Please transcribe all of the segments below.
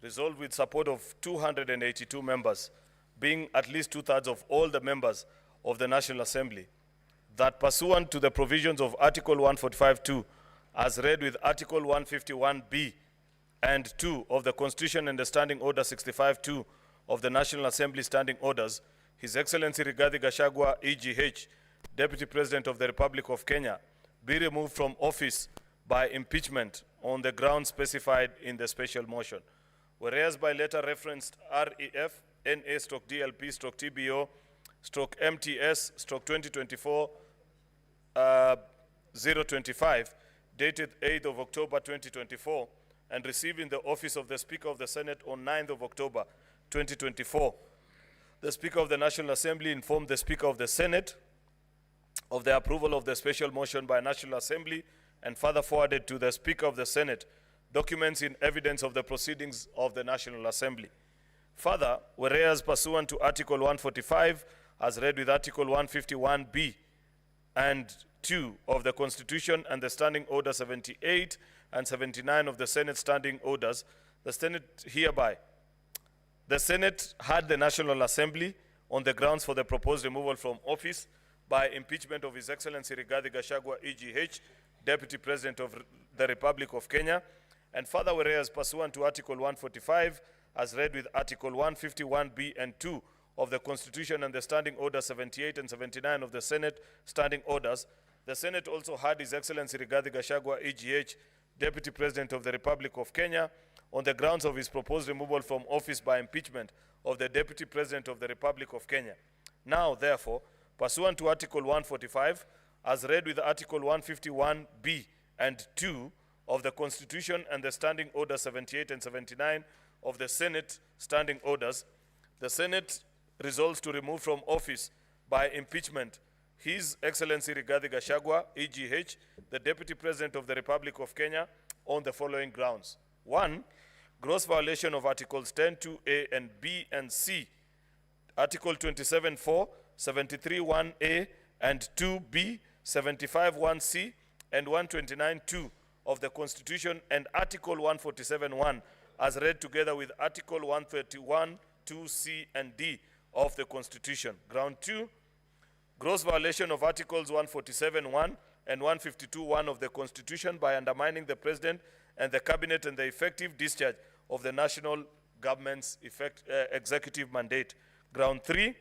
resolved with support of 282 members, being at least 2/3 of all the members of the National Assembly, that pursuant to the provisions of Article 145(2), as read with Article 151(b) and 2 of the Constitution and the Standing Order 65(2) of the National Assembly Standing Orders, His Excellency Rigathi Gachagua, EGH, Deputy President of the Republic of Kenya, be removed from office by impeachment on the grounds specified in the special motion. Whereas by letter referenced REF, NA/DLP/TBO, MTS/2024 025, dated 8th of October 2024, and received in the office of the Speaker of the Senate on 9th of October 2024. The Speaker of the National Assembly informed the Speaker of the Senate of the approval of the special motion by National Assembly and further forwarded to the Speaker of the Senate documents in evidence of the proceedings of the National Assembly. Further, whereas pursuant to Article 145, as read with Article 151(b) and 2 of the Constitution and the Standing Order 78 and 79 of the Senate Standing Orders, the Senate had the National Assembly on the grounds for the proposed removal from office by impeachment of His Excellency Rigathi Gachagua, EGH, Deputy President of the Republic of Kenya, and further whereas pursuant to Article 145, as read with Article 151(b) and 2 of the Constitution and the Standing Order 78 and 79 of the Senate Standing Orders, the Senate also had His Excellency Rigathi Gachagua, EGH, Deputy President of the Republic of Kenya, on the grounds of his proposed removal from office by impeachment of the Deputy President of the Republic of Kenya. Now, therefore, pursuant to Article 145, as read with Article 151(b) and 2 of the Constitution and the Standing Order 78 and 79 of the Senate Standing Orders, the Senate resolves to remove from office by impeachment His Excellency Rigathi Gachagua, EGH, the Deputy President of the Republic of Kenya, on the following grounds. 1. Gross violation of Articles 10(2)(a) and (b) and (c), Article 27(4), 73(1)(a) and 2(b), 75(1)(c), and 129(2) of the Constitution, and Article 147(1), as read together with Article 131(2)(c) and (d) of the Constitution. Ground 2, gross violation of Articles 147(1) and 152(1) of the Constitution by undermining the President and the Cabinet and the effective discharge of the national government's executive mandate. Ground 3,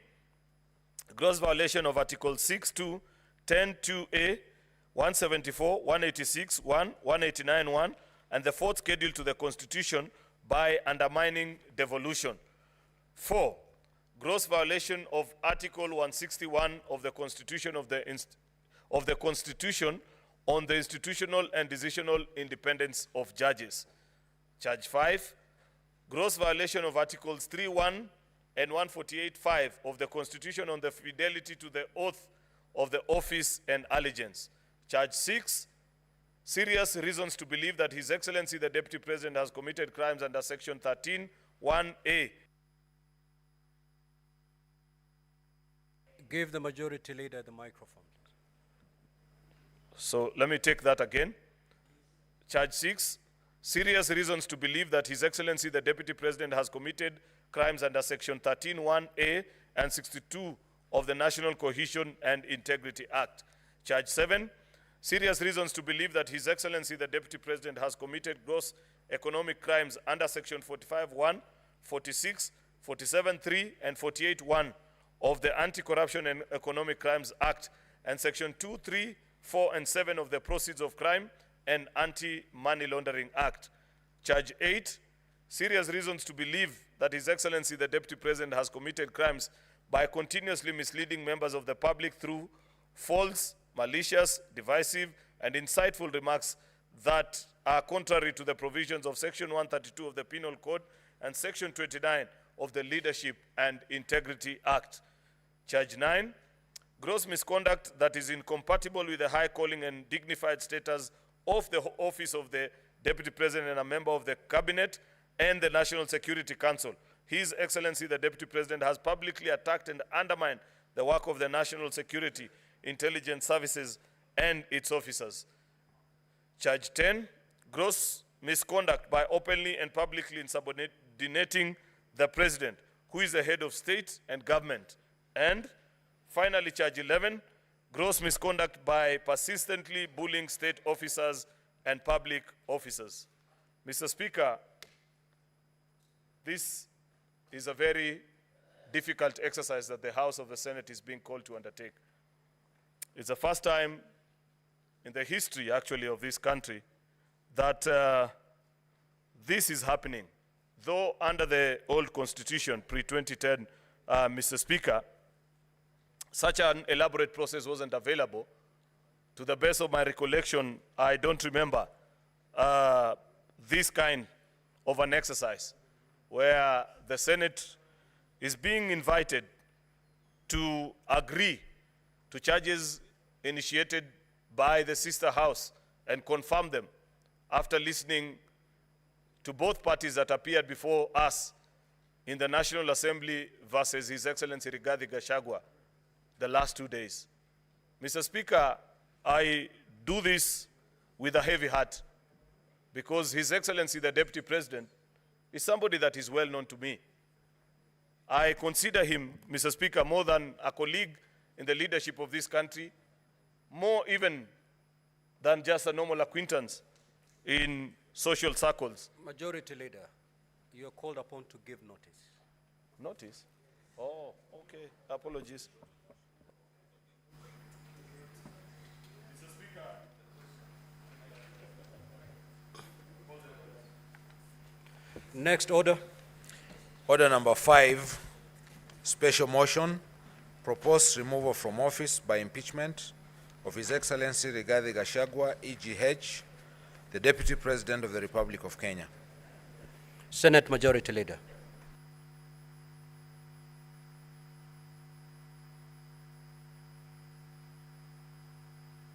gross violation of Articles 6(2), 10(2)(a), 174, 186, 189(1), and the fourth schedule to the Constitution by undermining devolution. 4, gross violation of Article 161 of the Constitution of the Constitution on the institutional and decisional independence of judges. Charge 5, gross violation of Articles 3(1) and 148(5) of the Constitution on the fidelity to the oath of the office and allegiance. Charge 6, serious reasons to believe that His Excellency the Deputy President has committed crimes under Section 13(1)(a). Give the Majority Leader the microphone. So let me take that again. Charge 6, serious reasons to believe that His Excellency the Deputy President has committed crimes under Section 13(1)(a) and 62 of the National Cohesion and Integrity Act. Charge 7, serious reasons to believe that His Excellency the Deputy President has committed gross economic crimes under Section 45(1), 46, 47(3), and 48(1) of the Anti-Corruption and Economic Crimes Act, and Section 2, 3, 4, and 7 of the Proceeds of Crime and Anti-Money Laundering Act. Charge 8, serious reasons to believe that His Excellency the Deputy President has committed crimes by continuously misleading members of the public through false, malicious, divisive, and insightful remarks that are contrary to the provisions of Section 132 of the Penal Code and Section 29 of the Leadership and Integrity Act. Charge 9, gross misconduct that is incompatible with the high calling and dignified status of the office of the Deputy President and a member of the Cabinet and the National Security Council. His Excellency the Deputy President has publicly attacked and undermined the work of the National Security, Intelligence Services and its officers. Charge 10, gross misconduct by openly and publicly subordinating the president, who is the head of state and government. And finally, charge 11, gross misconduct by persistently bullying state officers and public officers. Mr. Speaker, this is a very difficult exercise that the House of the Senate is being called to undertake. It's the first time in the history, actually, of this country that this is happening. Though under the old constitution, pre-2010, Mr. Speaker, such an elaborate process wasn't available. To the best of my recollection, I don't remember this kind of an exercise where the Senate is being invited to agree to charges initiated by the sister house and confirm them after listening to both parties that appeared before us in the National Assembly versus His Excellency Rigathi Gachagua the last 2 days. Mr. Speaker, I do this with a heavy heart because His Excellency, the Deputy President, is somebody that is well known to me. I consider him, Mr. Speaker, more than a colleague in the leadership of this country, more even than just a normal acquaintance in social circles. Majority Leader, you are called upon to give notice. Notice? Oh, okay. Apologies. Mr. Speaker. Next order. Order number 5, special motion, proposed removal from office by impeachment of His Excellency Rigathi Gachagua, EGH, the Deputy President of the Republic of Kenya. Senate Majority Leader.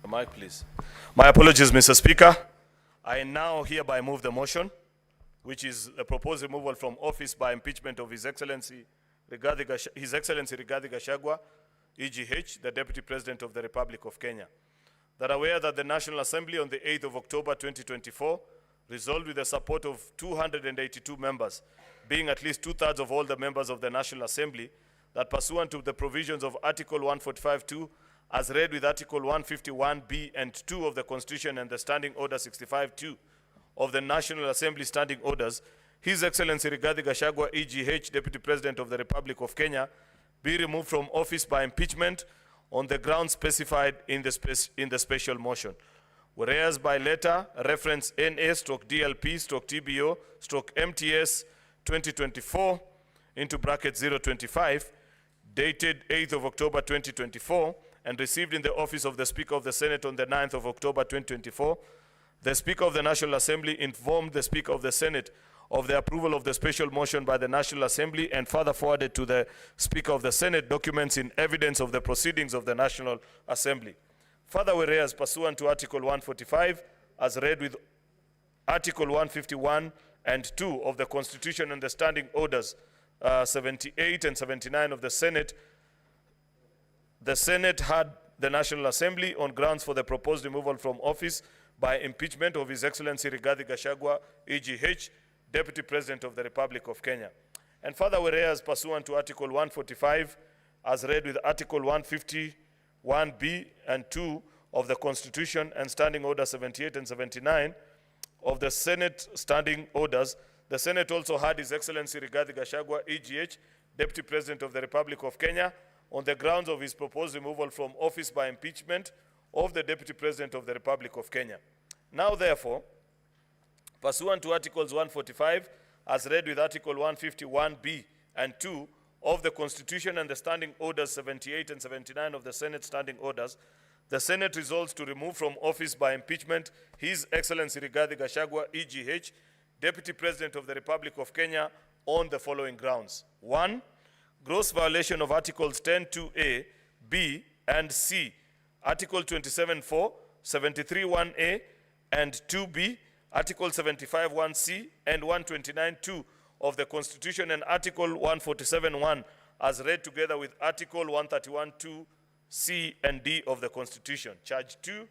Mic, please. My apologies, Mr. Speaker. I now hereby move the motion, which is a proposed removal from office by impeachment of His Excellency Rigathi Gachagua, EGH, the Deputy President of the Republic of Kenya. That aware that the National Assembly on the 8th of October 2024 resolved with the support of 282 members, being at least 2/3 of all the members of the National Assembly, that pursuant to the provisions of Article 145(2), as read with Article 151(b) and 2 of the Constitution and the Standing Order 65(2) of the National Assembly Standing Orders, His Excellency Rigathi Gachagua, EGH, Deputy President of the Republic of Kenya, be removed from office by impeachment on the grounds specified in the special motion. Whereas by letter, reference NA/DLP/TBO/MTS 2024 into bracket 025, dated 8th of October 2024, and received in the office of the Speaker of the Senate on the 9th of October 2024, the Speaker of the National Assembly informed the Speaker of the Senate of the approval of the special motion by the National Assembly and further forwarded to the Speaker of the Senate documents in evidence of the proceedings of the National Assembly. Further, whereas pursuant to Article 145, as read with Article 151 and 2 of the Constitution and the Standing Orders 78 and 79 of the Senate had the National Assembly on grounds for the proposed removal from office by impeachment of His Excellency Rigathi Gachagua, EGH, Deputy President of the Republic of Kenya. And further, whereas pursuant to Article 145, as read with Article 151(b) and 2 of the Constitution and Standing Order 78 and 79 of the Senate Standing Orders, the Senate also had His Excellency Rigathi Gachagua, EGH, Deputy President of the Republic of Kenya, on the grounds of his proposed removal from office by impeachment of the Deputy President of the Republic of Kenya. Now, therefore, pursuant to Articles 145, as read with Article 151(b) and 2 of the Constitution and the Standing Orders 78 and 79 of the Senate Standing Orders, the Senate resolves to remove from office by impeachment His Excellency Rigathi Gachagua, EGH, Deputy President of the Republic of Kenya, on the following grounds. 1, gross violation of Articles 10(2)(a), (b), and (c), Article 27(4), 73(1)(a), and 2(b), Article 75(1)(c), and 129(2) of the Constitution, and Article 147(1), as read together with Article 131(2)(c) and (d) of the Constitution. Charge 2,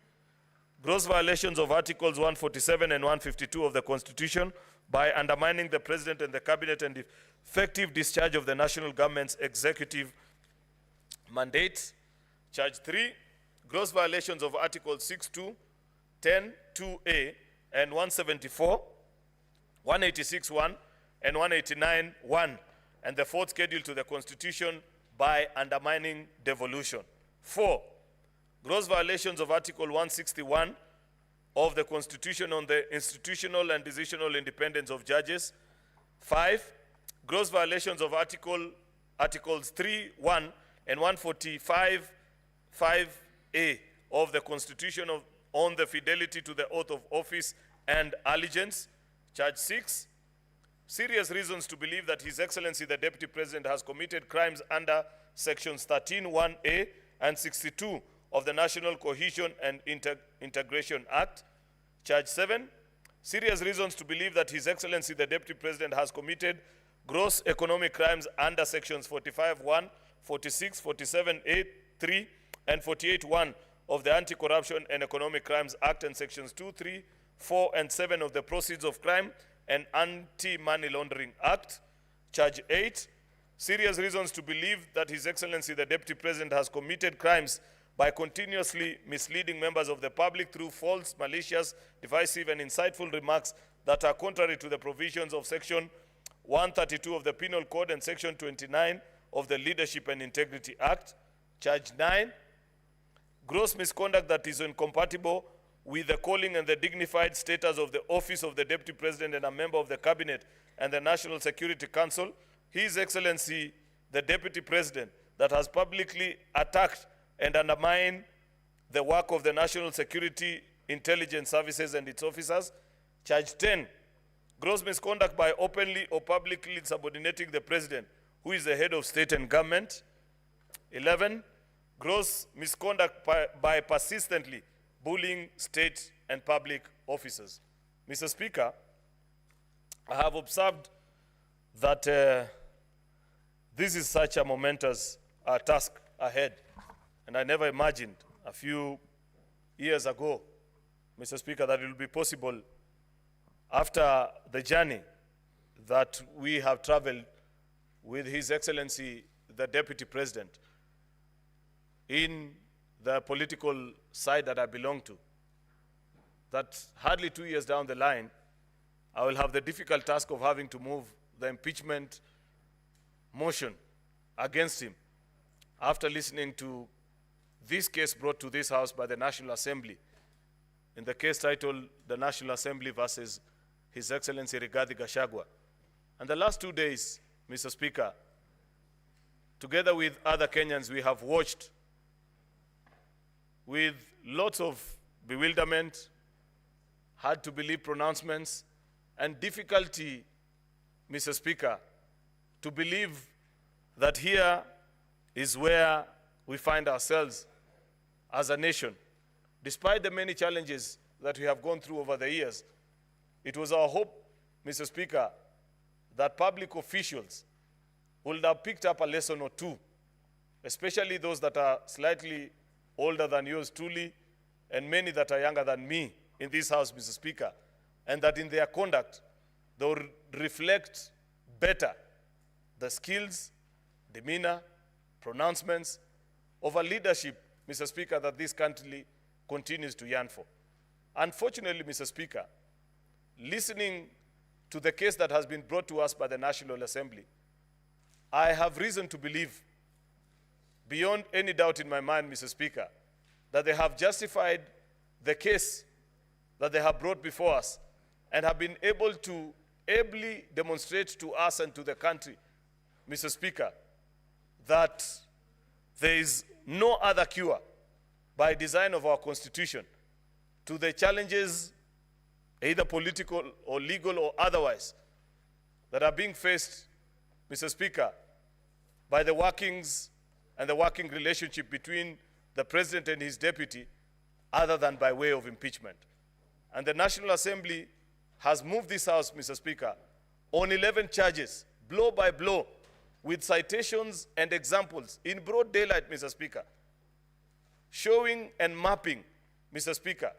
gross violations of Articles 147 and 152 of the Constitution by undermining the President and the Cabinet and effective discharge of the national government's executive mandates. Charge 3, gross violations of Articles 6.2, 10, 2A, and 174, 186.1, and 189.1, and the fourth schedule to the Constitution by undermining devolution. 4, gross violations of Article 161 of the Constitution on the institutional and decisional independence of judges. 5, gross violations of Articles 3.1 and 145.5A of the Constitution on the fidelity to the oath of office and allegiance. Charge 6, serious reasons to believe that His Excellency the Deputy President has committed crimes under Sections 13(1)A and 62 of the National Cohesion and Integration Act. Charge 7, serious reasons to believe that His Excellency the Deputy President has committed gross economic crimes under Sections 45(1), 46, 47(a), 3, and 48(1) of the Anti-Corruption and Economic Crimes Act and Sections 2, 3, 4, and 7 of the Proceeds of Crime and Anti-Money Laundering Act. Charge 8, serious reasons to believe that His Excellency the Deputy President has committed crimes by continuously misleading members of the public through false, malicious, divisive, and insightful remarks that are contrary to the provisions of Section 132 of the Penal Code and Section 29 of the Leadership and Integrity Act. Charge 9, gross misconduct that is incompatible with the calling and the dignified status of the office of the Deputy President and a member of the Cabinet and the National Security Council. His Excellency the Deputy President that has publicly attacked and undermined the work of the National Security Intelligence Services and its officers. Charge 10, gross misconduct by openly or publicly subordinating the President, who is the head of state and government. 11, gross misconduct by persistently bullying state and public officers. Mr. Speaker, I have observed that this is such a momentous task ahead, and I never imagined a few years ago, Mr. Speaker, that it will be possible after the journey that we have traveled with His Excellency the Deputy President in the political side that I belong to, that hardly 2 years down the line, I will have the difficult task of having to move the impeachment motion against him after listening to this case brought to this House by the National Assembly, in the case titled the National Assembly versus His Excellency Rigathi Gachagua. And the last 2 days, Mr. Speaker, together with other Kenyans, we have watched with lots of bewilderment, hard to believe pronouncements, and difficulty, Mr. Speaker, to believe that here is where we find ourselves as a nation. Despite the many challenges that we have gone through over the years, it was our hope, Mr. Speaker, that public officials would have picked up a lesson or two, especially those that are slightly older than yours truly, and many that are younger than me in this House, Mr. Speaker, and that in their conduct, they will reflect better the skills, demeanor, pronouncements of a leadership, Mr. Speaker, that this country continues to yearn for. Unfortunately, Mr. Speaker, listening to the case that has been brought to us by the National Assembly, I have reason to believe, beyond any doubt in my mind, Mr. Speaker, that they have justified the case that they have brought before us and have been able to ably demonstrate to us and to the country, Mr. Speaker, that there is no other cure by design of our Constitution to the challenges, either political or legal or otherwise, that are being faced, Mr. Speaker, by the workings and the working relationship between the President and his deputy, other than by way of impeachment. And the National Assembly has moved this House, Mr. Speaker, on 11 charges, blow by blow, with citations and examples in broad daylight, Mr. Speaker, showing and mapping, Mr. Speaker,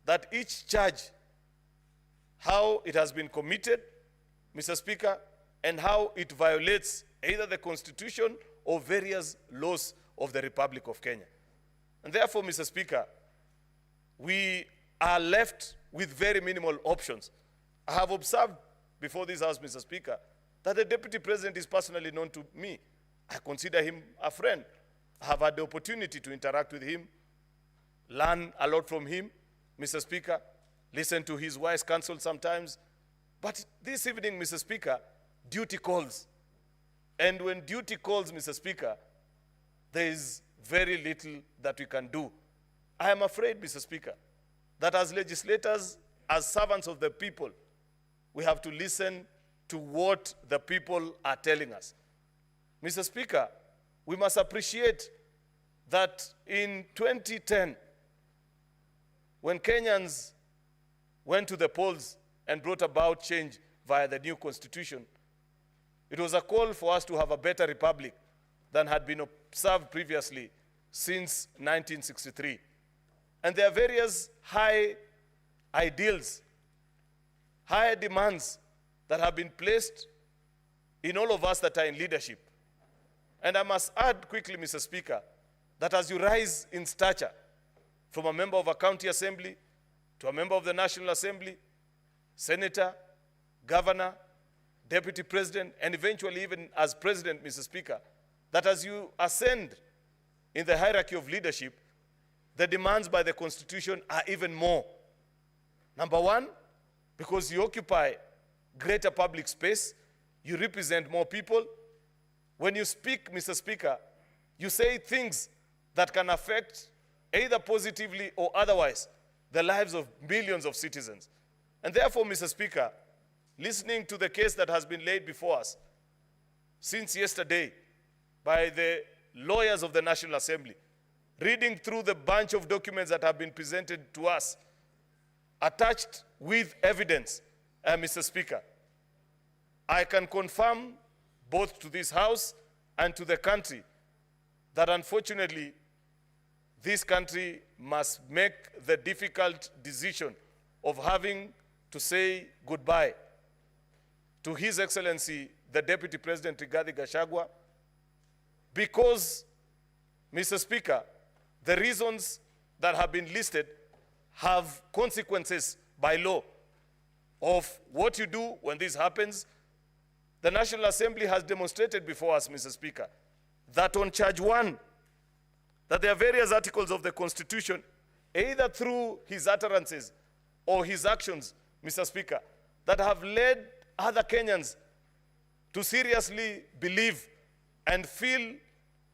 that each charge how it has been committed, Mr. Speaker, and how it violates either the Constitution or various laws of the Republic of Kenya. And therefore, Mr. Speaker, we are left with very minimal options. I have observed before this House, Mr. Speaker, that the Deputy President is personally known to me. I consider him a friend. I have had the opportunity to interact with him, learn a lot from him, Mr. Speaker, listen to his wise counsel sometimes. But this evening, Mr. Speaker, duty calls. And when duty calls, Mr. Speaker, there is very little that we can do. I am afraid, Mr. Speaker, that as legislators, as servants of the people, we have to listen to what the people are telling us. Mr. Speaker, we must appreciate that in 2010, when Kenyans went to the polls and brought about change via the new constitution, it was a call for us to have a better republic than had been observed previously since 1963. And there are various high ideals, high demands that have been placed in all of us that are in leadership. And I must add quickly, Mr. Speaker, that as you rise in stature from a member of a county assembly to a member of the National Assembly, senator, governor, deputy president, and eventually even as president, Mr. Speaker, that as you ascend in the hierarchy of leadership, the demands by the Constitution are even more. Number one, because you occupy greater public space, you represent more people. When you speak, Mr. Speaker, you say things that can affect either positively or otherwise the lives of millions of citizens. And therefore, Mr. Speaker, listening to the case that has been laid before us since yesterday by the lawyers of the National Assembly, reading through the bunch of documents that have been presented to us, attached with evidence, Mr. Speaker, I can confirm both to this House and to the country that unfortunately this country must make the difficult decision of having to say goodbye to His Excellency, the Deputy President Rigathi Gachagua, because, Mr. Speaker, the reasons that have been listed have consequences by law of what you do when this happens. The National Assembly has demonstrated before us, Mr. Speaker, that on charge 1, that there are various articles of the Constitution, either through his utterances or his actions, Mr. Speaker, that have led other Kenyans to seriously believe and feel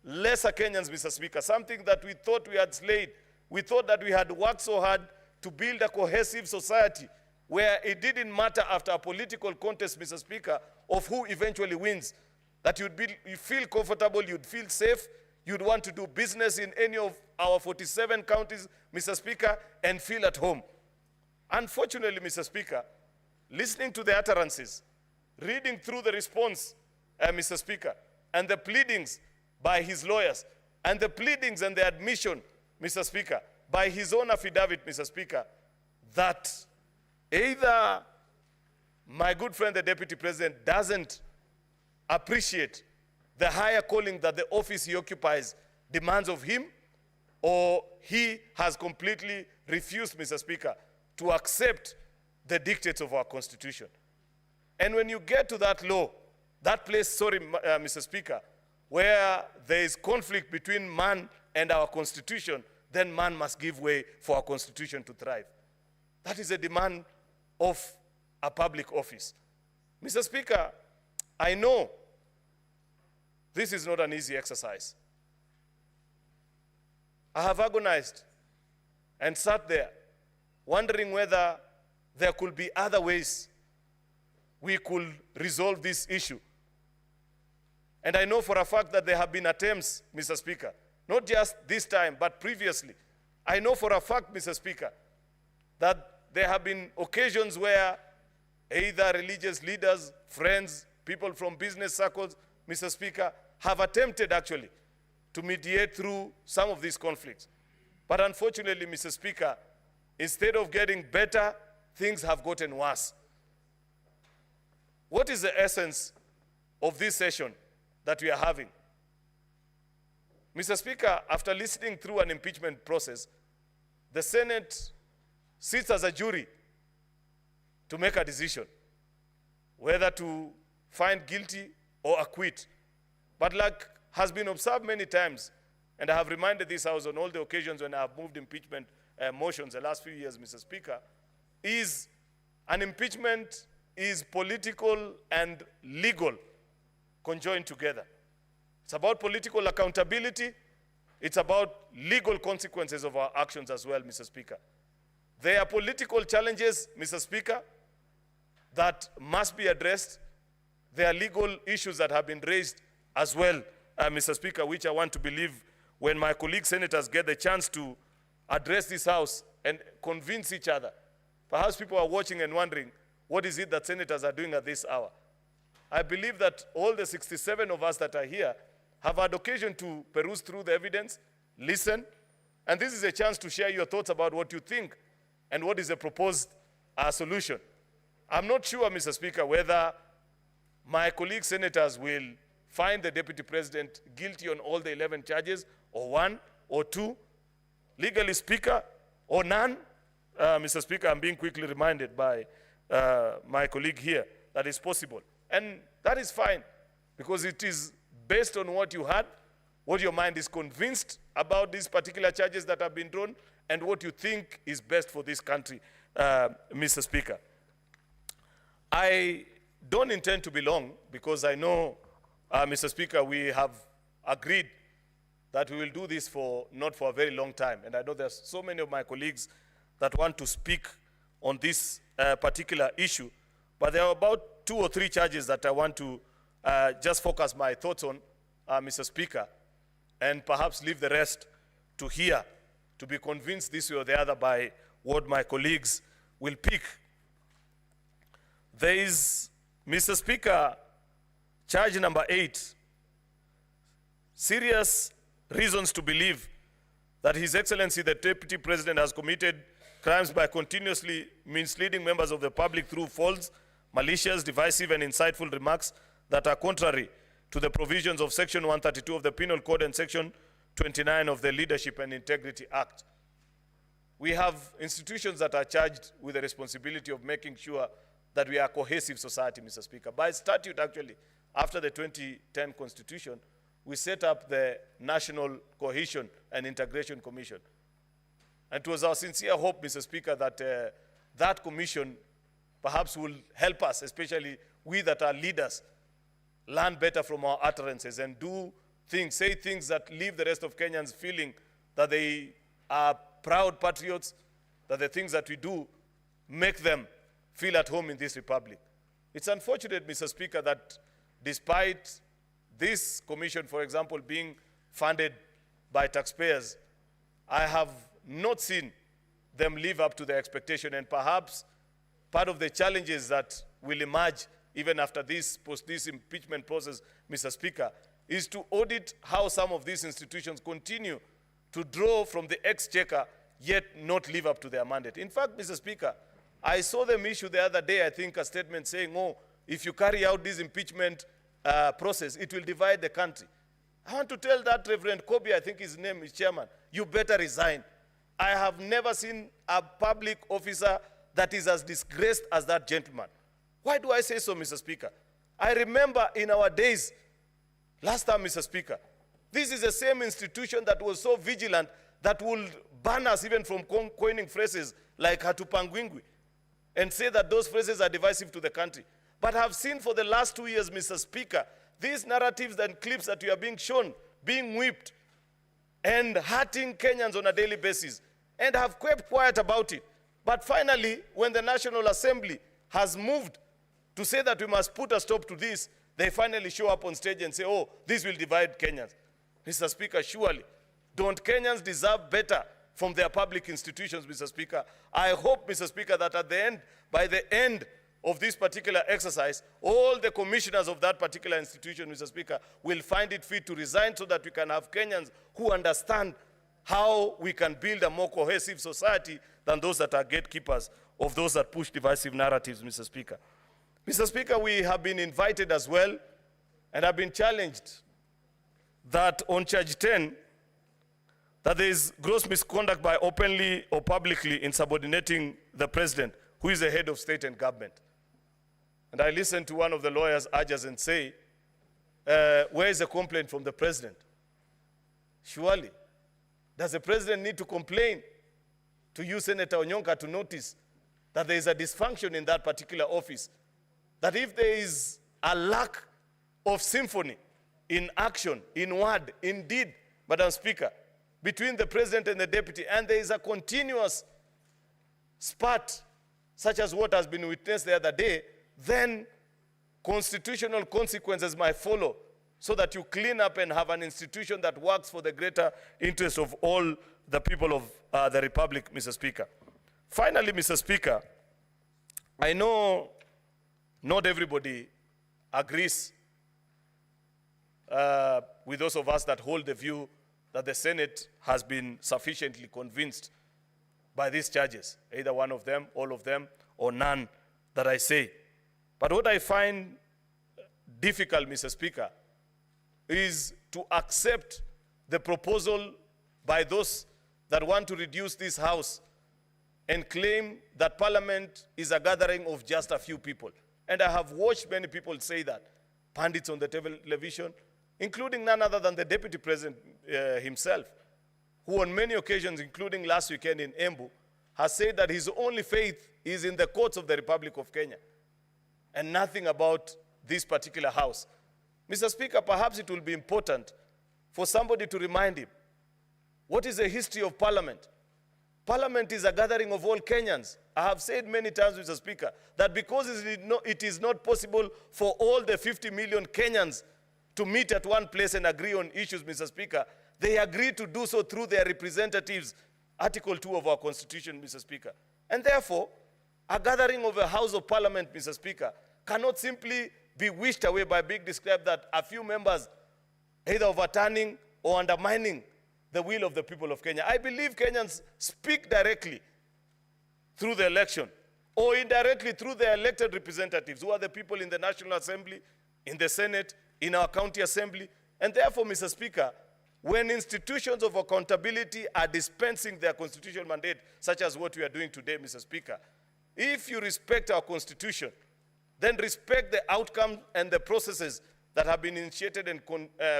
lesser Kenyans, Mr. Speaker, something that we thought we had slayed. We thought that we had worked so hard to build a cohesive society where it didn't matter after a political contest, Mr. Speaker, of who eventually wins, that you'd feel comfortable, you'd feel safe, you'd want to do business in any of our 47 counties, Mr. Speaker, and feel at home. Unfortunately, Mr. Speaker, listening to the utterances, reading through the response, Mr. Speaker, and the pleadings by his lawyers, and the pleadings and the admission, Mr. Speaker, by his own affidavit, Mr. Speaker, that either my good friend, the Deputy President, doesn't appreciate the higher calling that the office he occupies demands of him, or he has completely refused, Mr. Speaker, to accept the dictates of our Constitution. And when you get to that law, that place, Mr. Speaker, where there is conflict between man and our Constitution, then man must give way for our Constitution to thrive. That is a demand of a public office. Mr. Speaker, I know this is not an easy exercise. I have agonized and sat there wondering whether there could be other ways we could resolve this issue. And I know for a fact that there have been attempts, Mr. Speaker, not just this time, but previously. I know for a fact, Mr. Speaker, that there have been occasions where either religious leaders, friends, people from business circles, Mr. Speaker, have attempted actually to mediate through some of these conflicts. But unfortunately, Mr. Speaker, instead of getting better things have gotten worse. What is the essence of this session that we are having? Mr. Speaker, after listening through an impeachment process, the Senate sits as a jury to make a decision whether to find guilty or acquit. But like has been observed many times, and I have reminded this House on all the occasions when I have moved impeachment motions the last few years, Mr. Speaker, is an impeachment is political and legal conjoined together. It's about political accountability. It's about legal consequences of our actions as well, Mr. Speaker. There are political challenges, Mr. Speaker, that must be addressed. There are legal issues that have been raised as well, Mr. Speaker, which I want to believe when my colleague senators get the chance to address this House and convince each other. Perhaps people are watching and wondering, what is it that senators are doing at this hour? I believe that all the 67 of us that are here have had occasion to peruse through the evidence, listen, and this is a chance to share your thoughts about what you think and what is the proposed solution. I'm not sure, Mr. Speaker, whether my colleague senators will find the Deputy President guilty on all the 11 charges, or 1 or 2, legally speaker, or none. Mr. Speaker, I'm being quickly reminded by my colleague here that is possible. And that is fine, because it is based on what you had, what your mind is convinced about these particular charges that have been drawn, and what you think is best for this country, Mr. Speaker. I don't intend to be long, because I know, Mr. Speaker, we have agreed that we will do this not for a very long time. And I know there's so many of my colleagues that want to speak on this particular issue. But there are about 2 or 3 charges that I want to just focus my thoughts on, Mr. Speaker, and perhaps leave the rest to hear, to be convinced this way or the other by what my colleagues will pick. There is, Mr. Speaker, charge number 8, serious reasons to believe that His Excellency the Deputy President has committed crimes by continuously misleading members of the public through false, malicious, divisive, and insightful remarks that are contrary to the provisions of Section 132 of the Penal Code and Section 29 of the Leadership and Integrity Act. We have institutions that are charged with the responsibility of making sure that we are a cohesive society, Mr. Speaker. By statute, actually, after the 2010 Constitution, we set up the National Cohesion and Integration Commission. And it was our sincere hope, Mr. Speaker, that that commission perhaps will help us, especially we that are leaders, learn better from our utterances and do things, say things that leave the rest of Kenyans feeling that they are proud patriots, that the things that we do make them feel at home in this republic. It's unfortunate, Mr. Speaker, that despite this commission, for example, being funded by taxpayers, I have not seen them live up to their expectation, and perhaps part of the challenges that will emerge even after this impeachment process, Mr. Speaker, is to audit how some of these institutions continue to draw from the exchequer, yet not live up to their mandate. In fact, Mr. Speaker, I saw them issue the other day, I think, a statement saying, oh, if you carry out this impeachment process, it will divide the country. I want to tell that Reverend Kobe, I think his name is chairman, you better resign. I have never seen a public officer that is as disgraced as that gentleman. Why do I say so, Mr. Speaker? I remember in our days, last time, Mr. Speaker, this is the same institution that was so vigilant that would ban us even from coining phrases like hatupangwingwi and say that those phrases are divisive to the country. But I've seen for the last 2 years, Mr. Speaker, these narratives and clips that we are being shown, being whipped and hurting Kenyans on a daily basis, and have kept quiet about it. But finally, when the National Assembly has moved to say that we must put a stop to this, they finally show up on stage and say, oh, this will divide Kenyans. Mr. Speaker, surely, don't Kenyans deserve better from their public institutions, Mr. Speaker? I hope, Mr. Speaker, that at the end, by the end of this particular exercise, all the commissioners of that particular institution, Mr. Speaker, will find it fit to resign so that we can have Kenyans who understand how we can build a more cohesive society than those that are gatekeepers of those that push divisive narratives, Mr. Speaker. Mr. Speaker, we have been invited as well and have been challenged that on charge 10, that there is gross misconduct by openly or publicly insubordinating the president, who is the head of state and government. And I listened to one of the lawyers urge us and say, where is the complaint from the president? Surely, does the president need to complain to you, Senator Onyonka, to notice that there is a dysfunction in that particular office? That if there is a lack of symphony in action, in word, in deed, Madam Speaker, between the president and the deputy, and there is a continuous spat, such as what has been witnessed the other day, then constitutional consequences might follow, so that you clean up and have an institution that works for the greater interest of all the people of the Republic, Mr. Speaker. Finally, Mr. Speaker, I know not everybody agrees with those of us that hold the view that the Senate has been sufficiently convinced by these charges, either one of them, all of them, or none that I say. But what I find difficult, Mr. Speaker, is to accept the proposal by those that want to reduce this House and claim that Parliament is a gathering of just a few people. And I have watched many people say that, pundits on the television, including none other than the Deputy President himself, who on many occasions, including last weekend in Embu, has said that his only faith is in the courts of the Republic of Kenya and nothing about this particular House. Mr. Speaker, perhaps it will be important for somebody to remind him, what is the history of Parliament? Parliament is a gathering of all Kenyans. I have said many times, Mr. Speaker, that because it is not possible for all the 50 million Kenyans to meet at one place and agree on issues, Mr. Speaker, they agreed to do so through their representatives, Article 2 of our Constitution, Mr. Speaker. And therefore, a gathering of a House of Parliament, Mr. Speaker, cannot simply be wished away by being described that a few members either overturning or undermining the will of the people of Kenya. I believe Kenyans speak directly through the election or indirectly through their elected representatives, who are the people in the National Assembly, in the Senate, in our county assembly. And therefore, Mr. Speaker, when institutions of accountability are dispensing their constitutional mandate, such as what we are doing today, Mr. Speaker, if you respect our Constitution, then respect the outcome and the processes that have been initiated and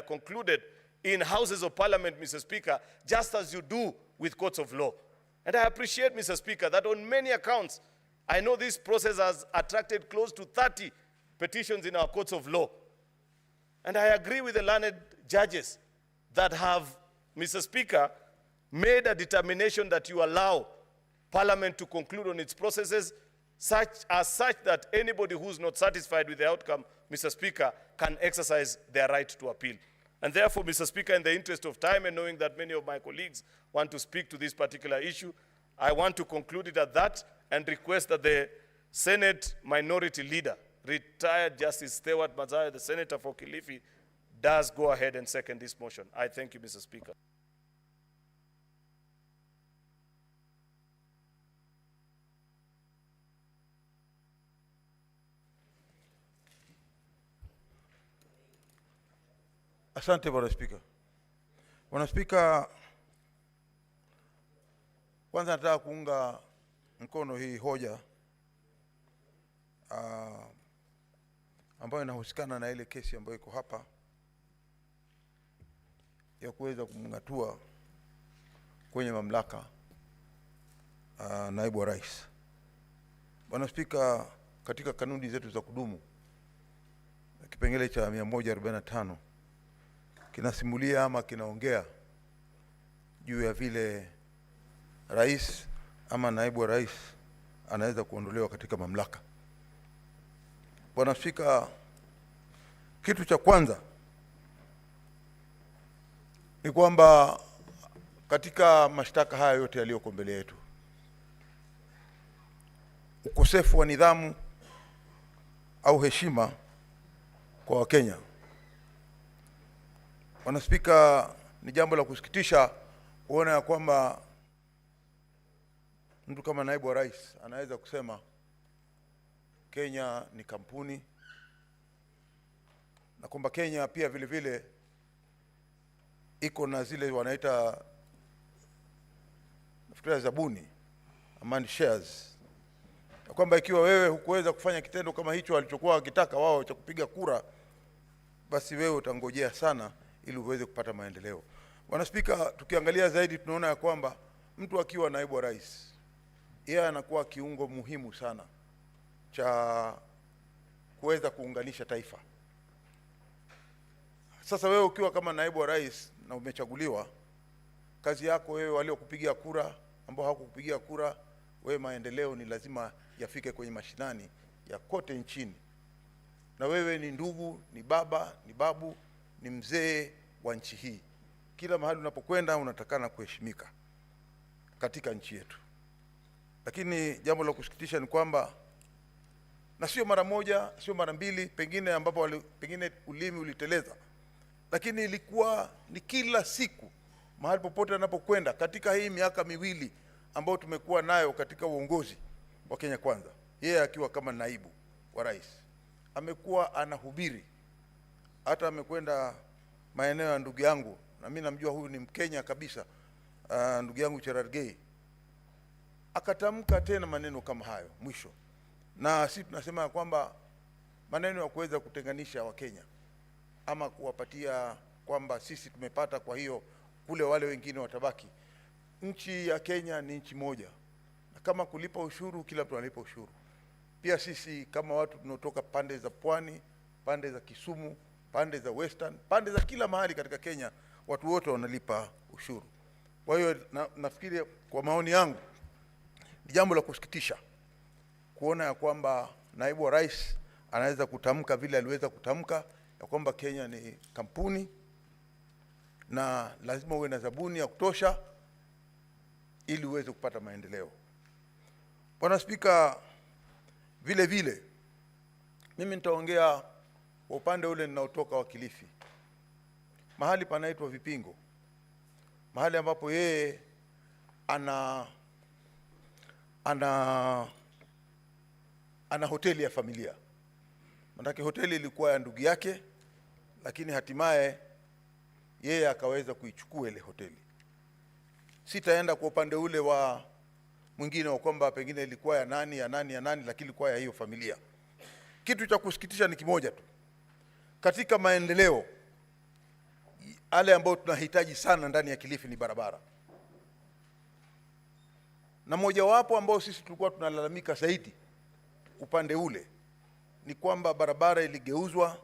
concluded in Houses of Parliament, Mr. Speaker, just as you do with courts of law. And I appreciate, Mr. Speaker, that on many accounts, I know this process has attracted close to 30 petitions in our courts of law. And I agree with the learned judges that have, Mr. Speaker, made a determination that you allow Parliament to conclude on its processes such that anybody who's not satisfied with the outcome, Mr. Speaker, can exercise their right to appeal. And therefore, Mr. Speaker, in the interest of time and knowing that many of my colleagues want to speak to this particular issue, I want to conclude it at that and request that the Senate Minority Leader, retired Justice Stewart Mazayo, the Senator for Kilifi, does go ahead and second this motion. I thank you, Mr. Speaker. Asante Bwana Spika. Bwana Spika, kwanza nataka kuunga mkono hii hoja ambayo inahusikana na ile kesi ambayo iko hapa ya kuweza kumngatua kwenye mamlaka naibu wa rais. Bwana Spika, katika kanuni zetu za kudumu kipengele cha 145 kinasimulia ama kinaongea juu ya vile rais ama naibu wa rais anaweza kuondolewa katika mamlaka. Bwana Spika, kitu cha kwanza ni kwamba katika mashtaka haya yote yaliyoko mbele yetu, ukosefu wa nidhamu au heshima kwa Wakenya. Bwana Spika, ni jambo la kusikitisha kuona ya kwamba mtu kama naibu wa rais anaweza kusema Kenya ni kampuni, na kwamba Kenya pia vile vile iko na zile wanaita nafikiri zabuni amani shares, na kwamba ikiwa wewe hukuweza kufanya kitendo kama hicho alichokuwa wakitaka wao cha kupiga kura, basi wewe utangojea sana ili uweze kupata maendeleo. Bwana Spika, tukiangalia zaidi tunaona ya kwamba mtu akiwa naibu wa rais, yeye anakuwa kiungo muhimu sana cha kuweza kuunganisha taifa. Sasa wewe ukiwa kama naibu wa rais na umechaguliwa, kazi yako wewe, waliokupigia kura, ambao hawakukupigia kura, wewe maendeleo ni lazima yafike kwenye mashinani ya kote nchini. Na wewe ni ndugu, ni baba, ni babu, ni mzee wa nchi hii. Kila mahali unapokwenda unatakana kuheshimika katika nchi yetu. Lakini jambo la kusikitisha ni kwamba, na sio mara moja, sio mara mbili, pengine ambapo pengine ulimi uliteleza, lakini ilikuwa ni kila siku mahali popote anapokwenda katika hii miaka miwili ambayo tumekuwa nayo katika uongozi wa Kenya Kwanza. Yeye akiwa kama naibu wa rais amekuwa anahubiri. Hata amekwenda maeneo ya ndugu yangu, na mimi namjua huyu ni Mkenya kabisa, ndugu yangu Cherargei, akatamka tena maneno kama hayo mwisho. Na sisi tunasema kwamba maneno ya kuweza kutenganisha Wakenya ama kuwapatia kwamba sisi tumepata, kwa hiyo kule wale wengine watabaki. Nchi ya Kenya ni nchi moja, na kama kulipa ushuru, kila mtu analipa ushuru. Pia sisi kama watu tunaotoka pande za pwani, pande za Kisumu, pande za Western, pande za kila mahali katika Kenya, watu wote wanalipa ushuru. Kwa hiyo nafikiri kwa maoni yangu ni jambo la kusikitisha kuona ya kwamba naibu wa rais anaweza kutamka vile aliweza kutamka ya kwamba Kenya ni kampuni na lazima uwe na zabuni ya kutosha ili uweze kupata maendeleo. Bwana Spika, vile vile mimi nitaongea kwa upande ule ninaotoka wa Kilifi, mahali panaitwa Vipingo, mahali ambapo yeye ana hoteli ya familia. Maanake hoteli ilikuwa ya ndugu yake, lakini hatimaye yeye akaweza kuichukua ile hoteli. Sitaenda kwa upande ule wa mwingine wa kwamba pengine ilikuwa ya nani, lakini ilikuwa ya hiyo familia. Kitu cha kusikitisha ni kimoja tu. Katika maendeleo yale ambayo tunahitaji sana ndani ya Kilifi ni barabara. Na mojawapo ambao sisi tulikuwa tunalalamika zaidi upande ule ni kwamba barabara iligeuzwa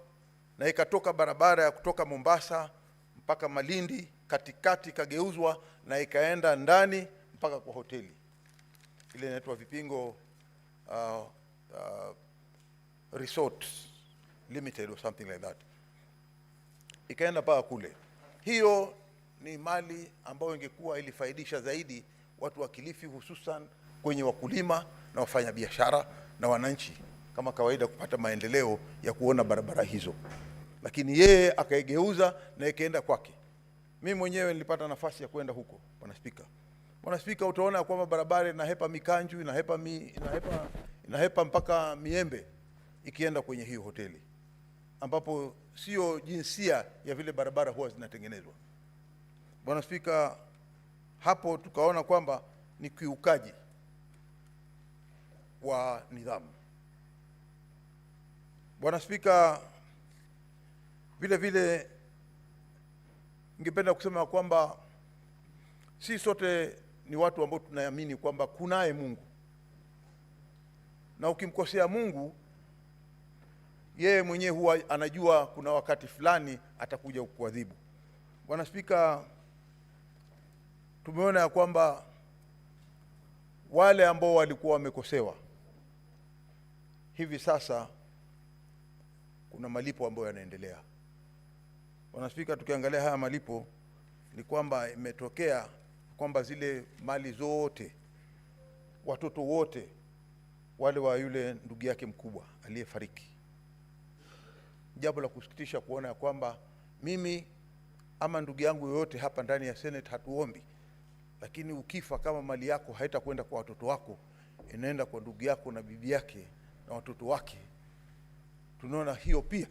na ikatoka barabara ya kutoka Mombasa mpaka Malindi, katikati ikageuzwa na ikaenda ndani mpaka kwa hoteli ile inaitwa Vipingo Resort Limited or something like that, ikaenda mpaka kule. Hiyo ni mali ambayo ingekuwa ilifaidisha zaidi watu wa Kilifi, hususan kwenye wakulima na wafanyabiashara na wananchi kama kawaida kupata maendeleo ya kuona barabara hizo, lakini yeye akaigeuza na ikaenda kwake. Mimi mwenyewe nilipata nafasi ya kwenda huko, Bwana Spika. Bwana Spika, utaona kwamba barabara inahepa Mikanju, inahepa mpaka Miembe ikienda kwenye hiyo hoteli, ambapo sio jinsia ya vile barabara huwa zinatengenezwa. Bwana Spika, hapo tukaona kwamba ni kiukaji wa nidhamu. Bwana Spika, vile vile ningependa kusema kwamba si sote ni watu ambao tunaamini kwamba kunaye Mungu, na ukimkosea Mungu yeye mwenyewe huwa anajua kuna wakati fulani atakuja kukuadhibu. Bwana Spika, tumeona ya kwamba wale ambao walikuwa wamekosewa hivi sasa kuna malipo ambayo yanaendelea. Bwana Spika, tukiangalia haya malipo ni kwamba imetokea kwamba zile mali zote, watoto wote wale wa yule ndugu yake mkubwa aliyefariki. Jambo la kusikitisha kuona ya kwamba mimi ama ndugu yangu yoyote hapa ndani ya Senate hatuombi lakini ukifa kama mali yako haitakwenda kwa watoto wako, inaenda kwa ndugu yako na bibi yake na watoto wake, tunaona hiyo pia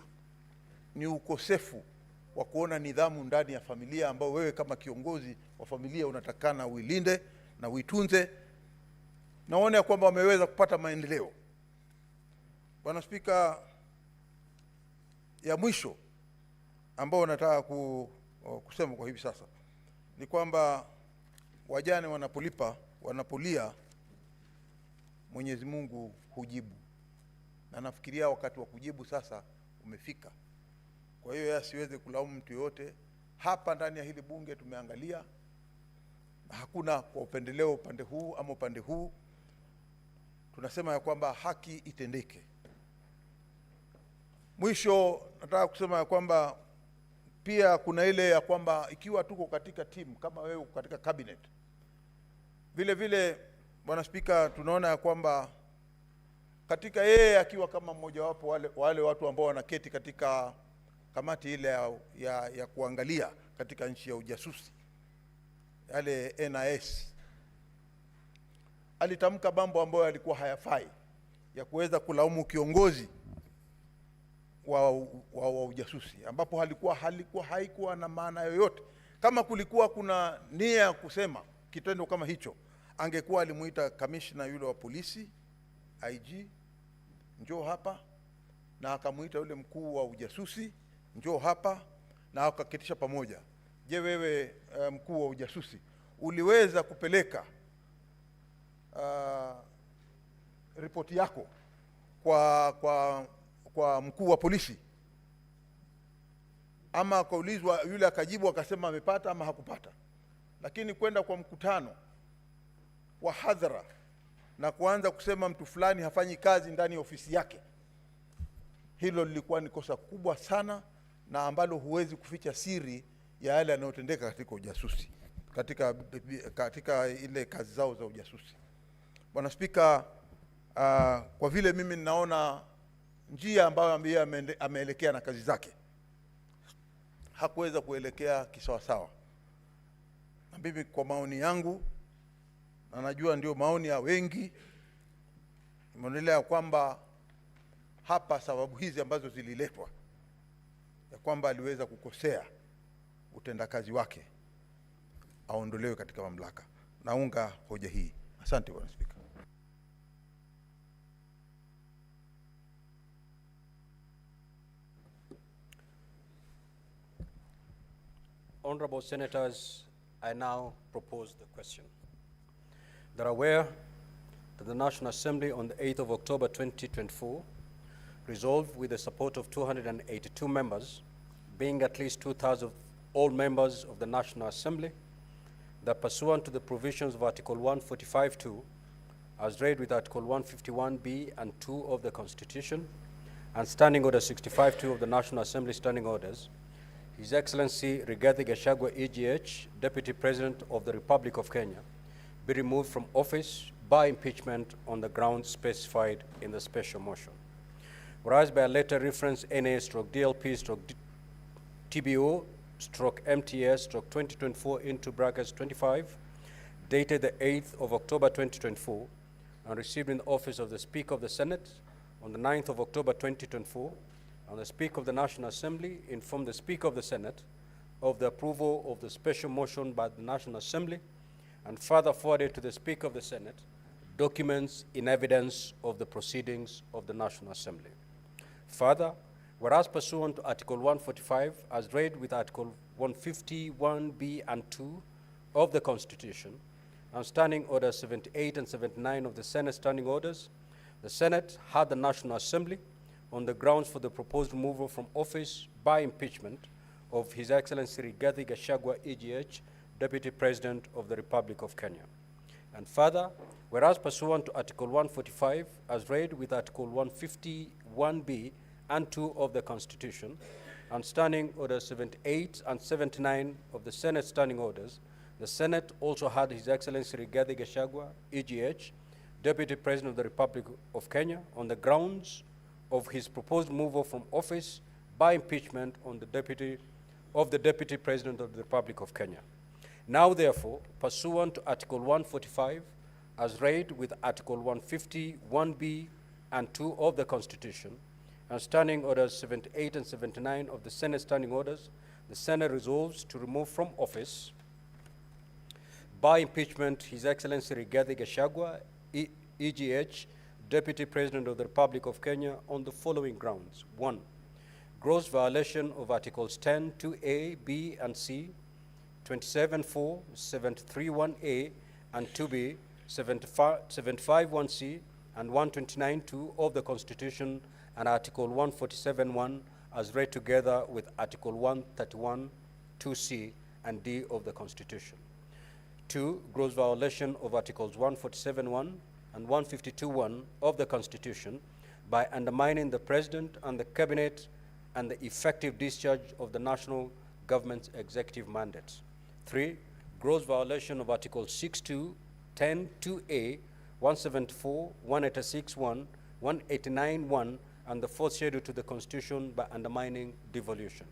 ni ukosefu wa kuona nidhamu ndani ya familia, ambao wewe kama kiongozi wa familia unatakana uilinde na uitunze. Naona kwamba wameweza kupata maendeleo. Bwana Spika, ya mwisho ambao nataka kusema kwa hivi sasa ni kwamba wajane wanapolia Mwenyezi Mungu hujibu, na nafikiria wakati wa kujibu sasa umefika. Kwa hiyo siweze kulaumu mtu yote. Hapa ndani ya hili bunge tumeangalia, hakuna kwa upendeleo upande huu ama upande huu. Tunasema ya kwamba haki itendeke. Mwisho nataka kusema ya kwamba pia kuna ile ya kwamba ikiwa tuko katika timu kama wewe uko katika cabinet, vile vile Bwana Spika, tunaona ya kwamba katika yeye akiwa kama mmoja wapo wale watu ambao wanaketi katika kamati ile ya kuangalia katika nchi ya ujasusi, yale NIS, alitamka mambo ambayo yalikuwa hayafai ya kuweza kulaumu kiongozi wa ujasusi, ambapo haikuwa na maana yoyote. Kama kulikuwa kuna nia ya kusema kitendo kama hicho, angekuwa alimuita kamishna yule wa polisi IG, njoo hapa, na akamuita yule mkuu wa ujasusi, njoo hapa, na akaketisha pamoja. Je, wewe mkuu wa ujasusi uliweza kupeleka ripoti yako kwa mkuu wa polisi, ama akaulizwa yule akajibu akasema amepata ama hakupata? Lakini kwenda kwa mkutano wa hadhara na kuanza kusema mtu fulani hafanyi kazi ndani ya ofisi yake, hilo lilikuwa ni kosa kubwa sana, na ambalo huwezi kuficha siri ya yale yanayotendeka katika ujasusi, katika ile kazi zao za ujasusi. Bwana Spika, kwa vile mimi ninaona njia ambayo ameelekea na kazi zake hakuweza kuelekea kisawasawa, na mimi kwa maoni yangu, na najua ndio maoni ya wengi, imeonelea kwamba hapa sababu hizi ambazo zililetwa ya kwamba aliweza kukosea utendakazi wake, aondolewe katika mamlaka. Naunga hoja hii. Asante Bwana Spika. Honorable Senators, I now propose the question. They're aware that the National Assembly on the 8th of October 2024 resolved with the support of 282 members, being at least 2/3 of all members of the National Assembly, that pursuant to the provisions of Article 145(2), as read with Article 151(b) and 2 of the Constitution, and Standing Order 65(2) of the National Assembly Standing Orders, His Excellency Rigathi Gachagua, EGH, Deputy President of the Republic of Kenya, be removed from office by impeachment on the grounds specified in the special motion. Whereas by a letter reference NA/DLP/TBO/MTS/2024 into brackets 25, dated the 8th of October 2024, and received in the office of the Speaker of the Senate on the 9th of October 2024, and the Speaker of the National Assembly informed the Speaker of the Senate of the approval of the special motion by the National Assembly, and further forwarded to the Speaker of the Senate documents in evidence of the proceedings of the National Assembly. Further, whereas pursuant to Article 145, as read with Article 151(b) and 2 of the Constitution, and Standing Orders 78 and 79 of the Senate Standing Orders, the Senate had the National Assembly on the grounds for the proposed removal from office by impeachment of His Excellency Rigathi Gachagua, EGH, Deputy President of the Republic of Kenya. And further, whereas pursuant to Article 145, as read with Article 151(b) and 2 of the Constitution, and Standing Orders 78 and 79 of the Senate Standing Orders, the Senate also had His Excellency Rigathi Gachagua, EGH, Deputy President of the Republic of Kenya, on the grounds of his proposed removal from office by impeachment on the Deputy President of the Republic of Kenya. Now, therefore, pursuant to Article 145, as read with Article 150, 1B, and 2 of the Constitution, and Standing Orders 78 and 79 of the Senate Standing Orders, the Senate resolves to remove from office by impeachment His Excellency Rigathi Gachagua, EGH, Deputy President of the Republic of Kenya, on the following grounds. 1. Gross violation of Articles 10, 2A, B, and C, 27.4, 731A, and 2B, 751C, and 129.2 of the Constitution, and Article 147.1 as read together with Article 131, 2C, and D of the Constitution. 2. Gross violation of Articles 147.1 and 152.1 of the Constitution by undermining the President and the Cabinet and the effective discharge of the national government's executive mandates. 3. Gross violation of Articles 6.2, 10, 2A, 174, 186.1, 189.1, and the fourth schedule to the Constitution by undermining devolution.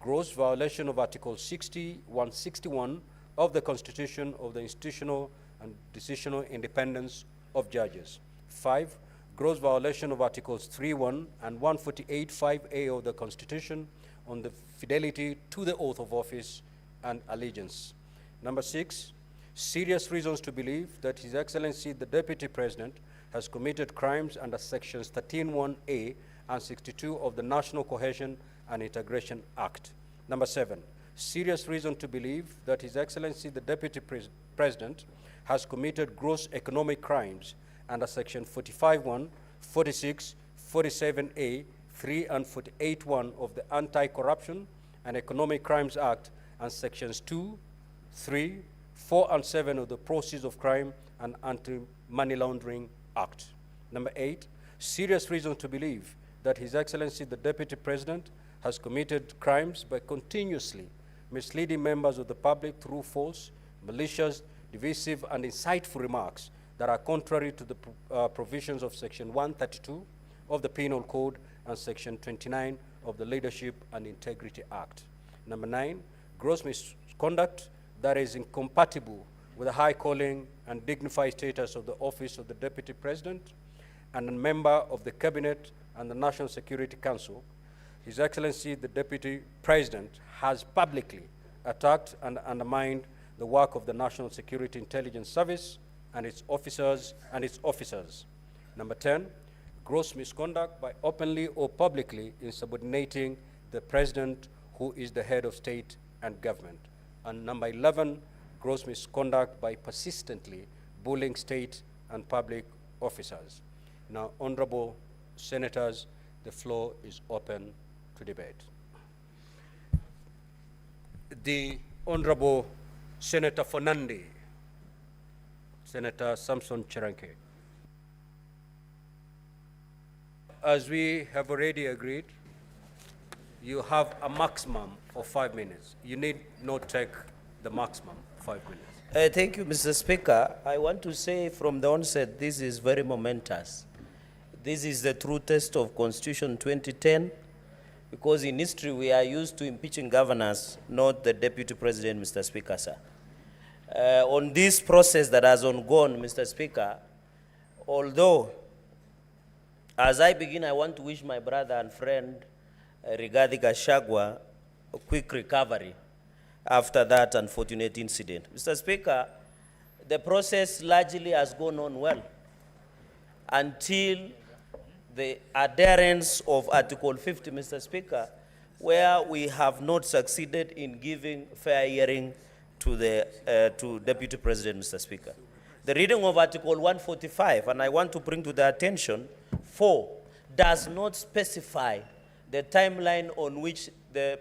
Gross violation of Article 60, 161 of the Constitution of the institutional and decisional independence of judges. 5. Gross violation of Articles 3.1 and 148.5A of the Constitution on the fidelity to the oath of office and allegiance. Number 6. Serious reasons to believe that His Excellency the Deputy President has committed crimes under Sections 13.1A and 62 of the National Cohesion and Integration Act. Number 7. Serious reason to believe that His Excellency the Deputy President has committed gross economic crimes under Section 45.1, 46, 47A, 3, and 48.1 of the Anti-Corruption and Economic Crimes Act, and Sections 2, 3, 4, and 7 of the Proceeds of Crime and Anti-Money Laundering Act. Number 8, serious reason to believe that His Excellency the Deputy President has committed crimes by continuously misleading members of the public through false, malicious, divisive, and insightful remarks that are contrary to the provisions of Section 132 of the Penal Code and Section 29 of the Leadership and Integrity Act. Number 9, gross misconduct that is incompatible with the high calling and dignified status of the office of the Deputy President and a member of the Cabinet and the National Security Council. His Excellency the Deputy President has publicly attacked and undermined the work of the National Security Intelligence Service and its officers Number 10, gross misconduct by openly or publicly insubordinating the President, who is the head of state and government. And number 11, gross misconduct by persistently bullying state and public officers. Now, honorable senators, the floor is open to debate. The Honorable Senator Fernandi, Senator Samson Cheranke. As we have already agreed, you have a maximum of 5 minutes. You need not take the maximum 5 minutes. Thank you, Mr. Speaker. I want to say from the onset, this is very momentous. This is the true test of Constitution 2010, because in history we are used to impeaching governors, not the Deputy President, Mr. Speaker, sir. On this process that has ongoing, Mr. Speaker, although, as I begin, I want to wish my brother and friend, Rigathi Gachagua, a quick recovery after that unfortunate incident. Mr. Speaker, the process largely has gone on well until the adherence of Article 50, Mr. Speaker, where we have not succeeded in giving fair hearing to the to Deputy President, Mr. Speaker. The reading of Article 145, and I want to bring to the attention, 4, does not specify the timeline on which the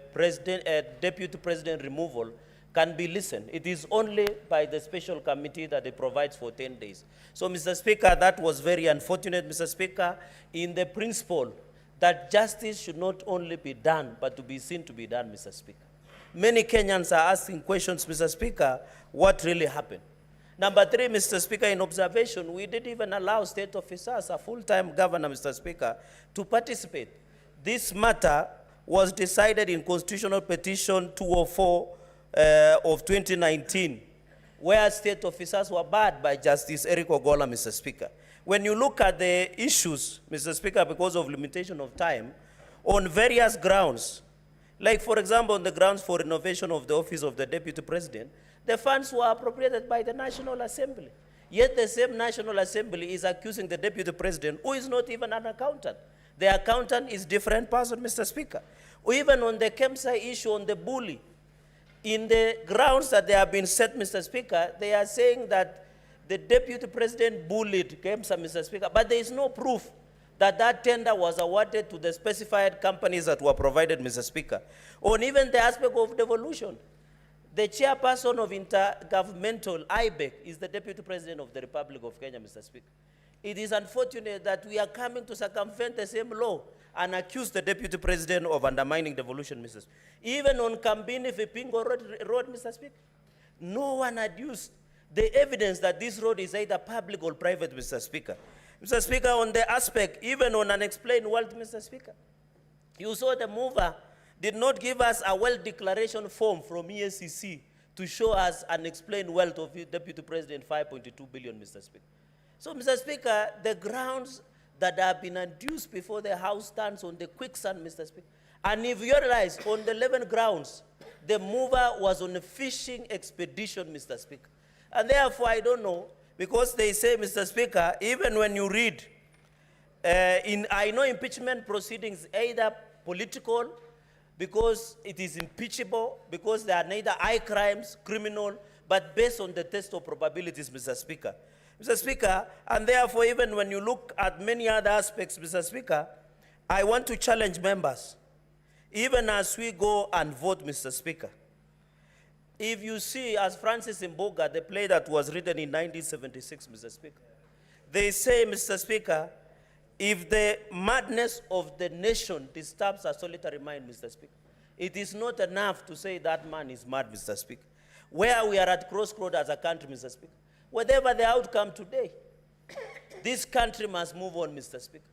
Deputy President removal can be listened. It is only by the special committee that it provides for 10 days. So, Mr. Speaker, that was very unfortunate, Mr. Speaker, in the principle that justice should not only be done, but to be seen to be done, Mr. Speaker. Many Kenyans are asking questions, Mr. Speaker, what really happened? Number 3, Mr. Speaker, in observation, we didn't even allow state officers, a full-time governor, Mr. Speaker, to participate. This matter was decided in Constitutional Petition 204 of 2019, where state officers were barred by Justice Eric Ogola, Mr. Speaker. When you look at the issues, Mr. Speaker, because of limitation of time, on various grounds, like for example, on the grounds for renovation of the office of the Deputy President, the funds were appropriated by the National Assembly. Yet the same National Assembly is accusing the Deputy President, who is not even an accountant. The accountant is a different person, Mr. Speaker. Or even on the KEMSA issue on the bully, in the grounds that they have been set, Mr. Speaker, they are saying that the Deputy President bullied KEMSA, Mr. Speaker, but there is no proof that that tender was awarded to the specified companies that were provided, Mr. Speaker. On even the aspect of devolution, the chairperson of intergovernmental IBEC is the Deputy President of the Republic of Kenya, Mr. Speaker. It is unfortunate that we are coming to circumvent the same law and accuse the Deputy President of undermining devolution, Mr. Speaker. Even on Kambini Vipingo road, Mr. Speaker, no one adduced the evidence that this road is either public or private, Mr. Speaker. Mr. Speaker, on the aspect, even on unexplained wealth, Mr. Speaker, you saw the mover did not give us a wealth declaration form from ESCC to show us unexplained wealth of Deputy President, 5.2 billion, Mr. Speaker. So, Mr. Speaker, the grounds that have been adduced before the House stands on the quicksand, Mr. Speaker. And if you realize, on the 11 grounds, the mover was on a fishing expedition, Mr. Speaker. And therefore, I don't know, because they say, Mr. Speaker, even when you read, I know impeachment proceedings either political, because it is impeachable, because they are neither high crimes, criminal, but based on the test of probabilities, Mr. Speaker. Mr. Speaker, and therefore, even when you look at many other aspects, Mr. Speaker, I want to challenge members, even as we go and vote, Mr. Speaker. If you see, as Francis Mboga, the play that was written in 1976, Mr. Speaker, they say, Mr. Speaker, if the madness of the nation disturbs a solitary mind, Mr. Speaker, it is not enough to say that man is mad, Mr. Speaker. Where we are at crossroads as a country, Mr. Speaker, whatever the outcome today, this country must move on, Mr. Speaker.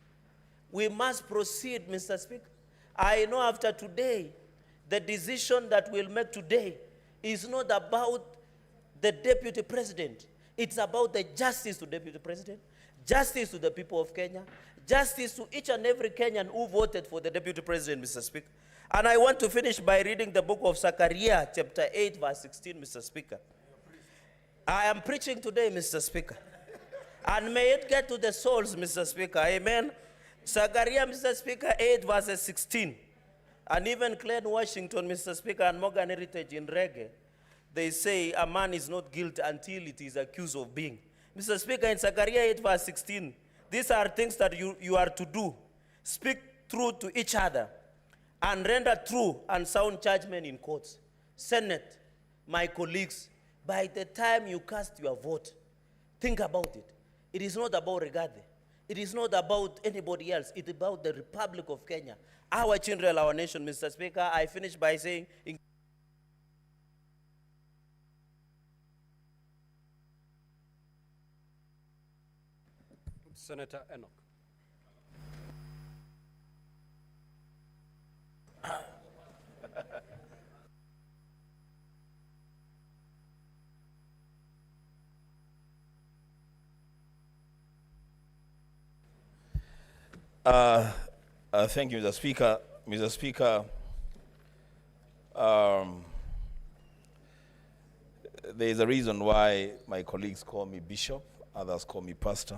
We must proceed, Mr. Speaker. I know after today, the decision that we'll make today is not about the Deputy President. It's about the justice to Deputy President, justice to the people of Kenya, justice to each and every Kenyan who voted for the Deputy President, Mr. Speaker. And I want to finish by reading the book of Zechariah, chapter 8, verse 16, Mr. Speaker. I am preaching today, Mr. Speaker. And may it get to the souls, Mr. Speaker. Amen. Zechariah, Mr. Speaker, 8, verses 16. And even Glenn Washington, Mr. Speaker, and Morgan Heritage in Reggae, they say a man is not guilty until it is accused of being. Mr. Speaker, in Zechariah 8, verse 16, these are things that you are to do. Speak truth to each other and render true and sound judgment in courts. Senate, my colleagues, by the time you cast your vote, think about it. It is not about Rigathi. It is not about anybody else. It is about the Republic of Kenya, our children, our nation, Mr. Speaker. I finish by saying, Senator Enoch. Thank you, Mr. Speaker. Mr. Speaker, there is a reason why my colleagues call me bishop, others call me pastor.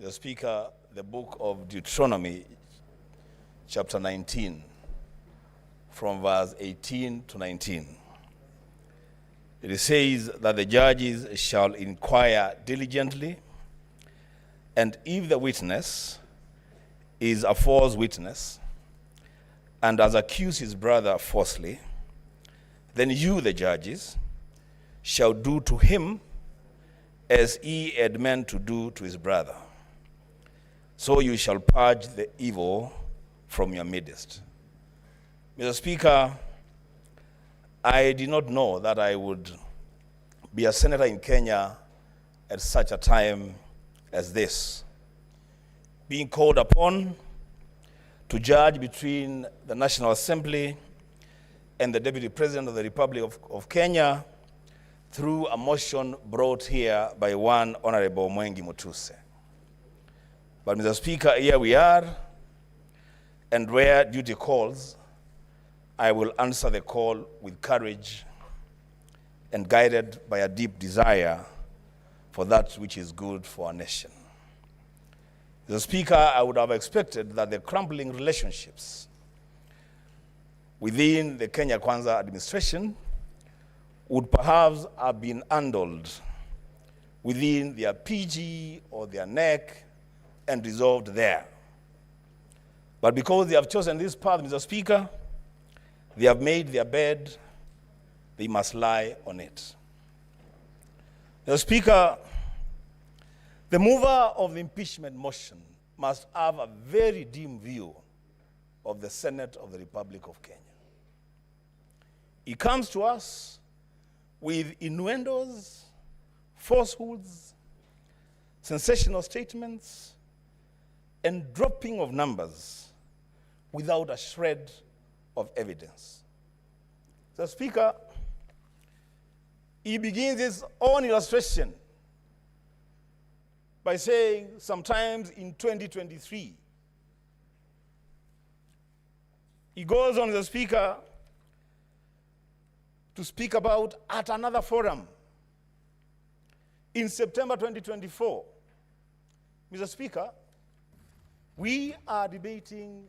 Mr. Speaker, the book of Deuteronomy, chapter 19, from verse 18 to 19. It says that the judges shall inquire diligently, and if the witness is a false witness and has accused his brother falsely, then you, the judges, shall do to him as he had meant to do to his brother. So you shall purge the evil from your midst. Mr. Speaker, I did not know that I would be a senator in Kenya at such a time as this, being called upon to judge between the National Assembly and the Deputy President of the Republic of Kenya through a motion brought here by one Honorable Mwengi Mutuse. But Mr. Speaker, here we are, and where duty calls, I will answer the call with courage and guided by a deep desire for that which is good for our nation. Mr. Speaker, I would have expected that the crumbling relationships within the Kenya Kwanza administration would perhaps have been handled within their PG or their NEC and resolved there. But because they have chosen this path, Mr. Speaker, they have made their bed, they must lie on it. Mr. Speaker, the mover of the impeachment motion must have a very dim view of the Senate of the Republic of Kenya. He comes to us with innuendos, falsehoods, sensational statements, and dropping of numbers without a shred of evidence. So, Speaker, he begins his own illustration by saying sometimes in 2023. He goes on, the Speaker, to speak about at another forum in September 2024. Mr. Speaker, we are debating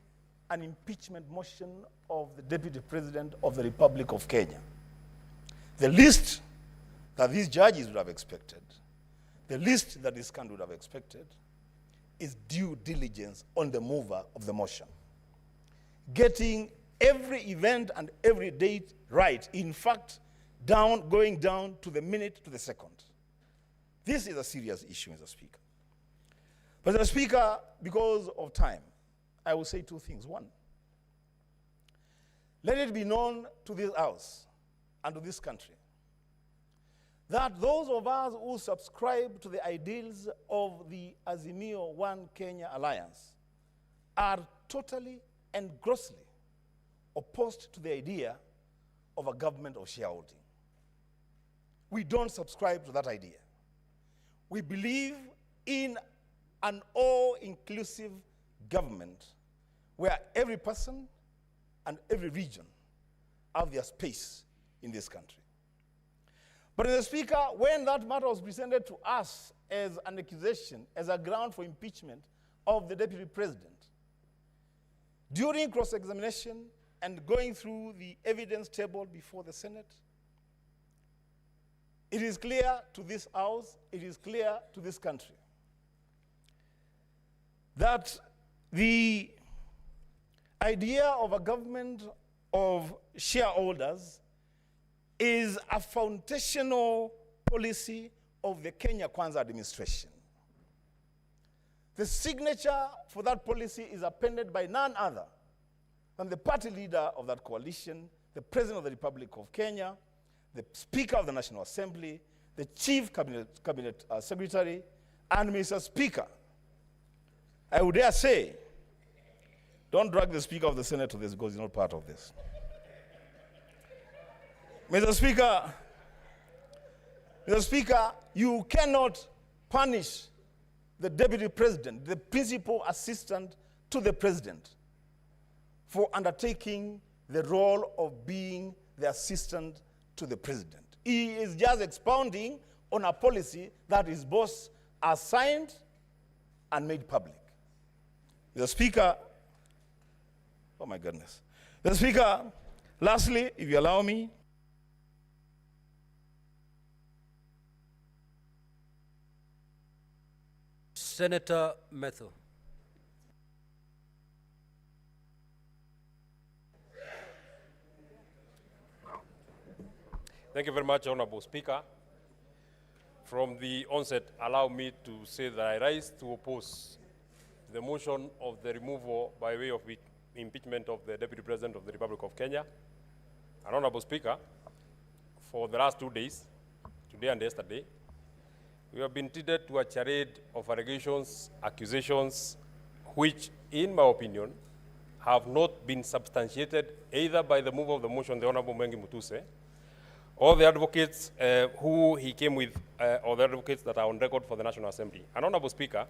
an impeachment motion of the Deputy President of the Republic of Kenya. The least that these judges would have expected, the least that this country would have expected, is due diligence on the mover of the motion. Getting every event and every date right. In fact, going down to the minute, to the second. This is a serious issue, Mr. Speaker. But Mr. Speaker, because of time, I will say two things. One, let it be known to this House and to this country that those of us who subscribe to the ideals of the Azimio One Kenya Alliance are totally and grossly opposed to the idea of a government of shareholding. We don't subscribe to that idea. We believe in an all-inclusive government where every person and every region have their space in this country. But Mr. Speaker, when that matter was presented to us as an accusation, as a ground for impeachment of the Deputy President, during cross-examination and going through the evidence table before the Senate, it is clear to this House, it is clear to this country, that the idea of a government of shareholders is a foundational policy of the Kenya Kwanza administration. The signature for that policy is appended by none other than the party leader of that coalition, the President of the Republic of Kenya, the Speaker of the National Assembly, the Chief Cabinet Secretary, and Mr. Speaker, I would dare say, don't drag the Speaker of the Senate to this because he's not part of this. Mr. Speaker, you cannot punish the Deputy President, the principal assistant to the President, for undertaking the role of being the assistant to the President. He is just expounding on a policy that his boss has signed and made public. Mr. Speaker, oh my goodness. Mr. Speaker, lastly, if you allow me, Senator Metho. Thank you very much, Honorable Speaker. From the onset, allow me to say that I rise to oppose the motion of the removal by way of impeachment of the Deputy President of the Republic of Kenya. And Honorable Speaker, for the last 2 days, today and yesterday, we have been treated to a charade of allegations, accusations, which, in my opinion, have not been substantiated either by the mover of the motion, the Honorable Mwengi Mutuse, or the advocates who he came with, or the advocates that are on record for the National Assembly. And Honorable Speaker,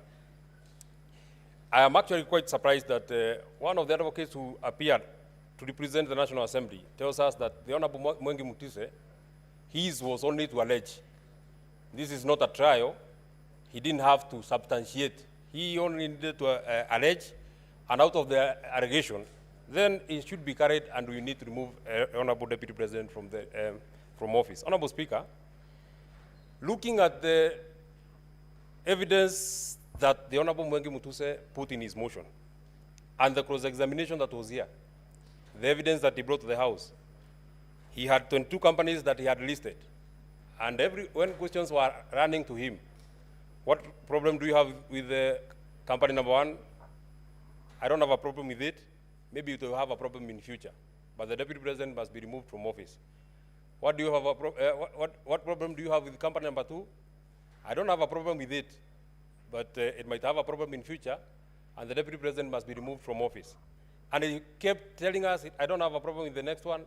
I am actually quite surprised that one of the advocates who appeared to represent the National Assembly tells us that the Honorable Mwengi Mutuse, his was only to allege. This is not a trial. He didn't have to substantiate. He only needed to allege, and out of the allegation, then it should be carried, and we need to remove Honorable Deputy President from office. Honorable Speaker, looking at the evidence that the Honorable Mwengi Mutuse put in his motion, and the cross-examination that was here, the evidence that he brought to the House, he had 22 companies that he had listed. And when questions were running to him, what problem do you have with the company number one? I don't have a problem with it. Maybe you will have a problem in future. But the Deputy President must be removed from office. What do you have what problem do you have with company number two? I don't have a problem with it, but it might have a problem in future, and the Deputy President must be removed from office. And he kept telling us, I don't have a problem with the next one,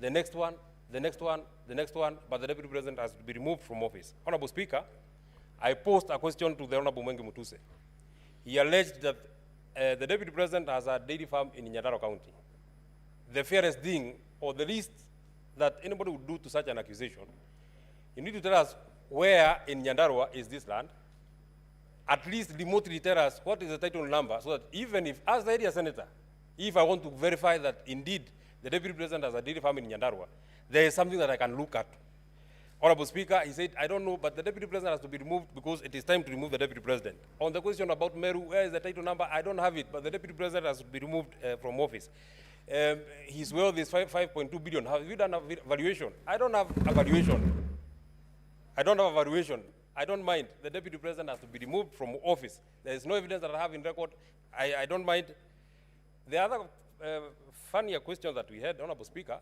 the next one, the next one, the next one, but the Deputy President has to be removed from office. Honorable Speaker, I posed a question to the Honorable Mwengi Mutuse. He alleged that the Deputy President has a dairy farm in Nyandarua County. The fairest thing, or the least that anybody would do to such an accusation, you need to tell us where in Nyandarua is this land, at least remotely tell us what is the title number, so that even if, as the area senator, if I want to verify that indeed the Deputy President has a dairy farm in Nyandarua, there is something that I can look at. Honorable Speaker, he said, I don't know, but the Deputy President has to be removed because it is time to remove the Deputy President. On the question about Meru, where is the title number? I don't have it, but the Deputy President has to be removed from office. His wealth is 5.2 billion. Have you done a valuation? I don't have a valuation. I don't have a valuation. I don't mind. The Deputy President has to be removed from office. There is no evidence that I have in record. I don't mind. The other funnier question that we had, Honorable Speaker,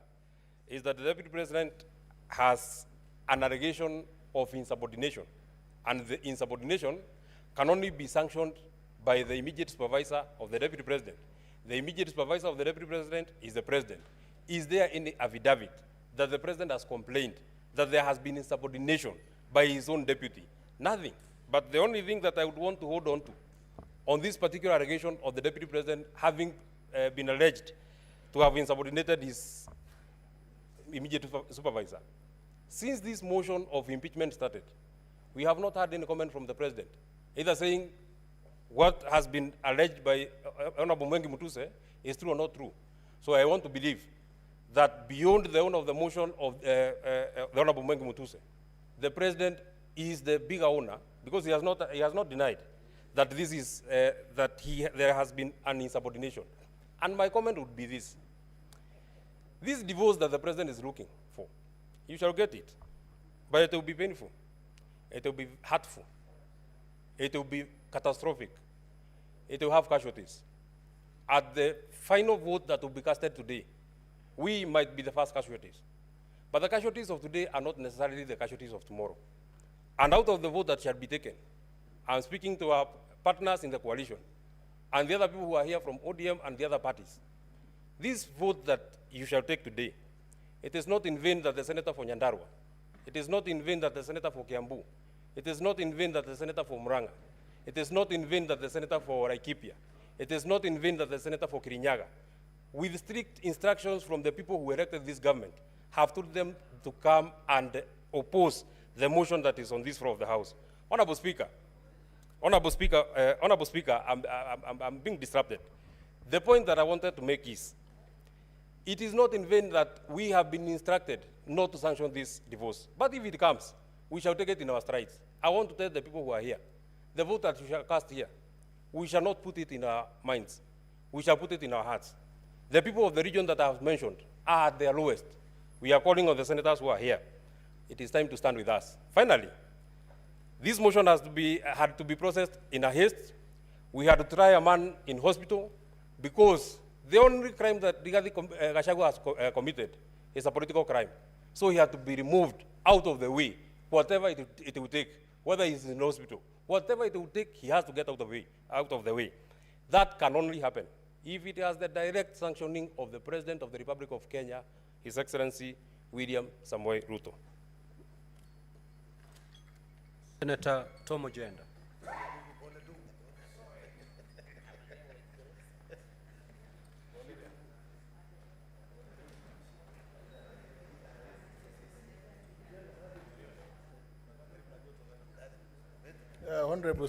is that the Deputy President has an allegation of insubordination. And the insubordination can only be sanctioned by the immediate supervisor of the Deputy President. The immediate supervisor of the Deputy President is the President. Is there any affidavit that the President has complained that there has been insubordination by his own deputy? Nothing. But the only thing that I would want to hold on to, on this particular allegation of the Deputy President having been alleged to have insubordinated his immediate supervisor. Since this motion of impeachment started, we have not had any comment from the President, either saying what has been alleged by Honorable Mwengi Mutuse is true or not true. So I want to believe that beyond the owner of the motion of the Honorable Mwengi Mutuse, the President is the bigger owner, because he has not denied that this is there has been an insubordination. And my comment would be this: this divorce that the President is looking for, you shall get it, but it will be painful, it will be hurtful, it will be catastrophic, it will have casualties. At the final vote that will be casted today, we might be the first casualties. But the casualties of today are not necessarily the casualties of tomorrow. And out of the vote that shall be taken, I'm speaking to our partners in the coalition and the other people who are here from ODM and the other parties. This vote that you shall take today, it is not in vain that the senator for Nyandarua, it is not in vain that the senator for Kiambu, it is not in vain that the senator for Muranga, it is not in vain that the senator for Laikipia, it is not in vain that the senator for Kirinyaga, with strict instructions from the people who elected this government, have told them to come and oppose the motion that is on this floor of the House. Honorable Speaker, I'm being disrupted. The point that I wanted to make is, it is not in vain that we have been instructed not to sanction this divorce. But if it comes, we shall take it in our strides. I want to tell the people who are here, the vote that you shall cast here, we shall not put it in our minds. We shall put it in our hearts. The people of the region that I have mentioned are at their lowest. We are calling on the senators who are here. It is time to stand with us. Finally, this motion had to be processed in a haste. We had to try a man in hospital because the only crime that Rigathi Gachagua has committed is a political crime. So he had to be removed out of the way, whatever it will take, whether he's in hospital, whatever it will take, he has to get out of the way. That can only happen if it has the direct sanctioning of the President of the Republic of Kenya, His Excellency William Samoei Ruto. Senator Tom Ojenda. Honorable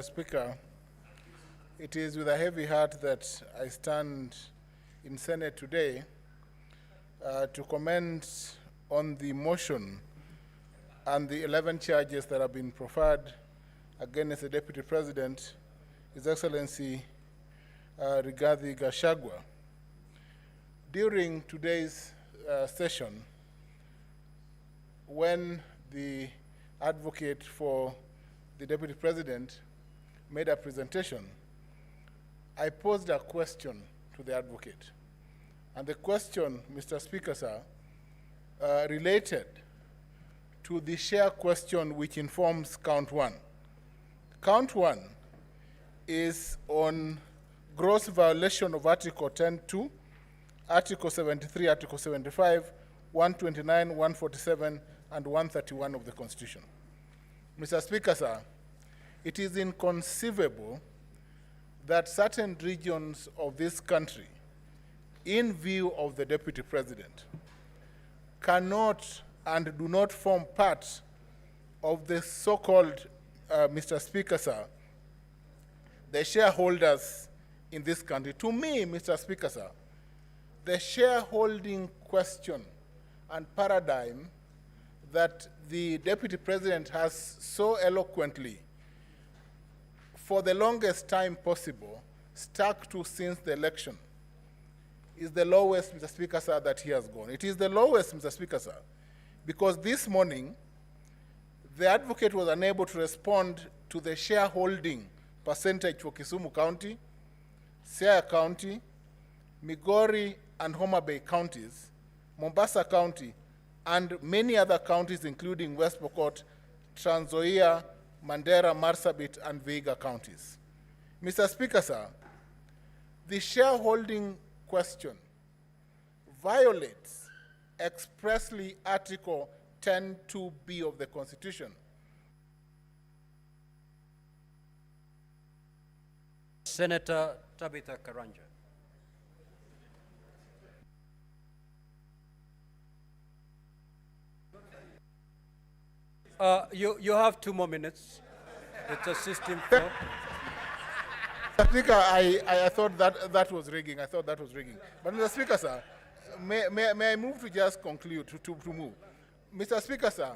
Speaker, it is with a heavy heart that I stand in Senate today to comment on the motion and the 11 charges that have been preferred against the Deputy President, His Excellency Rigathi Gachagua. During today's session, when the advocate for the Deputy President made a presentation, I posed a question to the advocate. And the question, Mr. Speaker, sir, related to the share question which informs count one. Count one is on gross violation of Article 10.2, Article 73, Article 75, 129, 147, and 131 of the Constitution. Mr. Speaker, sir, it is inconceivable that certain regions of this country, in view of the Deputy President, cannot and do not form part of the so-called, Mr. Speaker, sir, the shareholders in this country. To me, Mr. Speaker, sir, the shareholding question and paradigm that the Deputy President has so eloquently, for the longest time possible, stuck to since the election, is the lowest, Mr. Speaker, sir, that he has gone. It is the lowest, Mr. Speaker, sir, because this morning, the advocate was unable to respond to the shareholding percentage for Kisumu County, Siaya County, Migori and Homa Bay counties, Mombasa County, and many other counties, including West Pokot, Trans Nzoia, Mandera, Marsabit, and Vihiga counties. Mr. Speaker, sir, the shareholding question violates expressly Article 10.2b of the Constitution. Senator Tabitha Karanja. You have 2 more minutes. It's a system flow. Mr. Speaker, I thought that was rigging. I thought that was rigging. But Mr. Speaker, sir, may I move to just conclude, to move? Mr. Speaker, sir,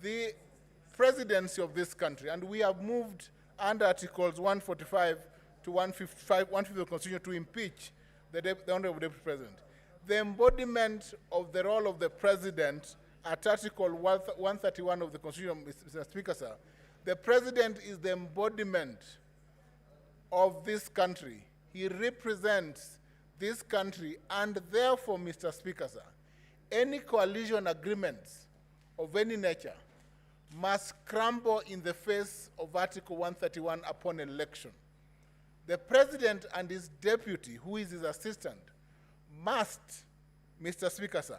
the presidency of this country, and we have moved under Articles 145 to 150 of the Constitution to impeach the Honorable Deputy President. The embodiment of the role of the President at Article 131 of the Constitution, Mr. Speaker, sir, the President is the embodiment of this country. He represents this country, and therefore, Mr. Speaker, sir, any coalition agreements of any nature must crumble in the face of Article 131 upon election. The President and his deputy, who is his assistant, must, Mr. Speaker, sir,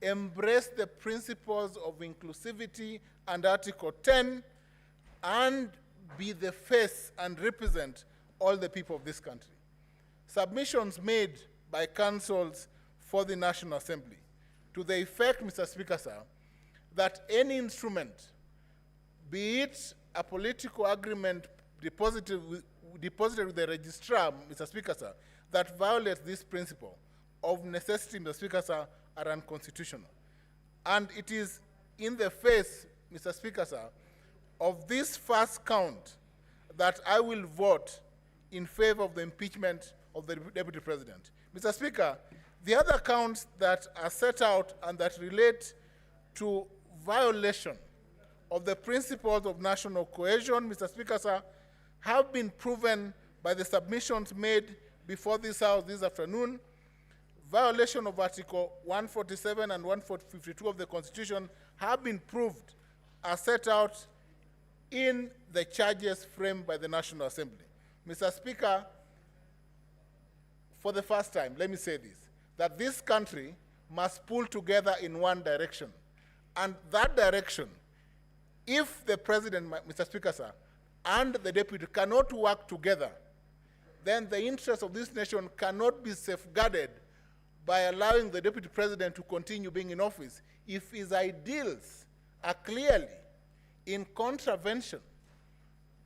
embrace the principles of inclusivity and Article 10 and be the face and represent all the people of this country. Submissions made by councils for the National Assembly to the effect, Mr. Speaker, sir, that any instrument, be it a political agreement deposited with the registrar, Mr. Speaker, sir, that violates this principle of necessity, Mr. Speaker, sir, are unconstitutional. And it is in the face, Mr. Speaker, sir, of this first count that I will vote in favor of the impeachment of the Deputy President. Mr. Speaker, the other counts that are set out and that relate to violation of the principles of national cohesion, Mr. Speaker, sir, have been proven by the submissions made before this House this afternoon. Violation of Article 147 and 152 of the Constitution have been proved as set out in the charges framed by the National Assembly. Mr. Speaker, for the first time, let me say this, that this country must pull together in one direction. And that direction, if the president, Mr. Speaker, sir, and the deputy cannot work together, then the interests of this nation cannot be safeguarded by allowing the deputy president to continue being in office if his ideals are clearly in contravention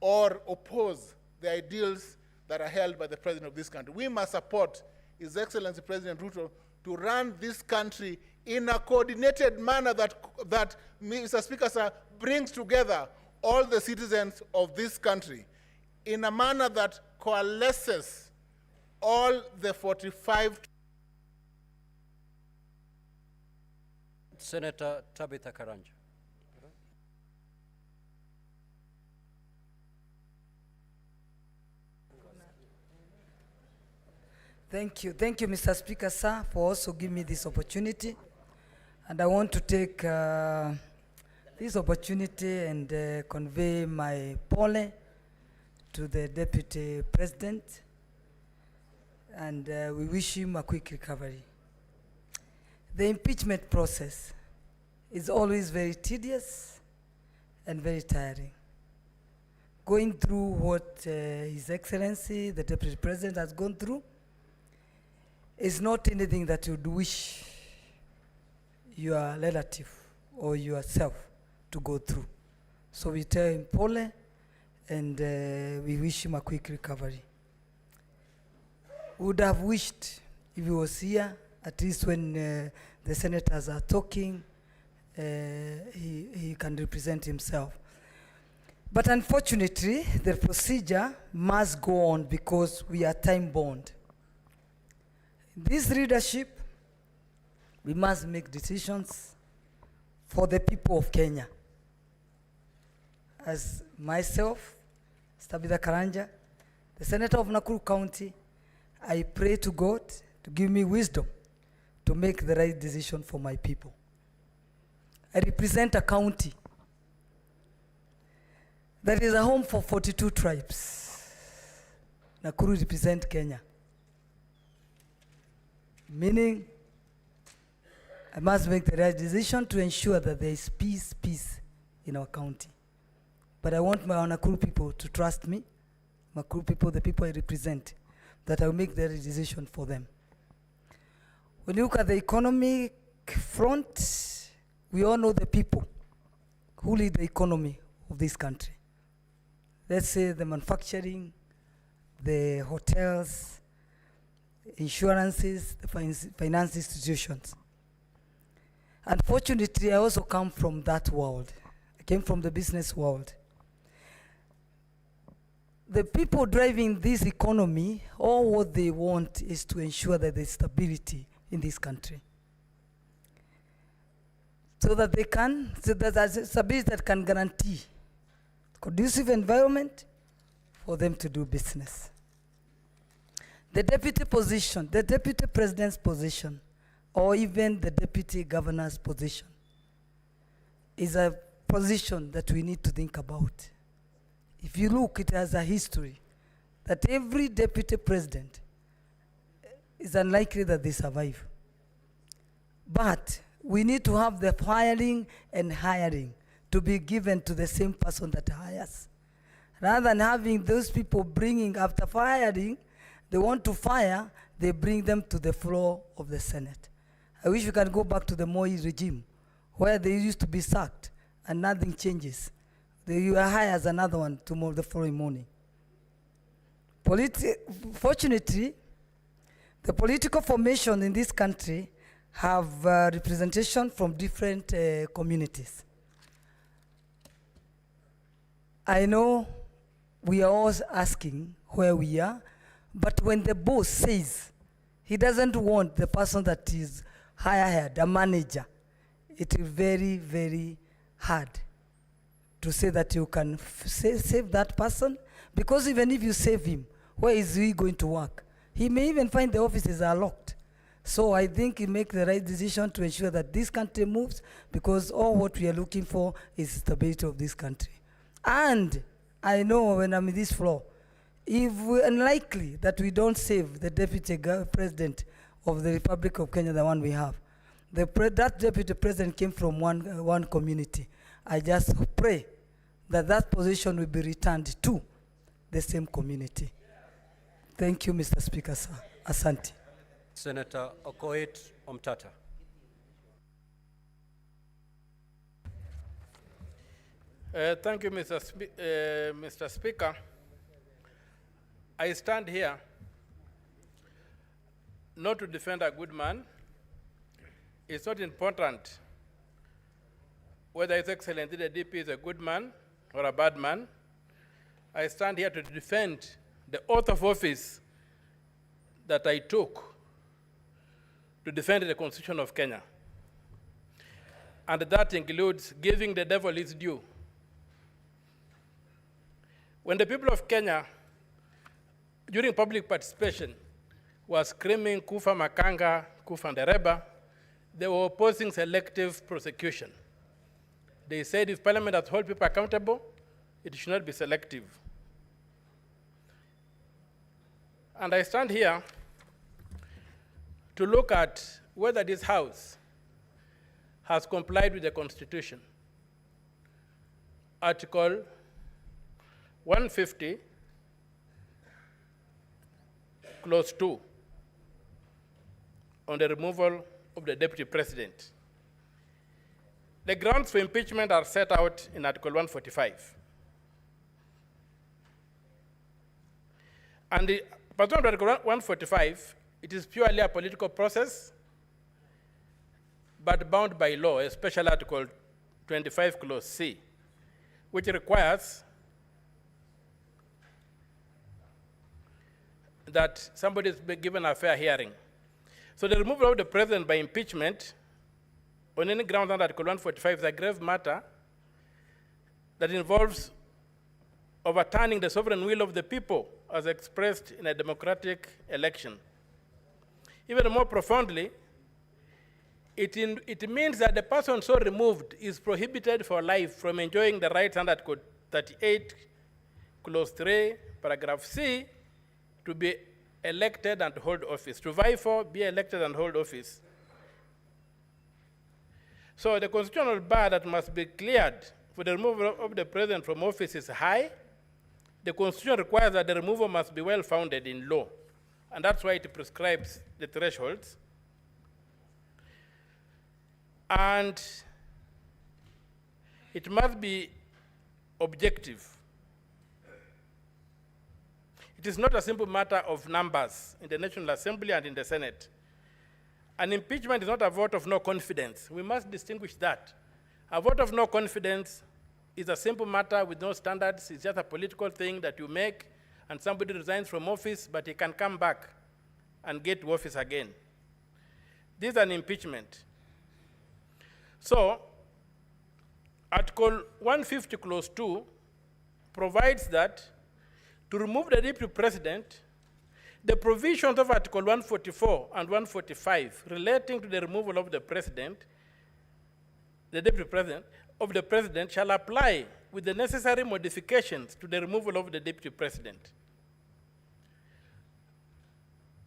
or oppose the ideals that are held by the president of this country. We must support His Excellency President Ruto to run this country in a coordinated manner that Mr. Speaker, sir, brings together all the citizens of this country in a manner that coalesces all the 45. Senator Tabitha Karanja. Thank you, Mr. Speaker, sir, for also giving me this opportunity. And I want to take this opportunity and convey my pole to the Deputy President, and we wish him a quick recovery. The impeachment process is always very tedious and very tiring. Going through what His Excellency, the Deputy President, has gone through is not anything that you'd wish your relative or yourself to go through. So we tell him pole, and we wish him a quick recovery. Would have wished if he was here, at least when the senators are talking, he can represent himself. But unfortunately, the procedure must go on because we are time-bound. This leadership, we must make decisions for the people of Kenya. As myself, Tabitha Karanja, the Senator of Nakuru County, I pray to God to give me wisdom to make the right decision for my people. I represent a county that is a home for 42 tribes. Nakuru represents Kenya. Meaning, I must make the right decision to ensure that there is peace in our county. But I want my Nakuru people to trust me, Nakuru people, the people I represent, that I will make the right decision for them. When you look at the economic front, we all know the people who lead the economy of this country. Let's say the manufacturing, the hotels, insurances, the finance institutions. Unfortunately, I also come from that world. I came from the business world. The people driving this economy, all what they want is to ensure that there's stability in this country. So that there's stability that can guarantee conducive environment for them to do business. The deputy position, the deputy president's position, or even the deputy governor's position is a position that we need to think about. If you look, it has a history that every deputy president is unlikely that they survive. But we need to have the firing and hiring to be given to the same person that hires. Rather than having those people bringing, after firing, they want to fire, they bring them to the floor of the Senate. I wish we can go back to the Moi regime, where they used to be sacked and nothing changes. They hire as another one tomorrow, the following morning. Fortunately, the political formation in this country have representation from different communities. I know we are all asking where we are, but when the boss says he doesn't want the person that is hired, a manager, it is very, very hard to say that you can save that person, because even if you save him, where is he going to work? He may even find the offices are locked. So I think he make the right decision to ensure that this country moves, because all what we are looking for is stability of this country. And I know when I'm in this floor, if we're unlikely that we don't save the deputy president of the Republic of Kenya, the one we have, that deputy president came from one community. I just pray that that position will be returned to the same community. Thank you, Mr. Speaker, sir. Asante. Senator Okoit Omtata. Thank you, Mr. Speaker. I stand here not to defend a good man. It's not important whether His Excellency the DP is a good man or a bad man. I stand here to defend the oath of office that I took to defend the Constitution of Kenya. And that includes giving the devil his due. When the people of Kenya, during public participation, were screaming Kufa Makanga, Kufa Ndereba, they were opposing selective prosecution. They said if Parliament has to hold people accountable, it should not be selective. And I stand here to look at whether this House has complied with the Constitution. Article 150, Clause 2, on the removal of the Deputy President. The grounds for impeachment are set out in Article 145. And pursuant to Article 145, it is purely a political process, but bound by law, especially Article 25, Clause C, which requires that somebody is given a fair hearing. So the removal of the president by impeachment on any ground under Article 145 is a grave matter that involves overturning the sovereign will of the people as expressed in a democratic election. Even more profoundly, it means that the person so removed is prohibited for life from enjoying the rights under Article 38, Clause 3, Paragraph C, to be elected and hold office, to vie for, be elected and hold office. So the constitutional bar that must be cleared for the removal of the president from office is high. The Constitution requires that the removal must be well-founded in law, and that's why it prescribes the thresholds. And it must be objective. It is not a simple matter of numbers in the National Assembly and in the Senate. An impeachment is not a vote of no confidence. We must distinguish that. A vote of no confidence is a simple matter with no standards. It's just a political thing that you make, and somebody resigns from office, but he can come back and get to office again. This is an impeachment. So, Article 150, Clause 2 provides that to remove the deputy president, the provisions of Article 144 and 145 relating to the removal of the president, the deputy president, of the president shall apply with the necessary modifications to the removal of the deputy president.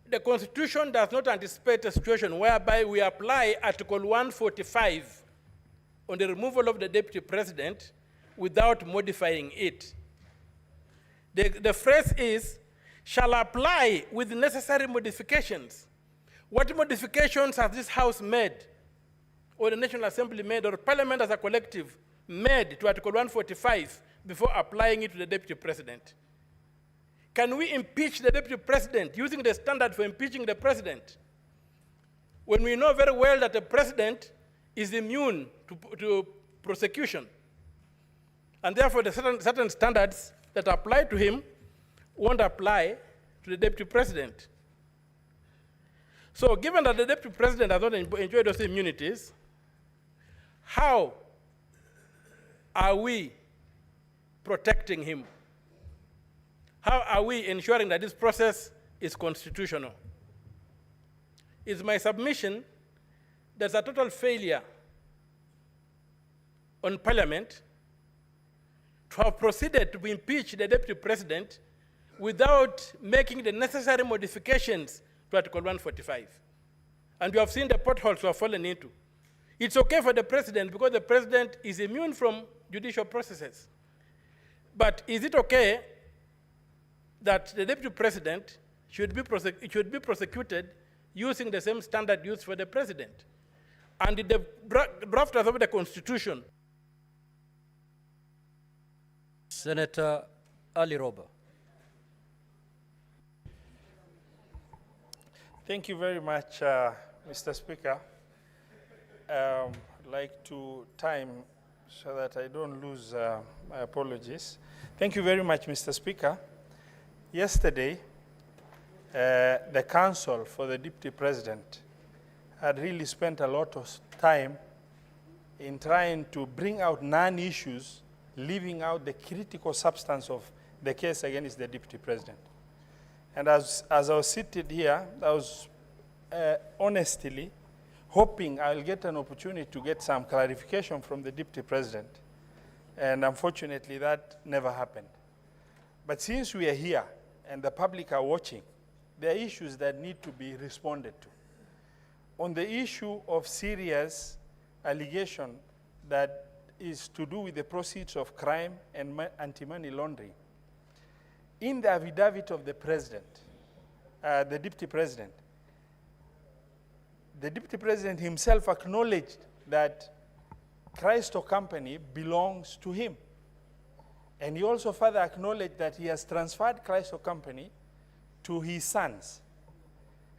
The Constitution does not anticipate a situation whereby we apply Article 145 on the removal of the deputy president without modifying it. The phrase is, shall apply with necessary modifications. What modifications has this House made, or the National Assembly made, or Parliament as a collective made to Article 145 before applying it to the Deputy President? Can we impeach the Deputy President using the standard for impeaching the President, when we know very well that the President is immune to prosecution, and therefore the certain standards that apply to him won't apply to the Deputy President? So given that the Deputy President has not enjoyed those immunities, how are we protecting him? How are we ensuring that this process is constitutional? It's my submission there's a total failure on Parliament to have proceeded to impeach the Deputy President without making the necessary modifications to Article 145. And you have seen the potholes we have fallen into. It's okay for the president because the president is immune from judicial processes. But is it okay that the deputy president should be prosecuted using the same standard used for the president? And the drafters of the Constitution. Senator Ali Roba. Thank you very much, Mr. Speaker. I'd like to time so that I don't lose my apologies. Thank you very much, Mr. Speaker. Yesterday, the Council for the Deputy President had really spent a lot of time in trying to bring out non-issues, leaving out the critical substance of the case against the Deputy President. And as I was seated here, I was honestly hoping I'll get an opportunity to get some clarification from the Deputy President. And unfortunately, that never happened. But since we are here and the public are watching, there are issues that need to be responded to. On the issue of serious allegation that is to do with the proceeds of crime and anti-money laundering, in the affidavit of the president, the deputy president himself acknowledged that Christo Company belongs to him. And he also further acknowledged that he has transferred Christo Company to his sons.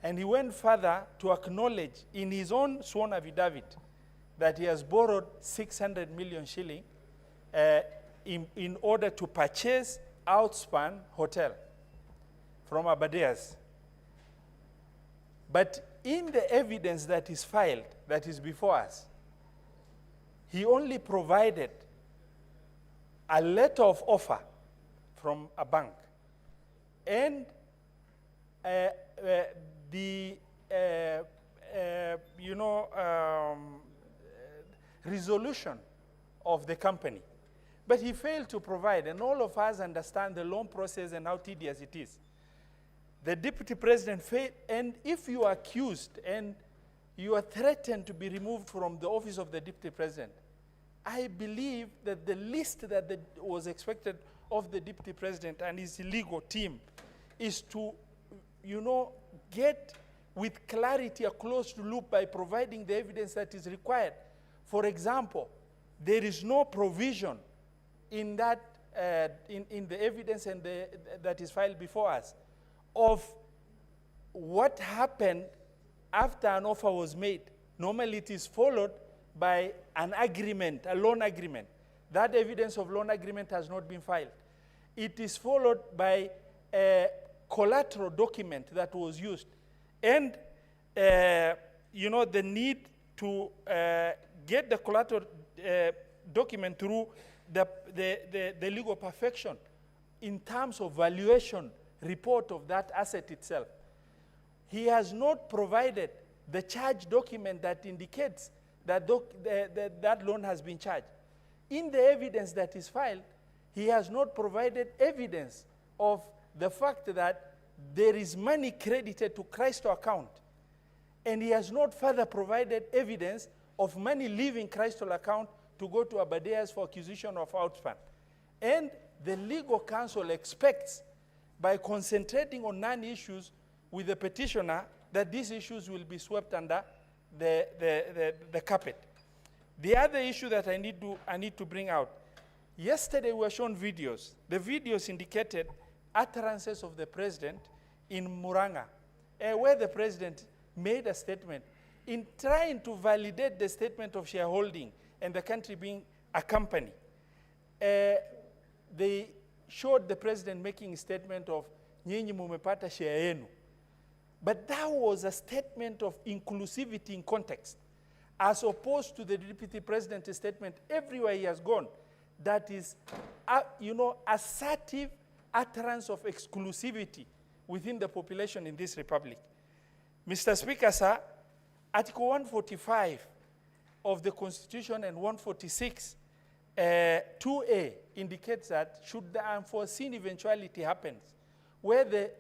And he went further to acknowledge in his own sworn affidavit that he has borrowed 600 million shilling in order to purchase Outspan Hotel from Abadeas. But in the evidence that is filed, that is before us, he only provided a letter of offer from a bank and resolution of the company. But he failed to provide, and all of us understand the loan process and how tedious it is. The deputy president failed, and if you are accused and you are threatened to be removed from the office of the deputy president, I believe that the least that was expected of the deputy president and his legal team is to, get with clarity a closed loop by providing the evidence that is required. For example, there is no provision in that in the evidence and that is filed before us of what happened after an offer was made. Normally it is followed by an agreement, a loan agreement. That evidence of loan agreement has not been filed. It is followed by a collateral document that was used. And, the need to get the collateral document through the legal perfection in terms of valuation report of that asset itself. He has not provided the charge document that indicates that that loan has been charged. In the evidence that is filed, he has not provided evidence of the fact that there is money credited to Christo account. And he has not further provided evidence of money leaving Christo account to go to Abadeas for acquisition of Outspan. And the legal counsel expects, by concentrating on non-issues with the petitioner, that these issues will be swept under the carpet. The other issue that I need to bring out, yesterday we were shown videos. The videos indicated utterances of the president in Muranga, where the president made a statement in trying to validate the statement of shareholding and the country being a company. They showed the president making a statement of nyinyi mumepata share yenu. But that was a statement of inclusivity in context, as opposed to the deputy president's statement everywhere he has gone, that is, assertive utterance of exclusivity within the population in this republic. Mr. Speaker, sir, Article 145 of the Constitution and 146, 2A indicates that should the unforeseen eventuality happen, where the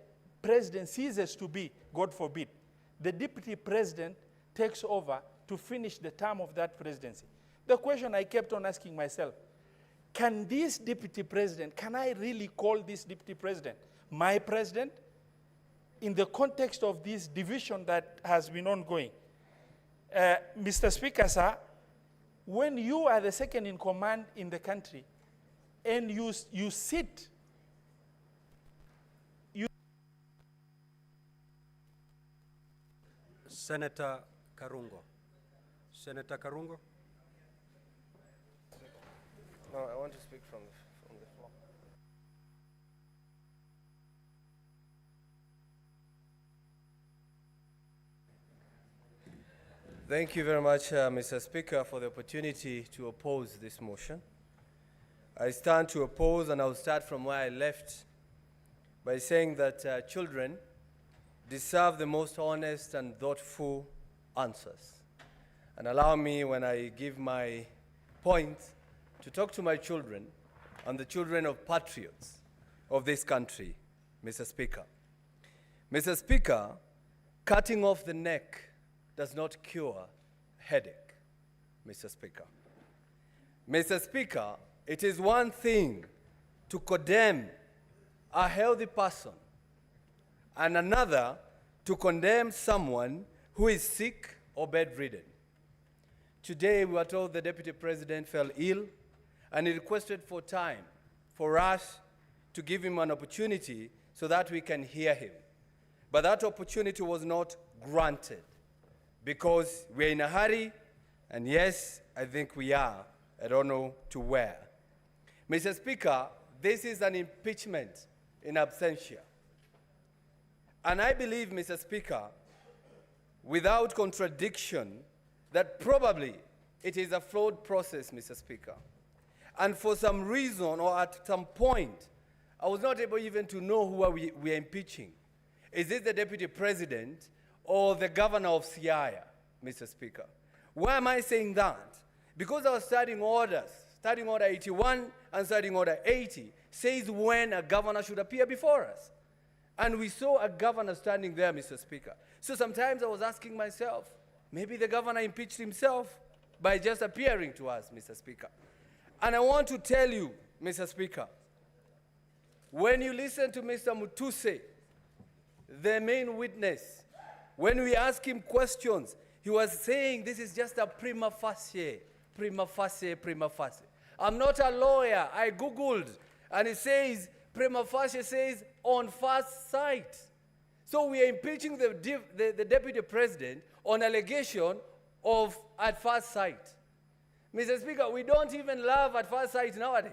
president ceases to be, God forbid, the deputy president takes over to finish the term of that presidency. The question I kept on asking myself, can this deputy president, can I really call this deputy president my president in the context of this division that has been ongoing? Mr. Speaker, sir, when you are the second in command in the country and you sit, Senator Karungo. Senator Karungo. No, I want to speak from the floor. Thank you very much, Mr. Speaker, for the opportunity to oppose this motion. I stand to oppose, and I'll start from where I left by saying that children deserve the most honest and thoughtful answers. And allow me, when I give my point, to talk to my children and the children of patriots of this country, Mr. Speaker. Mr. Speaker, cutting off the neck does not cure headache, Mr. Speaker. Mr. Speaker, it is one thing to condemn a healthy person and another to condemn someone who is sick or bedridden. Today, we were told the Deputy President fell ill, and he requested for time for us to give him an opportunity so that we can hear him. But that opportunity was not granted because we're in a hurry, and yes, I think we are. I don't know to where. Mr. Speaker, this is an impeachment in absentia. And I believe, Mr. Speaker, without contradiction, that probably it is a flawed process, Mr. Speaker. And for some reason or at some point, I was not able even to know who we are impeaching. Is it the Deputy President or the Governor of Siaya, Mr. Speaker? Why am I saying that? Because our standing orders, Standing Order 81 and Standing Order 80, says when a governor should appear before us. And we saw a governor standing there, Mr. Speaker. So sometimes I was asking myself, maybe the governor impeached himself by just appearing to us, Mr. Speaker. And I want to tell you, Mr. Speaker, when you listen to Mr. Mutuse, the main witness, when we ask him questions, he was saying this is just a prima facie, prima facie, prima facie. I'm not a lawyer. I Googled, and it says, prima facie says on first sight. So we are impeaching the Deputy President on allegation of at first sight. Mr. Speaker, we don't even love at first sight nowadays.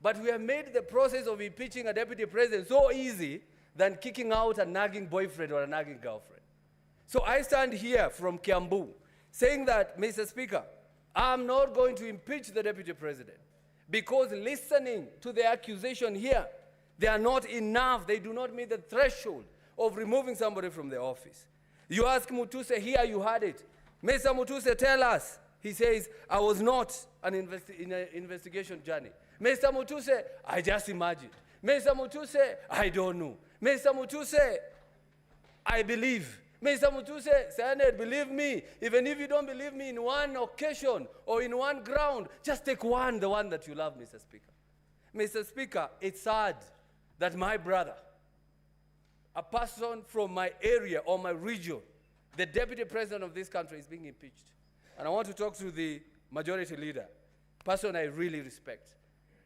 But we have made the process of impeaching a Deputy President so easy than kicking out a nagging boyfriend or a nagging girlfriend. So I stand here from Kiambu saying that, Mr. Speaker, I'm not going to impeach the Deputy President because listening to the accusation here, they are not enough. They do not meet the threshold of removing somebody from the office. You ask Mutuse, here you had it. Mr. Mutuse, tell us. He says, I was not in an investigation journey. Mr. Mutuse, I just imagined. Mr. Mutuse, I don't know. Mr. Mutuse, I believe. Mr. Mutuse, Senate, believe me. Even if you don't believe me in one occasion or in one ground, just take one, the one that you love, Mr. Speaker. Mr. Speaker, it's sad that my brother, a person from my area or my region, the Deputy President of this country is being impeached. And I want to talk to the majority leader, person I really respect,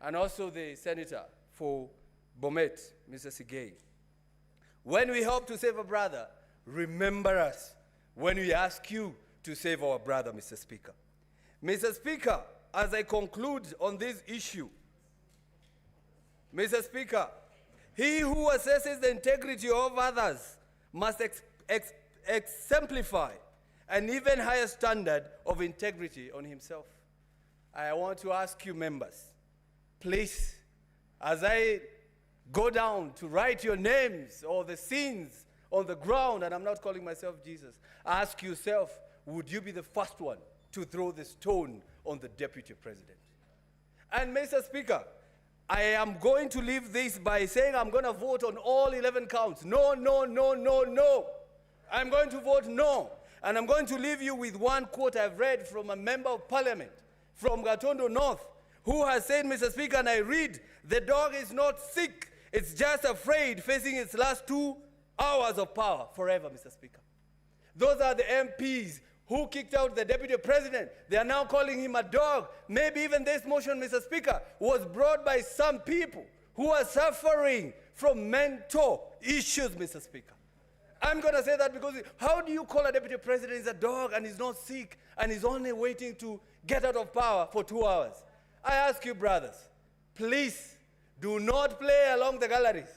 and also the senator for Bomet, Mr. Sigei. When we hope to save a brother, remember us when we ask you to save our brother, Mr. Speaker. Mr. Speaker, as I conclude on this issue, Mr. Speaker, he who assesses the integrity of others must exemplify an even higher standard of integrity on himself. I want to ask you members, please, as I go down to write your names or the sins on the ground, and I'm not calling myself Jesus, ask yourself, would you be the first one to throw the stone on the Deputy President? And Mr. Speaker, I am going to leave this by saying I'm going to vote on all 11 counts. No, no, no, no, no. I'm going to vote no. And I'm going to leave you with one quote I've read from a member of parliament from Gatondo North, who has said, Mr. Speaker, and I read, "The dog is not sick, it's just afraid, facing its last 2 hours of power forever," Mr. Speaker. Those are the MPs who kicked out the deputy president. They are now calling him a dog. Maybe even this motion, Mr. Speaker, was brought by some people who are suffering from mental issues, Mr. Speaker. I'm going to say that because how do you call a deputy president is a dog and he's not sick and he's only waiting to get out of power for 2 hours? I ask you, brothers, please do not play along the galleries.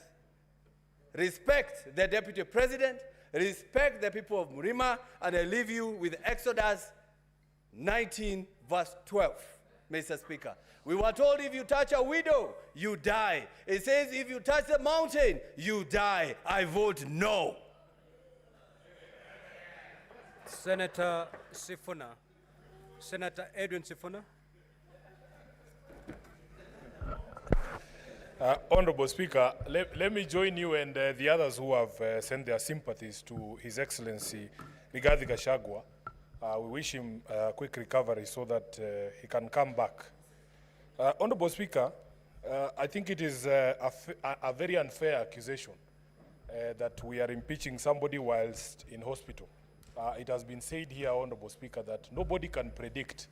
Respect the deputy president, respect the people of Murima, and I leave you with Exodus 19, verse 12, Mr. Speaker. We were told if you touch a widow, you die. It says if you touch the mountain, you die. I vote no. Senator Sifuna. Senator Edwin Sifuna. Honorable Speaker, let me join you and the others who have sent their sympathies to His Excellency Rigathi Gachagua. We wish him a quick recovery so that he can come back. Honorable Speaker, I think it is a very unfair accusation that we are impeaching somebody whilst in hospital. It has been said here, Honorable Speaker, that nobody can predict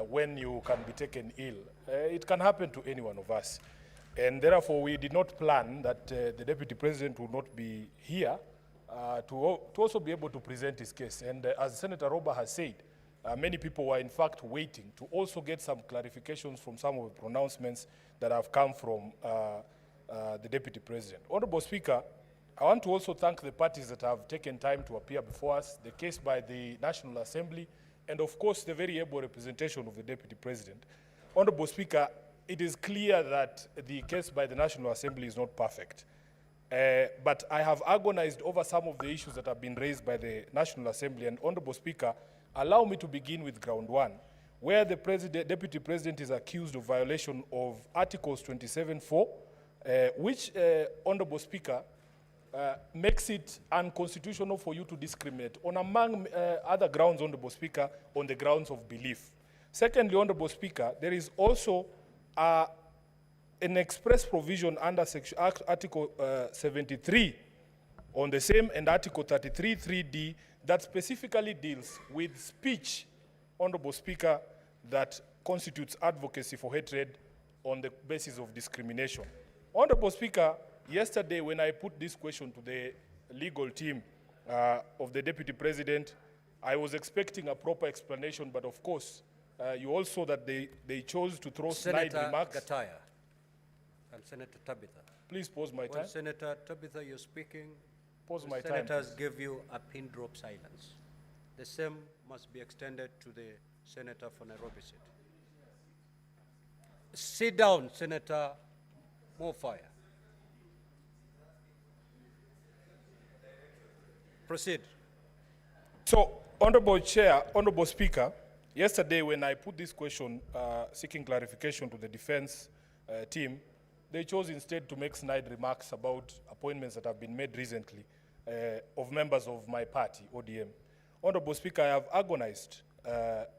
when you can be taken ill. It can happen to any one of us. And therefore, we did not plan that the Deputy President would not be here to also be able to present his case. And as Senator Roba has said, many people were in fact waiting to also get some clarifications from some of the pronouncements that have come from the Deputy President. Honorable Speaker, I want to also thank the parties that have taken time to appear before us, the case by the National Assembly, and of course the very able representation of the Deputy President. Honorable Speaker, it is clear that the case by the National Assembly is not perfect. But I have agonized over some of the issues that have been raised by the National Assembly. And Honorable Speaker, allow me to begin with ground one, where the Deputy President is accused of violation of Articles 27(4), which, Honorable Speaker, makes it unconstitutional for you to discriminate on, among other grounds, Honorable Speaker, on the grounds of belief. Secondly, Honorable Speaker, there is also an express provision under Article 73 on the same, and Article 33 3D that specifically deals with speech, Honorable Speaker, that constitutes advocacy for hatred on the basis of discrimination. Honorable Speaker, yesterday when I put this question to the legal team of the Deputy President, I was expecting a proper explanation, but of course, you all saw that they chose to throw snide remarks. Senator Gataya and Senator Tabitha. Please pause my time. When Senator Tabitha, you're speaking, Pause my time. senators give you a pin drop silence. The same must be extended to the senator for Nairobi City. Sit down, Senator Mofire. Proceed. So, Honorable Chair, Honorable Speaker, yesterday when I put this question seeking clarification to the defense team, they chose instead to make snide remarks about appointments that have been made recently of members of my party, ODM. Honorable Speaker, I have agonized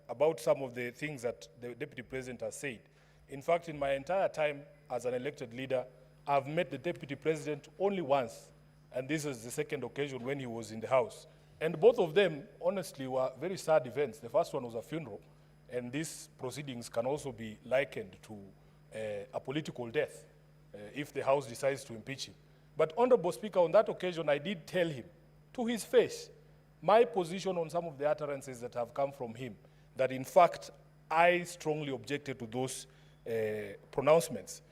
about some of the things that the Deputy President has said. In fact, in my entire time as an elected leader, I've met the Deputy President only once, and this is the second occasion when he was in the House. And both of them, honestly, were very sad events. The first one was a funeral, and these proceedings can also be likened to a political death if the House decides to impeach him. But, Honorable Speaker, on that occasion, I did tell him to his face my position on some of the utterances that have come from him, that in fact, I strongly objected to those pronouncements.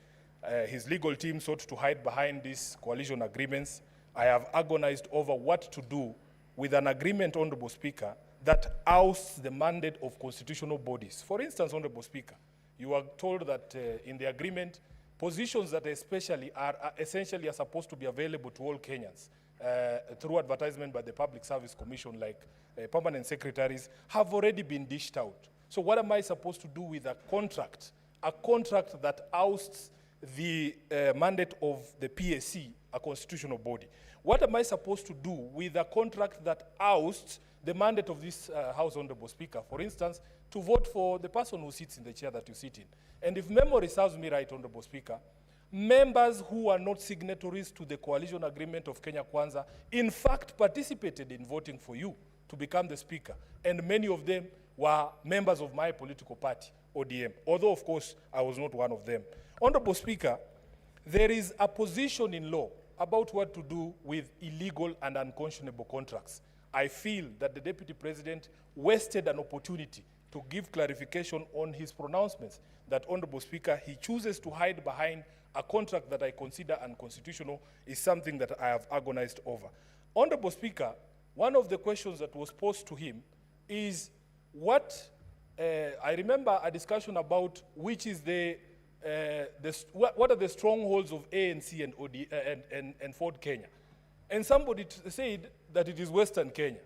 His legal team sought to hide behind these coalition agreements. I have agonized over what to do with an agreement, Honorable Speaker, that ousts the mandate of constitutional bodies. For instance, Honorable Speaker, you are told that in the agreement, positions that essentially are supposed to be available to all Kenyans through advertisement by the Public Service Commission, like permanent secretaries, have already been dished out. So what am I supposed to do with a contract that ousts the mandate of the PSC, a constitutional body. What am I supposed to do with a contract that ousts the mandate of this House, Honorable Speaker? For instance, to vote for the person who sits in the chair that you sit in. And if memory serves me right, Honorable Speaker, members who are not signatories to the coalition agreement of Kenya Kwanza, in fact, participated in voting for you to become the Speaker. And many of them were members of my political party, ODM, although, of course, I was not one of them. Honorable Speaker, there is a position in law about what to do with illegal and unconscionable contracts. I feel that the Deputy President wasted an opportunity to give clarification on his pronouncements that, Honorable Speaker, he chooses to hide behind a contract that I consider unconstitutional is something that I have agonized over. Honorable Speaker, one of the questions that was posed to him is what, I remember a discussion about which is what are the strongholds of ANC and Ford Kenya. And somebody said that it is Western Kenya.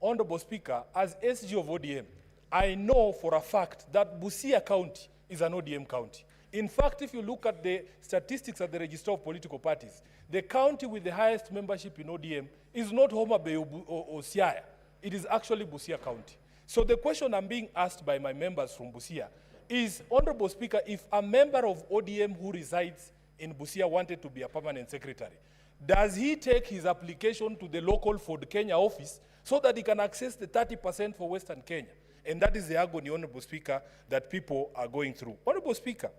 Honorable Speaker, as SG of ODM, I know for a fact that Busia County is an ODM county. In fact, if you look at the statistics at the Register of Political Parties, the county with the highest membership in ODM is not Homa Bay or Siaya. It is actually Busia County. So the question I'm being asked by my members from Busia is, Honorable Speaker, if a member of ODM who resides in Busia wanted to be a permanent secretary, does he take his application to the local Ford Kenya office so that he can access the 30% for Western Kenya? And that is the agony, Honorable Speaker, that people are going through. Honorable Speaker,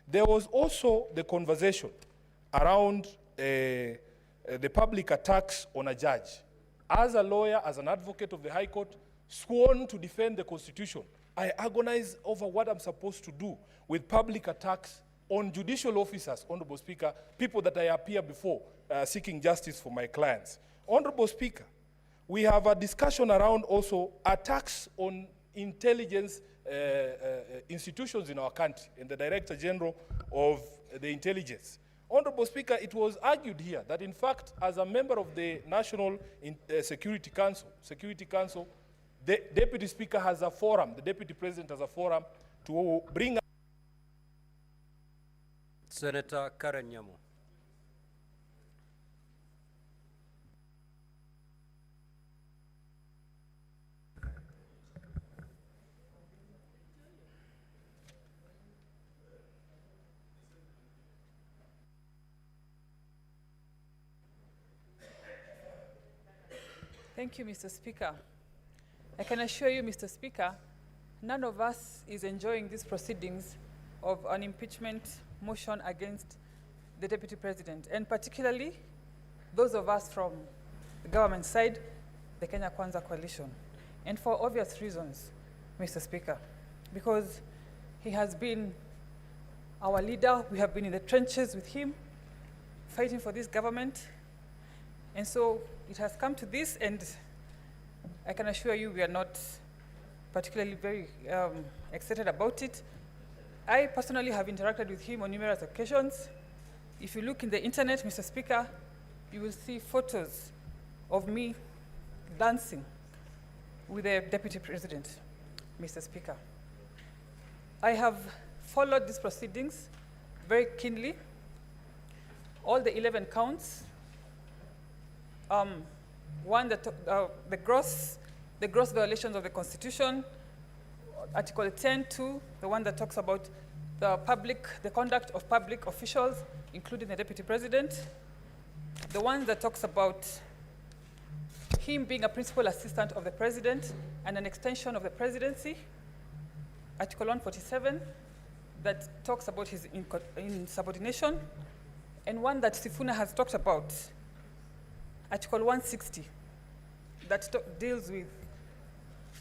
there was also the conversation around the public attacks on a judge. As a lawyer, as an advocate of the High Court, sworn to defend the Constitution, I agonize over what I'm supposed to do with public attacks on judicial officers, Honorable Speaker, people that I appear before seeking justice for my clients. Honorable Speaker, we have a discussion around also attacks on intelligence institutions in our country and the Director General of the Intelligence. Honorable Speaker, it was argued here that in fact, as a member of the National Security Council, the Deputy Speaker has a forum, the Deputy President has a forum to bring up. Senator Karen Nyamu. Thank you, Mr. Speaker. I can assure you, Mr. Speaker, none of us is enjoying these proceedings of an impeachment motion against the Deputy President, and particularly those of us from the government side, the Kenya Kwanza coalition. And for obvious reasons, Mr. Speaker, because he has been our leader, we have been in the trenches with him, fighting for this government. And so it has come to this, and I can assure you we are not particularly very excited about it. I personally have interacted with him on numerous occasions. If you look in the internet, Mr. Speaker, you will see photos of me dancing with the Deputy President, Mr. Speaker. I have followed these proceedings very keenly, all the 11 counts. One, the gross violations of the Constitution, Article 10(2), the one that talks about the conduct of public officials, including the Deputy President. The one that talks about him being a principal assistant of the President and an extension of the presidency, Article 147, that talks about his insubordination, and one that Sifuna has talked about, Article 160, that deals with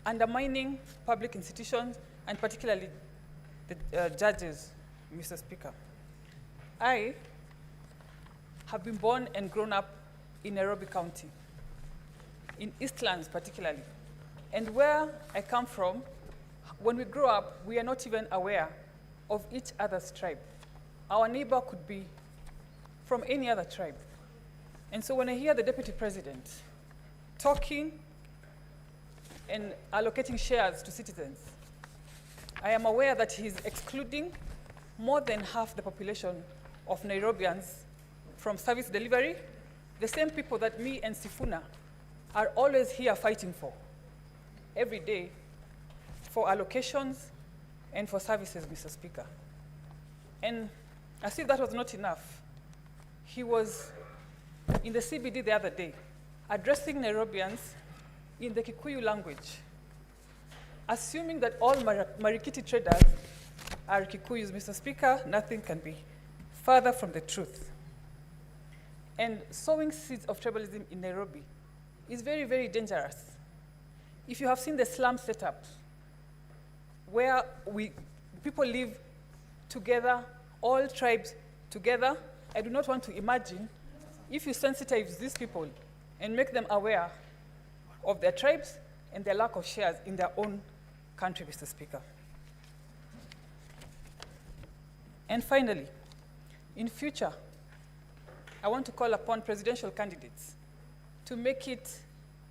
undermining public institutions, and particularly the judges, Mr. Speaker. I have been born and grown up in Nairobi County, in Eastlands particularly. And where I come from, when we grow up, we are not even aware of each other's tribe. Our neighbor could be from any other tribe. And so when I hear the Deputy President talking and allocating shares to citizens, I am aware that he's excluding more than half the population of Nairobians from service delivery, the same people that me and Sifuna are always here fighting for, every day, for allocations and for services, Mr. Speaker. And as if that was not enough, he was in the CBD the other day, addressing Nairobians in the Kikuyu language, assuming that all Marikiti traders are Kikuyus, Mr. Speaker. Nothing can be further from the truth. And sowing seeds of tribalism in Nairobi is very, very dangerous. If you have seen the slum setup, where people live together, all tribes together, I do not want to imagine if you sensitize these people and make them aware of their tribes and their lack of shares in their own country, Mr. Speaker. And finally, in future, I want to call upon presidential candidates to make it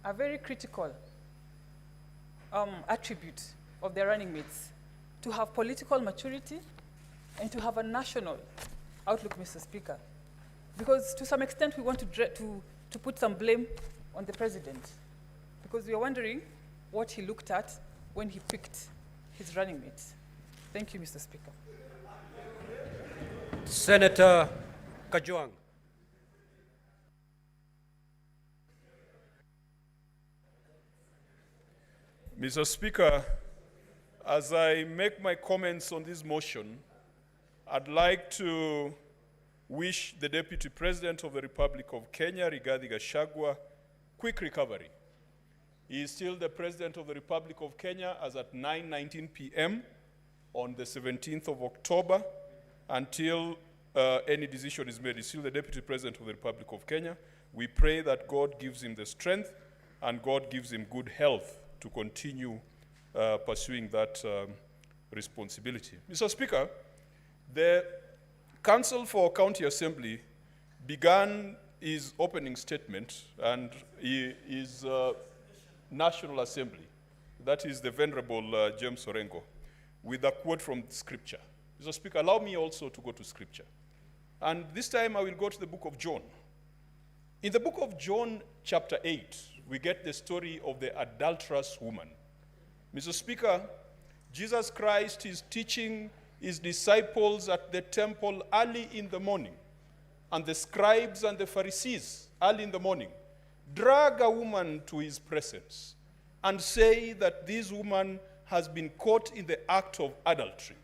a very critical attribute of their running mates to have political maturity and to have a national outlook, Mr. Speaker. Because to some extent, we want to put some blame on the president, because we are wondering what he looked at when he picked his running mates. Thank you, Mr. Speaker. Senator Kajwang. Mr. Speaker, as I make my comments on this motion, I'd like to wish the Deputy President of the Republic of Kenya, Rigathi Gachagua, quick recovery. He is still the President of the Republic of Kenya as at 9:19 p.m. on the 17th of October until any decision is made. He's still the Deputy President of the Republic of Kenya. We pray that God gives him the strength and God gives him good health to continue pursuing that responsibility. Mr. Speaker, the Council for County Assembly began his opening statement and his National Assembly, that is the Venerable James Orengo, with a quote from Scripture. Mr. Speaker, allow me also to go to Scripture. And this time I will go to the book of John. In the book of John, chapter 8, we get the story of the adulterous woman. Mr. Speaker, Jesus Christ is teaching his disciples at the temple early in the morning, and the scribes and the Pharisees early in the morning drag a woman to his presence and say that this woman has been caught in the act of adultery.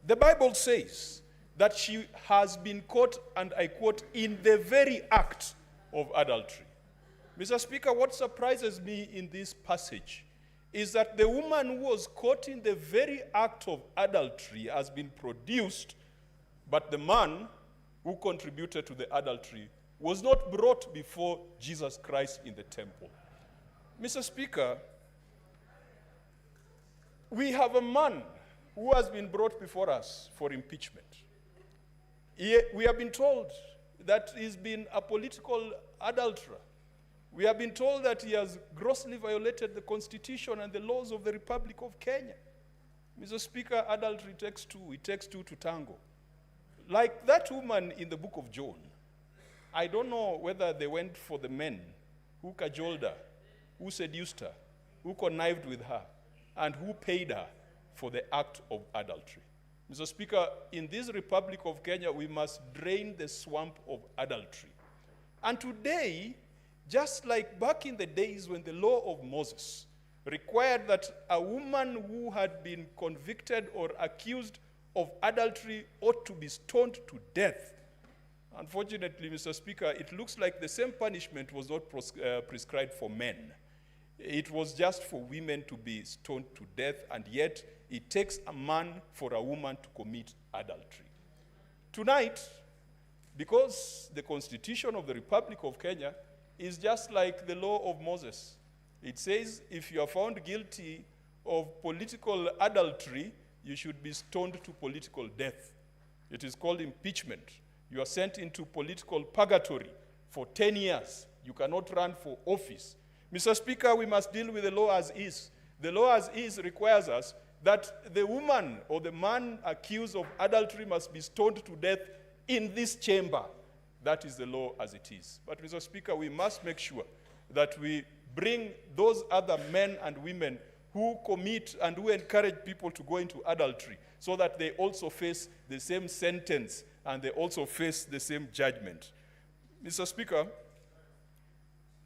The Bible says that she has been caught, and I quote, in the very act of adultery. Mr. Speaker, what surprises me in this passage is that the woman who was caught in the very act of adultery has been produced, but the man who contributed to the adultery was not brought before Jesus Christ in the temple. Mr. Speaker, we have a man who has been brought before us for impeachment. We have been told that he's been a political adulterer. We have been told that he has grossly violated the Constitution and the laws of the Republic of Kenya. Mr. Speaker, adultery takes two. It takes two to tango. Like that woman in the book of John, I don't know whether they went for the men who cajoled her, who seduced her, who connived with her, and who paid her for the act of adultery. Mr. Speaker, in this Republic of Kenya, we must drain the swamp of adultery. And today, just like back in the days when the law of Moses required that a woman who had been convicted or accused of adultery ought to be stoned to death. Unfortunately, Mr. Speaker, it looks like the same punishment was not prescribed for men. It was just for women to be stoned to death, and yet it takes a man for a woman to commit adultery. Tonight, because the Constitution of the Republic of Kenya is just like the law of Moses. It says if you are found guilty of political adultery, you should be stoned to political death. It is called impeachment. You are sent into political purgatory for 10 years. You cannot run for office. Mr. Speaker, we must deal with the law as is. The law as is requires us that the woman or the man accused of adultery must be stoned to death in this chamber. That is the law as it is. But Mr. Speaker, we must make sure that we bring those other men and women who commit and who encourage people to go into adultery so that they also face the same sentence and they also face the same judgment. Mr. Speaker,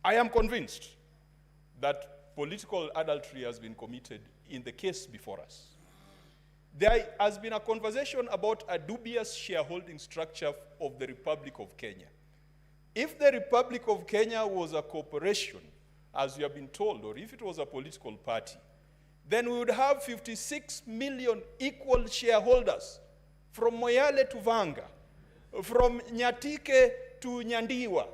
I am convinced that political adultery has been committed in the case before us. There has been a conversation about a dubious shareholding structure of the Republic of Kenya. If the Republic of Kenya was a corporation, as we have been told, or if it was a political party, then we would have 56 million equal shareholders, from Moyale to Vanga, from Nyatike to Nyandiwa,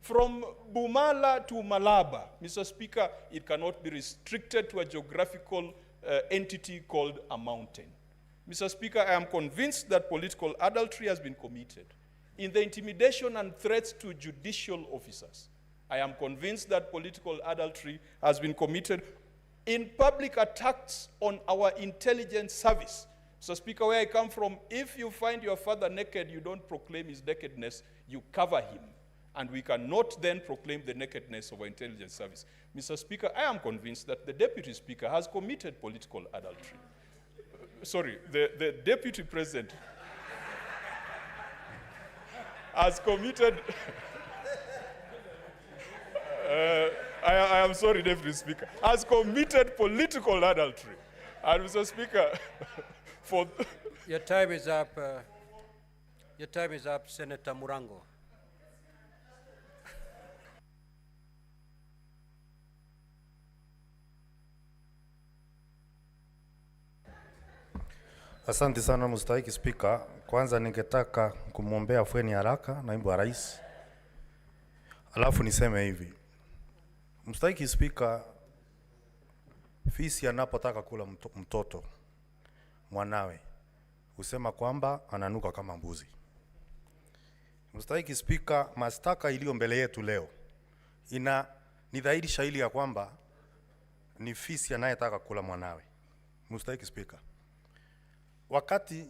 from Bumala to Malaba. Mr. Speaker, it cannot be restricted to a geographical entity called a mountain. Mr. Speaker, I am convinced that political adultery has been committed in the intimidation and threats to judicial officers. I am convinced that political adultery has been committed in public attacks on our intelligence service. Mr. Speaker, where I come from, if you find your father naked, you don't proclaim his nakedness, you cover him. And we cannot then proclaim the nakedness of our intelligence service. Mr. Speaker, I am convinced that the Deputy Speaker has committed political adultery. Sorry, the Deputy President has committed... I am sorry, Deputy Speaker, has committed political adultery. And Mr. Speaker, for... Your time is up. Your time is up, Senator Murango. Asante sana mstahiki Spika. Kwanza ningetaka kumwombea afueni haraka naibu wa rais. Alafu niseme hivi. Mstahiki Spika, fisi anapotaka kula mtoto mwanawe husema kwamba ananuka kama mbuzi. Mstahiki Spika, mashtaka iliyo mbele yetu leo ni dhahiri shahiri ya kwamba ni fisi anayetaka kula mwanawe. Mstahiki Spika, wakati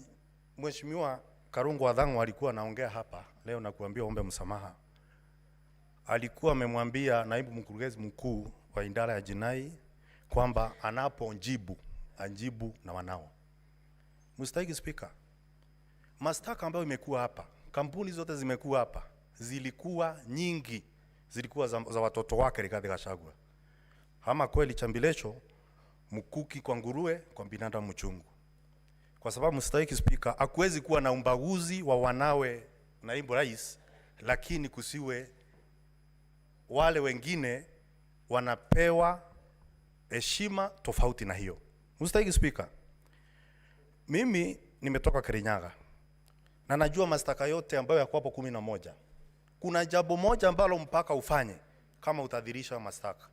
Mheshimiwa Karungu Wadhangu alikuwa anaongea hapa leo na kuambia ombe msamaha, alikuwa amemwambia naibu mkurugenzi mkuu wa idara ya jinai kwamba anapojibu ajibu na wanao. Mstahiki Spika, mashtaka ambayo imekuwa hapa, kampuni zote zimekuwa hapa, zilikuwa nyingi, zilikuwa za watoto wake Rigathi Gachagua. Ama kweli chambilecho mkuki kwa nguruwe, kwa binadamu mchungu. Kwa sababu Mstahiki Spika, hakuwezi kuwa na umbaguzi wa wanawe naibu rais, lakini kusiwe wale wengine wanapewa heshima tofauti na hiyo. Mstahiki Spika, mimi nimetoka Kirinyaga na najua mashtaka yote ambayo yako hapo 11. Kuna jambo moja ambalo mpaka ufanye kama utadhirisha mashtaka,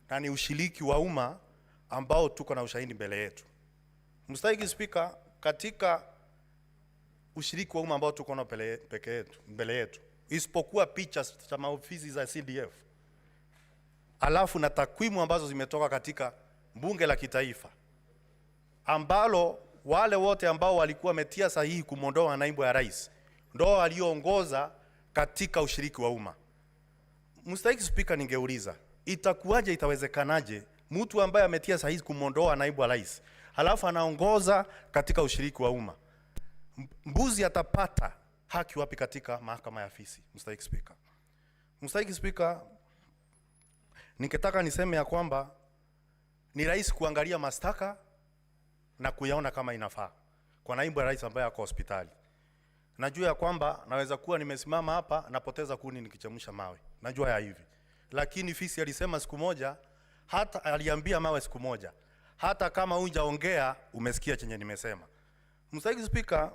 na ni ushiriki wa umma ambao tuko na ushahidi mbele yetu. Mstahiki Spika, katika ushiriki wa umma ambao tuko na mbele yetu, isipokuwa picha za maofisi za CDF, alafu na takwimu ambazo zimetoka katika bunge la kitaifa, ambalo wale wote ambao walikuwa wametia sahihi kumondoa naibu ya rais ndio walioongoza katika ushiriki wa umma. Mstahiki Spika, ningeuliza itakuwaje, itawezekanaje mtu ambaye ametia sahihi kumondoa naibu wa rais halafu anaongoza katika ushiriki wa umma? Mbuzi atapata haki wapi katika mahakama ya fisi? Mstahiki Spika. Mstahiki Spika, ningetaka niseme ya kwamba ni rais kuangalia mashtaka na kuyaona kama inafaa kwa naibu wa rais ambaye ako hospitali. Najua ya kwamba naweza kuwa nimesimama hapa napoteza kuni nikichemsha mawe. Najua ya hivi. Lakini fisi alisema siku moja, hata aliambia mawe siku moja, hata kama hujaongea umesikia chenye nimesema. Mstahiki Spika,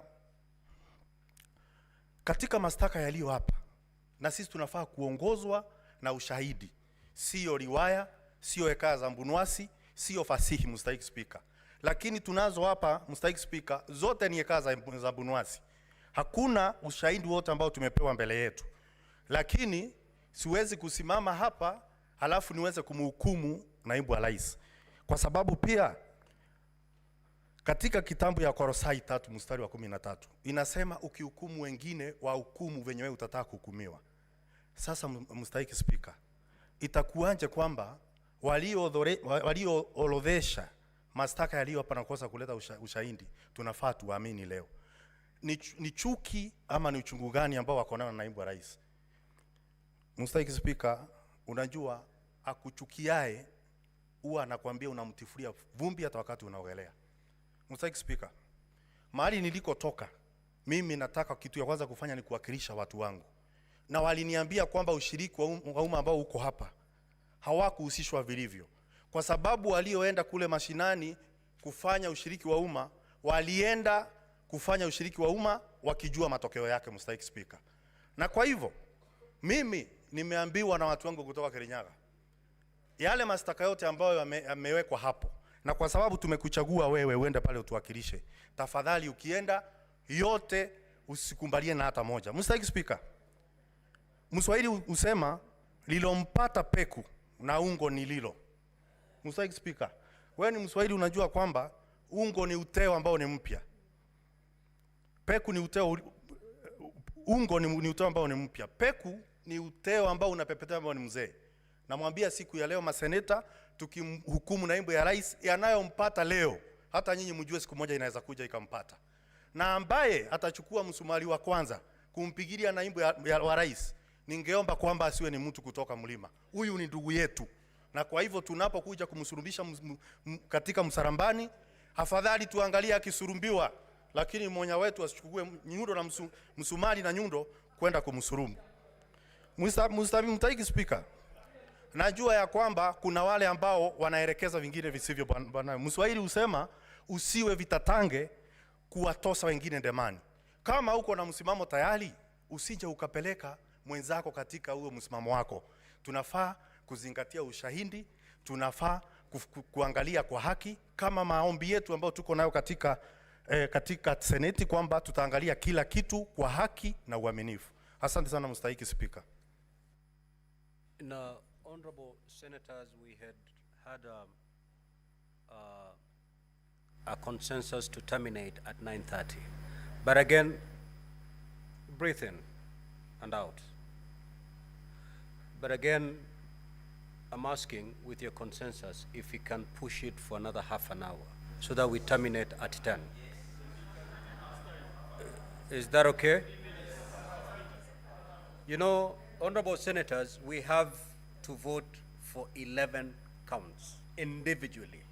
katika mashtaka yaliyo hapa, na sisi tunafaa kuongozwa na ushahidi, sio riwaya, sio hekaya za mbunwasi, sio fasihi. Mstahiki Spika, lakini tunazo hapa Mstahiki Spika, zote ni hekaya za mbunwasi. Hakuna ushahidi wote ambao tumepewa mbele yetu. Lakini siwezi kusimama hapa halafu niweze kumhukumu naibu wa rais, kwa sababu pia Katika kitabu ya Kolosai 3 mstari wa 13 inasema ukihukumu wengine wa hukumu venye wewe utataka kuhukumiwa. Sasa mstahiki Spika, itakuanje kwamba walioorodhesha mashtaka yaliyo hapa na kosa kuleta ushahidi tunafaa tuamini leo? Ni chuki ama ni uchungu gani ambao wako nao na naibu wa rais? Mstahiki Spika, unajua akuchukiae huwa anakuambia unamtifulia vumbi hata wakati unaogelea. Mstahiki Spika, mahali nilikotoka mimi nataka kitu ya kwanza kufanya ni kuwakilisha watu wangu, na waliniambia kwamba ushiriki wa umma ambao uko hapa hawakuhusishwa vilivyo, kwa sababu walioenda kule mashinani kufanya ushiriki wa umma walienda kufanya ushiriki wa umma wakijua matokeo yake. Mstahiki Spika, na kwa hivyo mimi nimeambiwa na watu wangu kutoka Kirinyaga yale mashtaka yote ambayo yamewekwa hapo, na kwa sababu tumekuchagua wewe uende pale utuwakilishe, tafadhali ukienda yote usikumbalie na hata moja. Mstahiki Spika, Mswahili usema lilompata peku na ungo ni lilo. Mstahiki Spika, wewe ni Mswahili, unajua kwamba ungo ni uteo ambao ni mpya. Peku ni uteo, ungo ni uteo ambao ni mpya. Peku ni uteo ambao unapepetea ambao ni mzee. Namwambia siku ya leo maseneta tukimhukumu naibu ya rais yanayompata leo, hata nyinyi mjue siku moja inaweza kuja ikampata. Na ambaye atachukua msumari wa kwanza kumpigilia naibu wa rais, ningeomba kwamba asiwe ni mtu kutoka mlima. Huyu ni ndugu yetu. Na kwa hivyo tunapokuja kumsurubisha katika msarambani, afadhali tuangalie akisurumbiwa, lakini mmoja wetu asichukue nyundo na msumari na nyundo kwenda kumsurumu. Mstahiki Spika, najua ya kwamba kuna wale ambao wanaelekeza vingine visivyo bwana. Mswahili usema usiwe vitatange kuwatosa wengine ndemani. Kama uko na msimamo tayari, usije ukapeleka mwenzako katika huo msimamo wako. Tunafaa kuzingatia ushahidi, tunafaa kuangalia kwa haki, kama maombi yetu ambayo tuko nayo katika seneti kwamba tutaangalia kila kitu kwa haki na uaminifu. Asante sana Mstahiki Spika. Now, honorable senators, we had a consensus to terminate at 9:30. But again, breathe in and out. But again, I'm asking with your consensus if we can push it for another half an hour so that we terminate at 10. Is that okay? You know, honorable senators, we have to vote for 11 counts individually.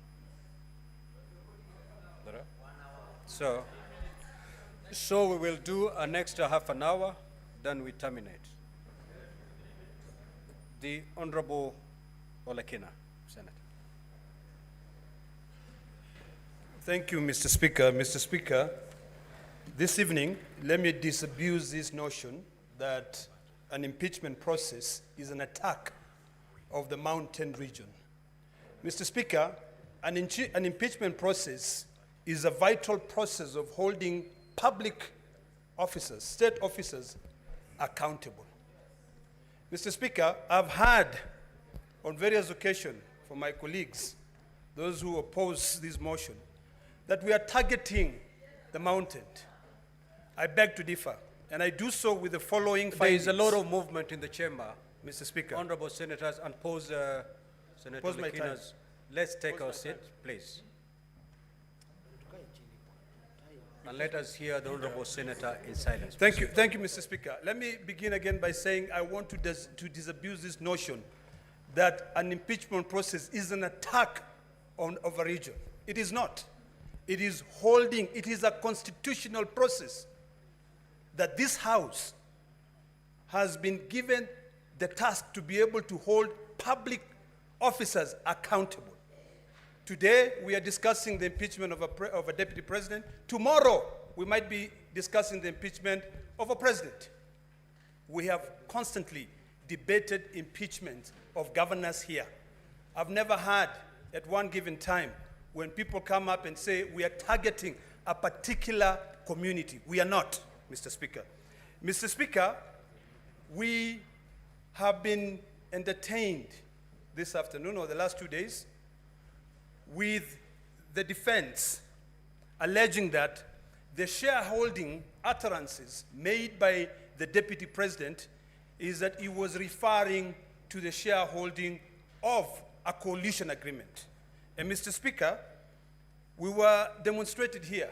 So we will do an extra half an hour, then we terminate. The Honorable Olekina, Senator. Thank you, Mr. Speaker. Mr. Speaker, this evening, let me disabuse this notion that an impeachment process is an attack of the mountain region. Mr. Speaker, an impeachment process is a vital process of holding public officers, state officers, accountable. Mr. Speaker, I've heard on various occasions from my colleagues, those who oppose this motion, that we are targeting the mountain. I beg to differ, and I do so with the following findings. There is a lot of movement in the chamber, Mr. Speaker. Honorable senators, and Senator Lekina's. Let's take our seat, please. And let us hear the Honorable Senator in silence. Thank you, Mr. Speaker. Let me begin again by saying I want to disabuse this notion that an impeachment process is an attack of a region. It is not. It is a constitutional process that this House has been given the task to be able to hold public officers accountable. Today, we are discussing the impeachment of a deputy president. Tomorrow, we might be discussing the impeachment of a president. We have constantly debated impeachment of governors here. I've never heard at one given time when people come up and say we are targeting a particular community. We are not, Mr. Speaker. Mr. Speaker, we have been entertained this afternoon or the last 2 days with the defense alleging that the shareholding utterances made by the Deputy President is that he was referring to the shareholding of a coalition agreement. And Mr. Speaker, we were demonstrated here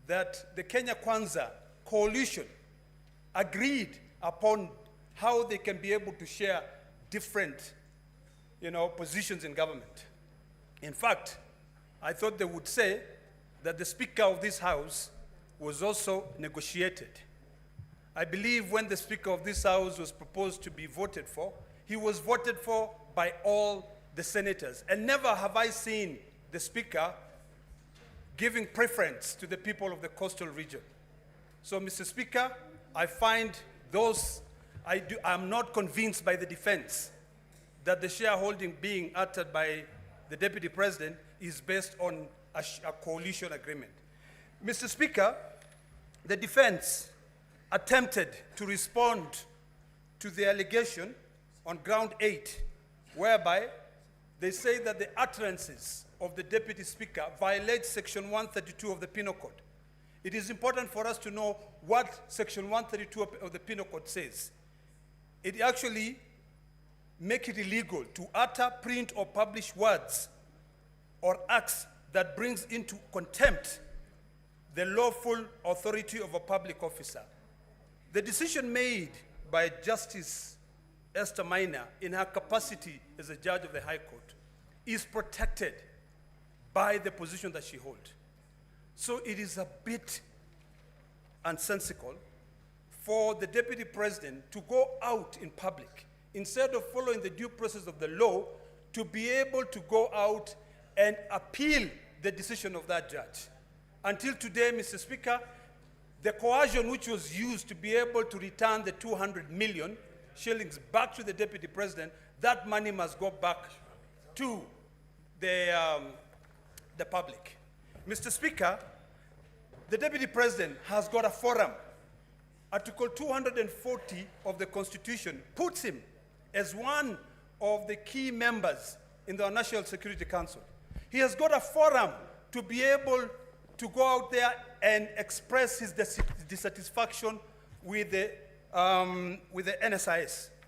that the Kenya Kwanza coalition agreed upon how they can be able to share different, positions in government. In fact, I thought they would say that the Speaker of this House was also negotiated. I believe when the Speaker of this House was proposed to be voted for, he was voted for by all the senators. And never have I seen the Speaker giving preference to the people of the coastal region. So, Mr. Speaker, I find I'm not convinced by the defense that the shareholding being uttered by the Deputy President is based on a coalition agreement. Mr. Speaker, the defense attempted to respond to the allegation on ground 8, whereby they say that the utterances of the Deputy Speaker violate Section 132 of the Penal Code. It is important for us to know what Section 132 of the Penal Code says. It actually makes it illegal to utter, print, or publish words or acts that brings into contempt the lawful authority of a public officer. The decision made by Justice Esther Maina in her capacity as a judge of the High Court is protected by the position that she holds. So it is a bit unsensical for the Deputy President to go out in public, instead of following the due process of the law, to be able to go out and appeal the decision of that judge. Until today, Mr. Speaker, the coercion which was used to be able to return the 200 million shillings back to the Deputy President, that money must go back to the public. Mr. Speaker, the Deputy President has got a forum. Article 240 of the Constitution puts him as one of the key members in the National Security Council. He has got a forum to be able to go out there and express his dissatisfaction with the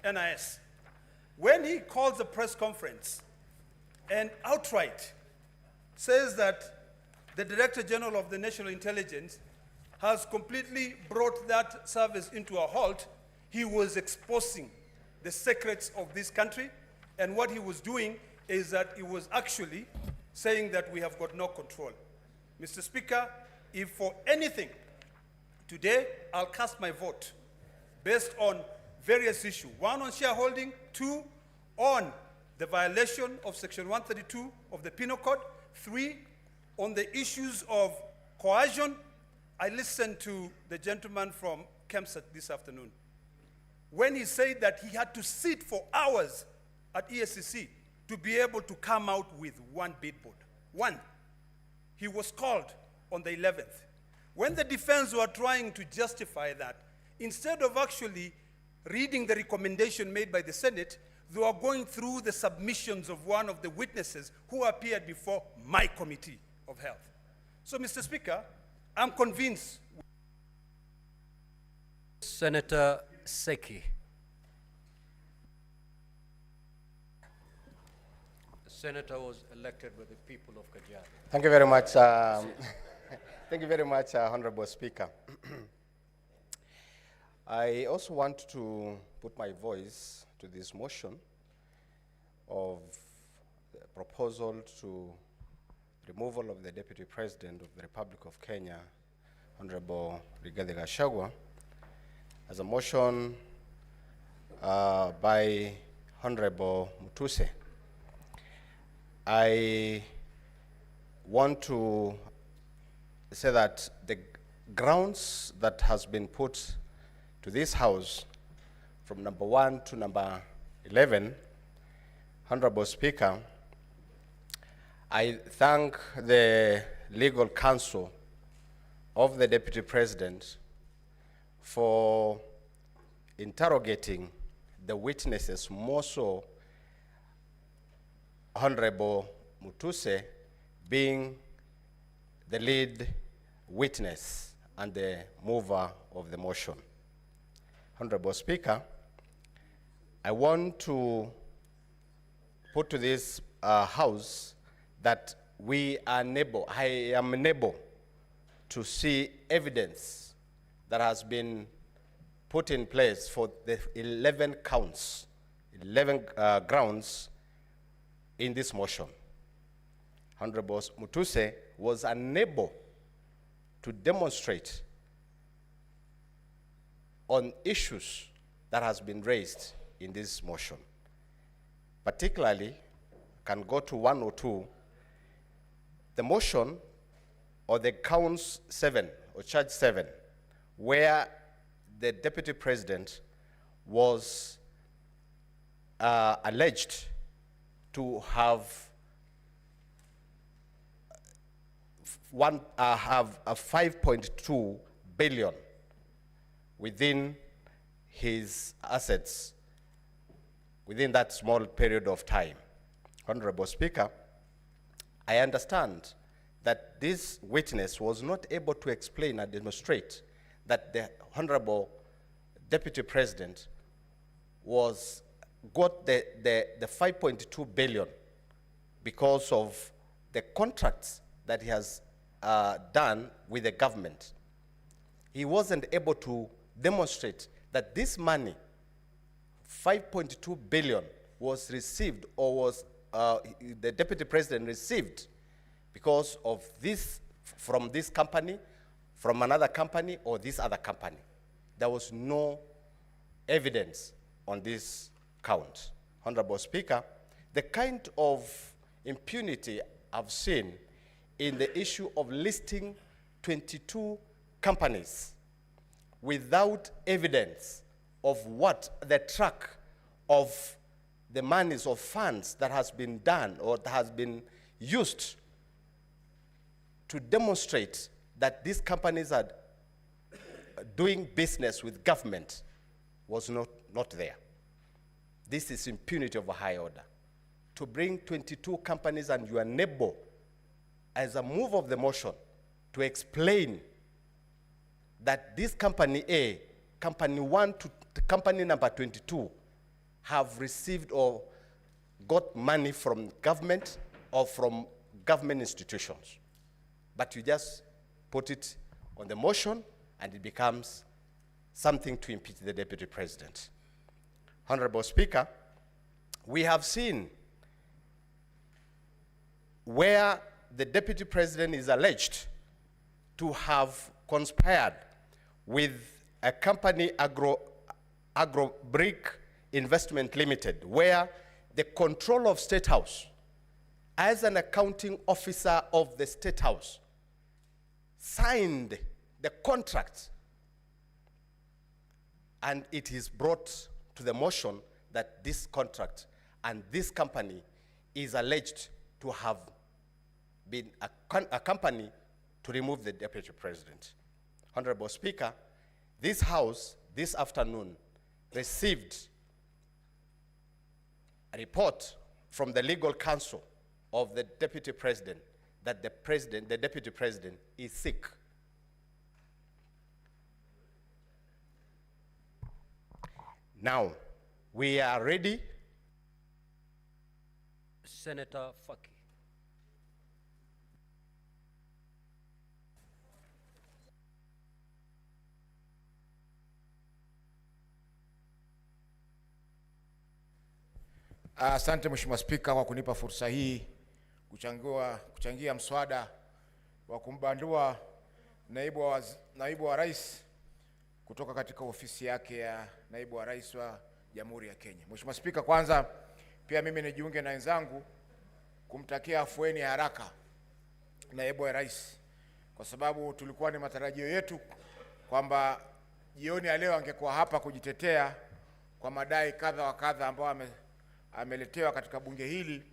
NIS. When he calls a press conference and outright says that the Director General of the National Intelligence has completely brought that service into a halt, he was exposing the secrets of this country, and what he was doing is that he was actually saying that we have got no control. Mr. Speaker, if for anything, today I'll cast my vote based on various issues. One, on shareholding. Two, on the violation of Section 132 of the Penal Code. Three, on the issues of coercion. I listened to the gentleman from Kempsat this afternoon when he said that he had to sit for hours at ESCC to be able to come out with one billboard. One. He was called on the 11th. When the defense were trying to justify that, instead of actually reading the recommendation made by the Senate, they were going through the submissions of one of the witnesses who appeared before my Committee of Health. So, Mr. Speaker, I'm convinced. Senator Seki. The senator was elected by the people of Kajiado. Thank you very much. Thank you very much, Honorable Speaker. I also want to put my voice to this motion of the proposal to removal of the Deputy President of the Republic of Kenya, Honorable Rigathi Gachagua, as a motion by Honorable Mutuse. I want to say that the grounds that has been put to this House from number 1 to number 11, Honorable Speaker, I thank the legal counsel of the Deputy President for interrogating the witnesses, more so Honorable Mutuse being the lead witness and the mover of the motion. Honorable Speaker, I want to put to this House that I am unable to see evidence that has been put in place for the 11 counts, 11 grounds in this motion. Honorable Mutuse was unable to demonstrate on issues that has been raised in this motion. Particularly, can go to 1 or 2, the motion or the counts 7 or charge 7, where the Deputy President was alleged to have a 5.2 billion within his assets within that small period of time. Honorable Speaker, I understand that this witness was not able to explain and demonstrate that the Honorable Deputy President got the 5.2 billion because of the contracts that he has done with the government. He wasn't able to demonstrate that this money, 5.2 billion, was received or was the Deputy President received because of this, from this company, from another company, or this other company. There was no evidence on this count. Honorable Speaker, the kind of impunity I've seen in the issue of listing 22 companies without evidence of what the track of the monies or funds that has been done or that has been used to demonstrate that these companies are doing business with government was not there. This is impunity of a high order. To bring 22 companies and you are unable, as a move of the motion, to explain that this company A, company 1 to company number 22, have received or got money from government or from government institutions. But you just put it on the motion and it becomes something to impeach the Deputy President. Honorable Speaker, we have seen where the Deputy President is alleged to have conspired with a company, Agro Brick Investment Limited, where the control of State House, as an accounting officer of the State House, signed the contract, and it is brought to the motion that this contract and this company is alleged to have been a company to remove the Deputy President. Honorable Speaker, this House this afternoon received a report from the legal counsel of the Deputy President that the Deputy President is sick. Now, we are ready. Senator Faki. Asante Mheshimiwa Spika kwa kunipa fursa hii kuchangia mswada wa kumbandua naibu wa rais kutoka katika ofisi yake ya naibu wa rais wa Jamhuri ya Kenya. Mheshimiwa Spika, kwanza pia mimi nijiunge na wenzangu kumtakia afueni haraka naibu wa rais, kwa sababu tulikuwa ni matarajio yetu kwamba jioni ya leo angekuwa hapa kujitetea kwa madai kadha wa kadha ambao ameletewa katika bunge hili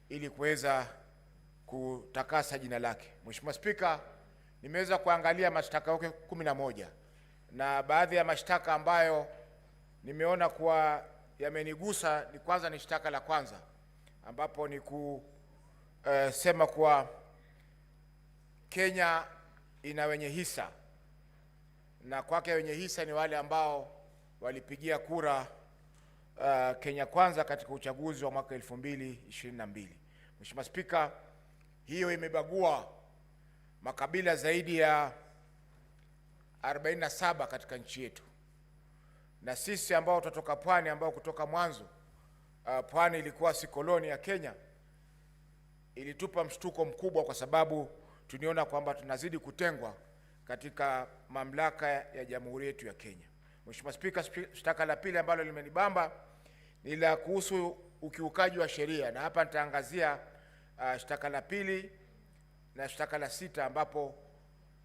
ili kuweza kutakasa jina lake. Mheshimiwa Spika, nimeweza kuangalia mashtaka yake 11 na baadhi ya mashtaka ambayo nimeona kuwa yamenigusa ni kwanza ni shtaka la kwanza ambapo ni kusema kuwa Kenya ina wenye hisa, na kwake wenye hisa ni wale ambao walipigia kura Kenya Kwanza katika uchaguzi wa mwaka 2022. Mheshimiwa Spika, hiyo imebagua makabila zaidi ya 47 katika nchi yetu, na sisi ambao tutoka pwani, ambao kutoka mwanzo pwani ilikuwa si koloni ya Kenya, ilitupa mshtuko mkubwa kwa sababu tuniona kwamba tunazidi kutengwa katika mamlaka ya jamhuri yetu ya Kenya. Mheshimiwa Spika, shtaka la pili ambalo limenibamba ni la kuhusu ukiukaji wa sheria, na hapa nitaangazia shtaka la pili na shtaka la 6 ambapo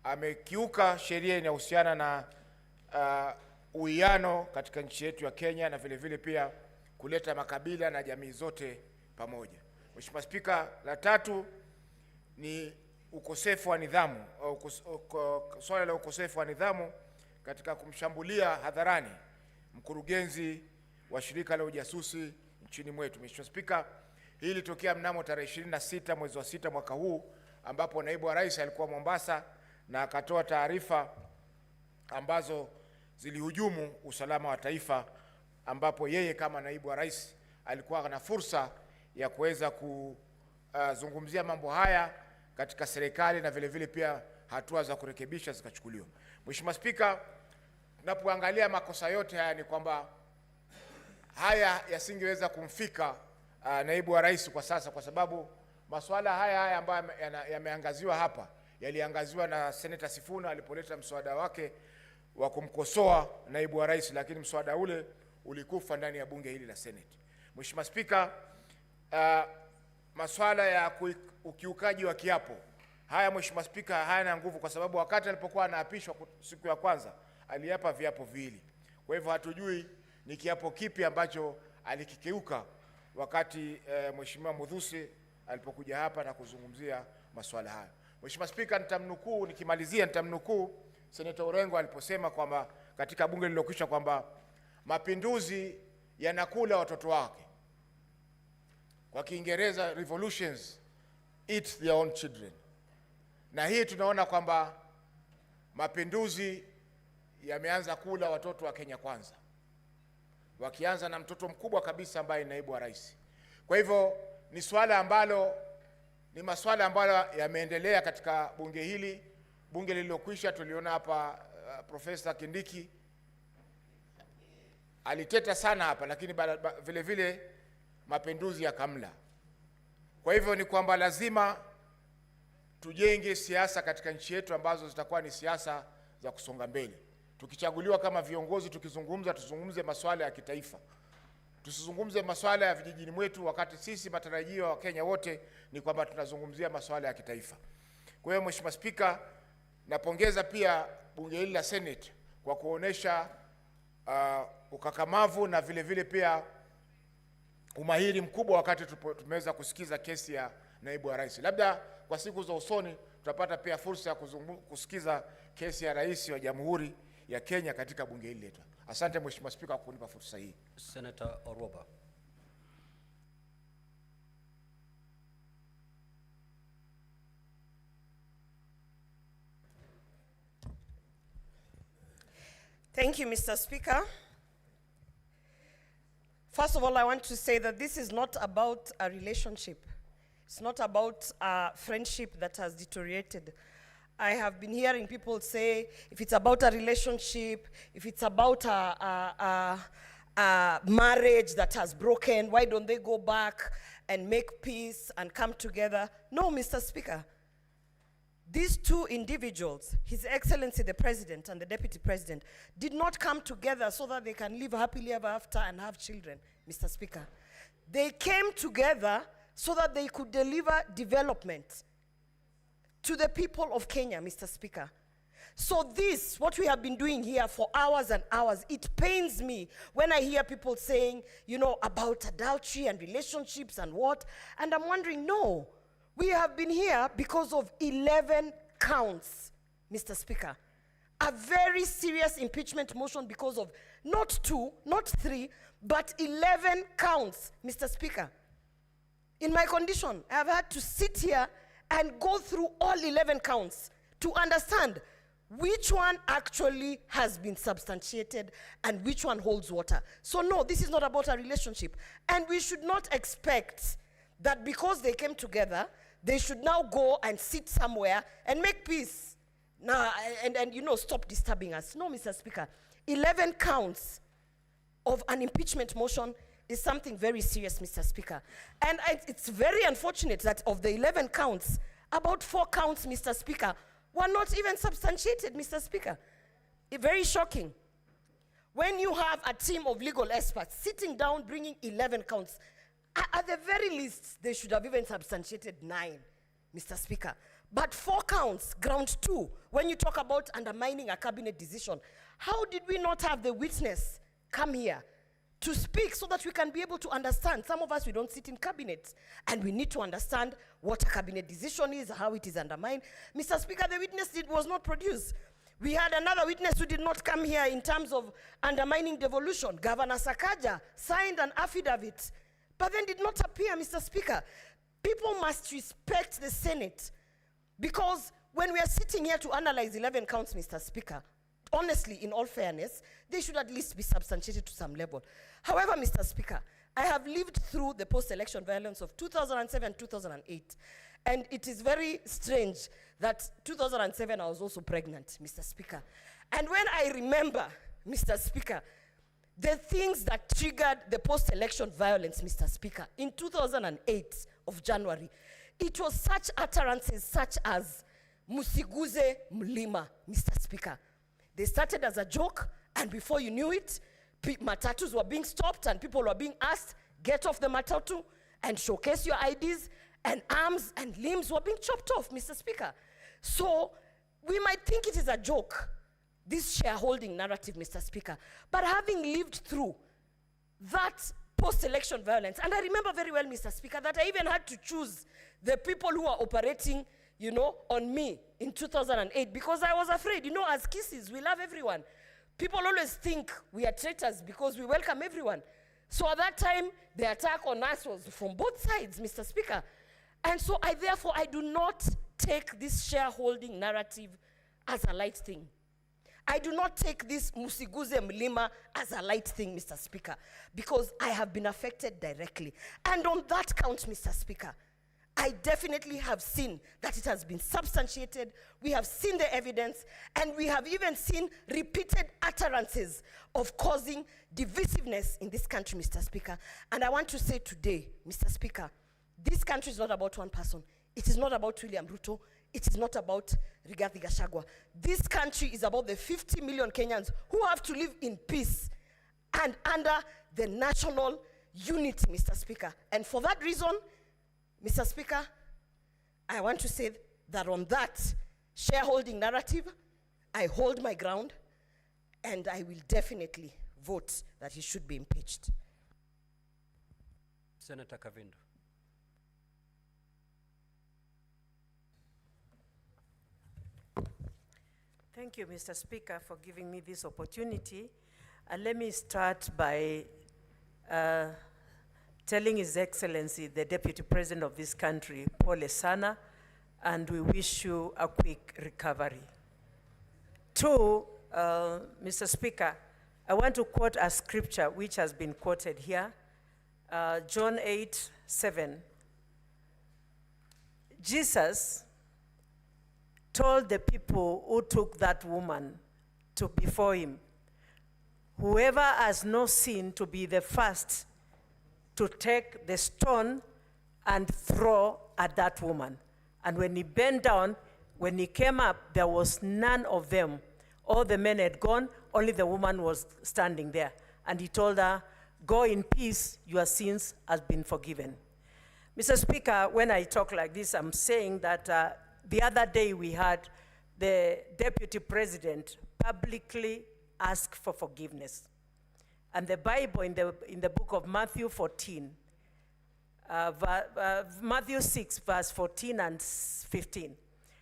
amekiuka sheria inayohusiana na uwiano katika nchi yetu ya Kenya, na vile vile pia kuleta makabila na jamii zote pamoja. Mheshimiwa Spika, la 3 ni ukosefu wa nidhamu, swala la ukosefu wa nidhamu katika kumshambulia hadharani mkurugenzi wa shirika la ujasusi nchini mwetu. Mheshimiwa Spika, hii ilitokea mnamo tarehe 26 mwezi wa 6 mwaka huu, ambapo naibu wa rais alikuwa Mombasa na akatoa taarifa ambazo zilihujumu usalama wa taifa, ambapo yeye kama naibu wa rais alikuwa na fursa ya kuweza kuzungumzia mambo haya katika serikali, na vile vile pia hatua za kurekebisha zikachukuliwa. Mheshimiwa Spika, tunapoangalia makosa yote haya ni kwamba haya yasingeweza kumfika naibu wa rais kwa sasa, kwa sababu masuala haya ambayo yameangaziwa hapa yaliangaziwa na Senator Sifuna alipoleta mswada wake wa kumkosoa naibu wa rais, lakini mswada ule ulikufa ndani ya bunge hili la Senate. Mheshimiwa Spika, masuala ya ukiukaji wa kiapo haya, Mheshimiwa Spika, hayana nguvu kwa sababu wakati alipokuwa anaapishwa siku ya kwanza aliapa viapo viwili. Kwa hivyo hatujui ni kiapo kipi ambacho alikikeuka wakati Mheshimiwa Muthusi alipokuja hapa na kuzungumzia masuala haya. Mheshimiwa Spika, nikimalizia nitamnukuu Senator Orengo aliposema kwamba katika bunge lililokwisha kwamba mapinduzi yanakula watoto wake. Kwa Kiingereza, revolutions eat their own children. Na hii tunaona kwamba mapinduzi yameanza kula watoto wa Kenya Kwanza, wakianza na mtoto mkubwa kabisa ambaye ni naibu wa rais. Kwa hivyo ni masuala ambayo yameendelea katika bunge hili. Bunge lililokwisha tuliona hapa Profesa Kindiki aliteta sana hapa, lakini vile vile mapinduzi yakamla. Kwa hivyo ni kwamba lazima tujenge siasa katika nchi yetu ambazo zitakuwa ni siasa za kusonga mbele. Tukichaguliwa kama viongozi, tuzungumze masuala ya kitaifa. Tusizungumze masuala ya vijijini mwetu, wakati sisi matarajio wa Kenya wote ni kwamba tunazungumzia masuala ya kitaifa. Kwa hiyo Mheshimiwa Spika, napongeza pia bunge hili la Senate kwa kuonesha ukakamavu na vile vile pia umahiri mkubwa wakati tumeweza kusikiza kesi ya naibu wa rais. Labda kwa siku za usoni tutapata pia fursa ya kusikiza kesi ya rais wa Jamhuri ya Kenya katika bunge hili letu. Asante Mheshimiwa Spika kwa kunipa fursa hii. Senator Orwoba. Thank you, Mr. Speaker. First of all, I want to say that this is not about a relationship. It's not about a friendship that has deteriorated. I have been hearing people say, if it's about a relationship, if it's about a marriage that has broken, why don't they go back and make peace and come together? No, Mr. Speaker. These two individuals, His Excellency the President and the Deputy President, did not come together so that they can live happily ever after and have children, Mr. Speaker. They came together so that they could deliver development to the people of Kenya, Mr. Speaker. So this, what we have been doing here for hours and hours, it pains me when I hear people saying, about adultery and relationships and what, and I'm wondering, no. We have been here because of 11 counts, Mr. Speaker. A very serious impeachment motion because of not 2, not 3, but 11 counts, Mr. Speaker. In my condition, I have had to sit here and go through all 11 counts to understand which one actually has been substantiated and which one holds water. So no, this is not about a relationship. And we should not expect that because they came together, they should now go and sit somewhere and make peace. Now, and you know, stop disturbing us. No, Mr. Speaker, 11 counts of an impeachment motion is something very serious, Mr. Speaker. And it's very unfortunate that of the 11 counts, about 4 counts, Mr. Speaker, were not even substantiated, Mr. Speaker. Very shocking. When you have a team of legal experts sitting down bringing 11 counts, at the very least, they should have even substantiated 9, Mr. Speaker. But 4 counts, ground 2, when you talk about undermining a cabinet decision, how did we not have the witness come here to speak so that we can be able to understand? Some of us, we don't sit in cabinets, and we need to understand what a cabinet decision is, how it is undermined. Mr. Speaker, the witness was not produced. We had another witness who did not come here in terms of undermining devolution. Governor Sakaja signed an affidavit, but then did not appear, Mr. Speaker. People must respect the Senate, because when we are sitting here to analyze 11 counts, Mr. Speaker, honestly, in all fairness, they should at least be substantiated to some level. However, Mr. Speaker, I have lived through the post-election violence of 2007, 2008, and it is very strange that 2007 I was also pregnant, Mr. Speaker. And when I remember, Mr. Speaker, the things that triggered the post-election violence, Mr. Speaker, in 2008 of January, it was such utterances such as Musiguze Mlima, Mr. Speaker. They started as a joke, and before you knew it, matatus were being stopped and people were being asked, get off the matatu and showcase your IDs, and arms and limbs were being chopped off, Mr. Speaker. So we might think it is a joke, this shareholding narrative, Mr. Speaker, but having lived through that post-election violence, and I remember very well, Mr. Speaker, that I even had to choose the people who are operating, you know, on me in 2008, because I was afraid, you know, as Kisses, we love everyone. People always think we are traitors because we welcome everyone. So at that time, the attack on us was from both sides, Mr. Speaker. And so therefore, I do not take this shareholding narrative as a light thing. I do not take this Musiguze Mlima as a light thing, Mr. Speaker, because I have been affected directly. And on that count, Mr. Speaker, I definitely have seen that it has been substantiated. We have seen the evidence, and we have even seen repeated utterances of causing divisiveness in this country, Mr. Speaker. And I want to say today, Mr. Speaker, this country is not about one person. It is not about William Ruto. It is not about Rigathi Gachagua. This country is about the 50 million Kenyans who have to live in peace and under the national unity, Mr. Speaker. And for that reason, Mr. Speaker, I want to say that on that shareholding narrative, I hold my ground, and I will definitely vote that he should be impeached. Senator Kavindu. Thank you, Mr. Speaker, for giving me this opportunity. Let me start by telling His Excellency, the Deputy President of this country, Pole Sana, and we wish you a quick recovery. 2, Mr. Speaker, I want to quote a scripture which has been quoted here, John 8:7. Jesus told the people who took that woman before him, whoever has no sin to be the first to take the stone and throw at that woman. And when he bent down, when he came up, there was none of them. All the men had gone, only the woman was standing there. And he told her, go in peace, your sins have been forgiven. Mr. Speaker, when I talk like this, I'm saying that the other day we had the Deputy President publicly ask for forgiveness. And the Bible in the book of Matthew 14, Matthew 6, verse 14 and 15,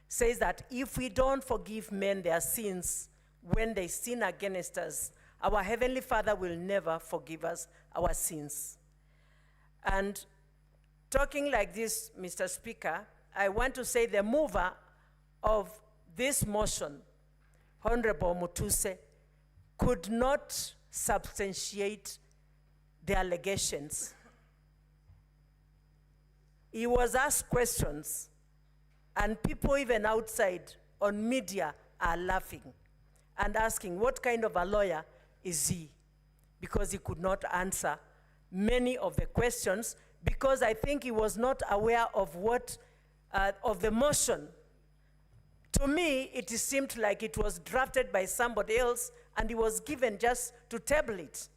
says that if we don't forgive men their sins when they sin against us, our Heavenly Father will never forgive us our sins. And talking like this, Mr. Speaker, I want to say the mover of this motion, Honorable Mutuse, could not substantiate the allegations. He was asked questions, and people even outside on media are laughing and asking what kind of a lawyer is he, because he could not answer many of the questions, because I think he was not aware of what, of the motion. To me, it seemed like it was drafted by somebody else and he was given just to table it.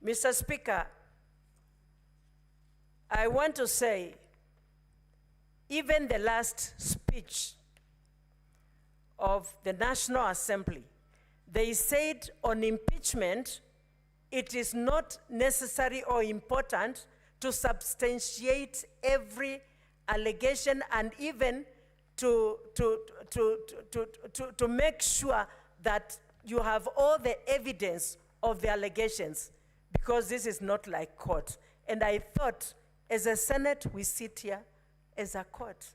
Mr. Speaker, I want to say, even the last speech of the National Assembly, they said on impeachment, it is not necessary or important to substantiate every allegation and even to make sure that you have all the evidence of the allegations, because this is not like court. And I thought, as a Senate, we sit here as a court.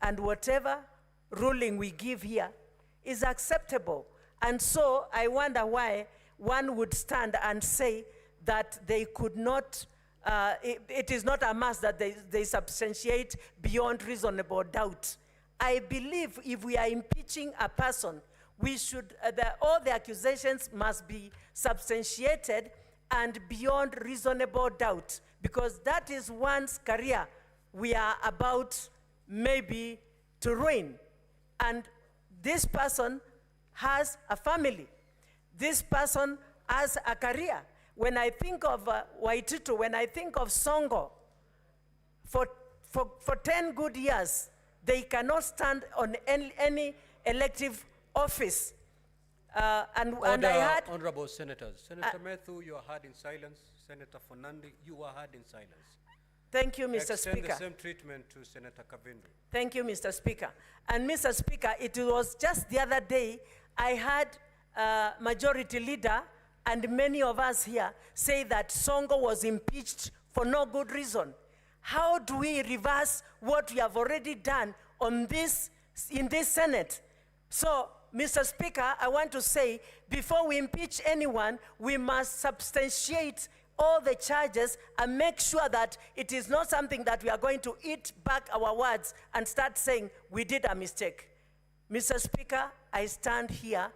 And whatever ruling we give here is acceptable. And so I wonder why one would stand and say that they could not, it is not a must that they substantiate beyond reasonable doubt. I believe if we are impeaching a person, we should, all the accusations must be substantiated and beyond reasonable doubt, because that is one's career we are about maybe to ruin. And this person has a family. This person has a career. When I think of Waititu, when I think of Songo, for 10 good years, they cannot stand on any elective office. And I had... Honorable Senators. Senator Methu, you are heard in silence. Senator Fonandi, you are heard in silence. Thank you, Mr. Extend Speaker. the same treatment to Senator Kavindu. Thank you, Mr. Speaker. And Mr. Speaker, it was just the other day, I had Majority Leader and many of us here say that Songo was impeached for no good reason. How do we reverse what we have already done on this, in this Senate? So, Mr. Speaker, I want to say, before we impeach anyone, we must substantiate all the charges and make sure that it is not something that we are going to eat back our words and start saying we did a mistake. Mr. Speaker, I stand here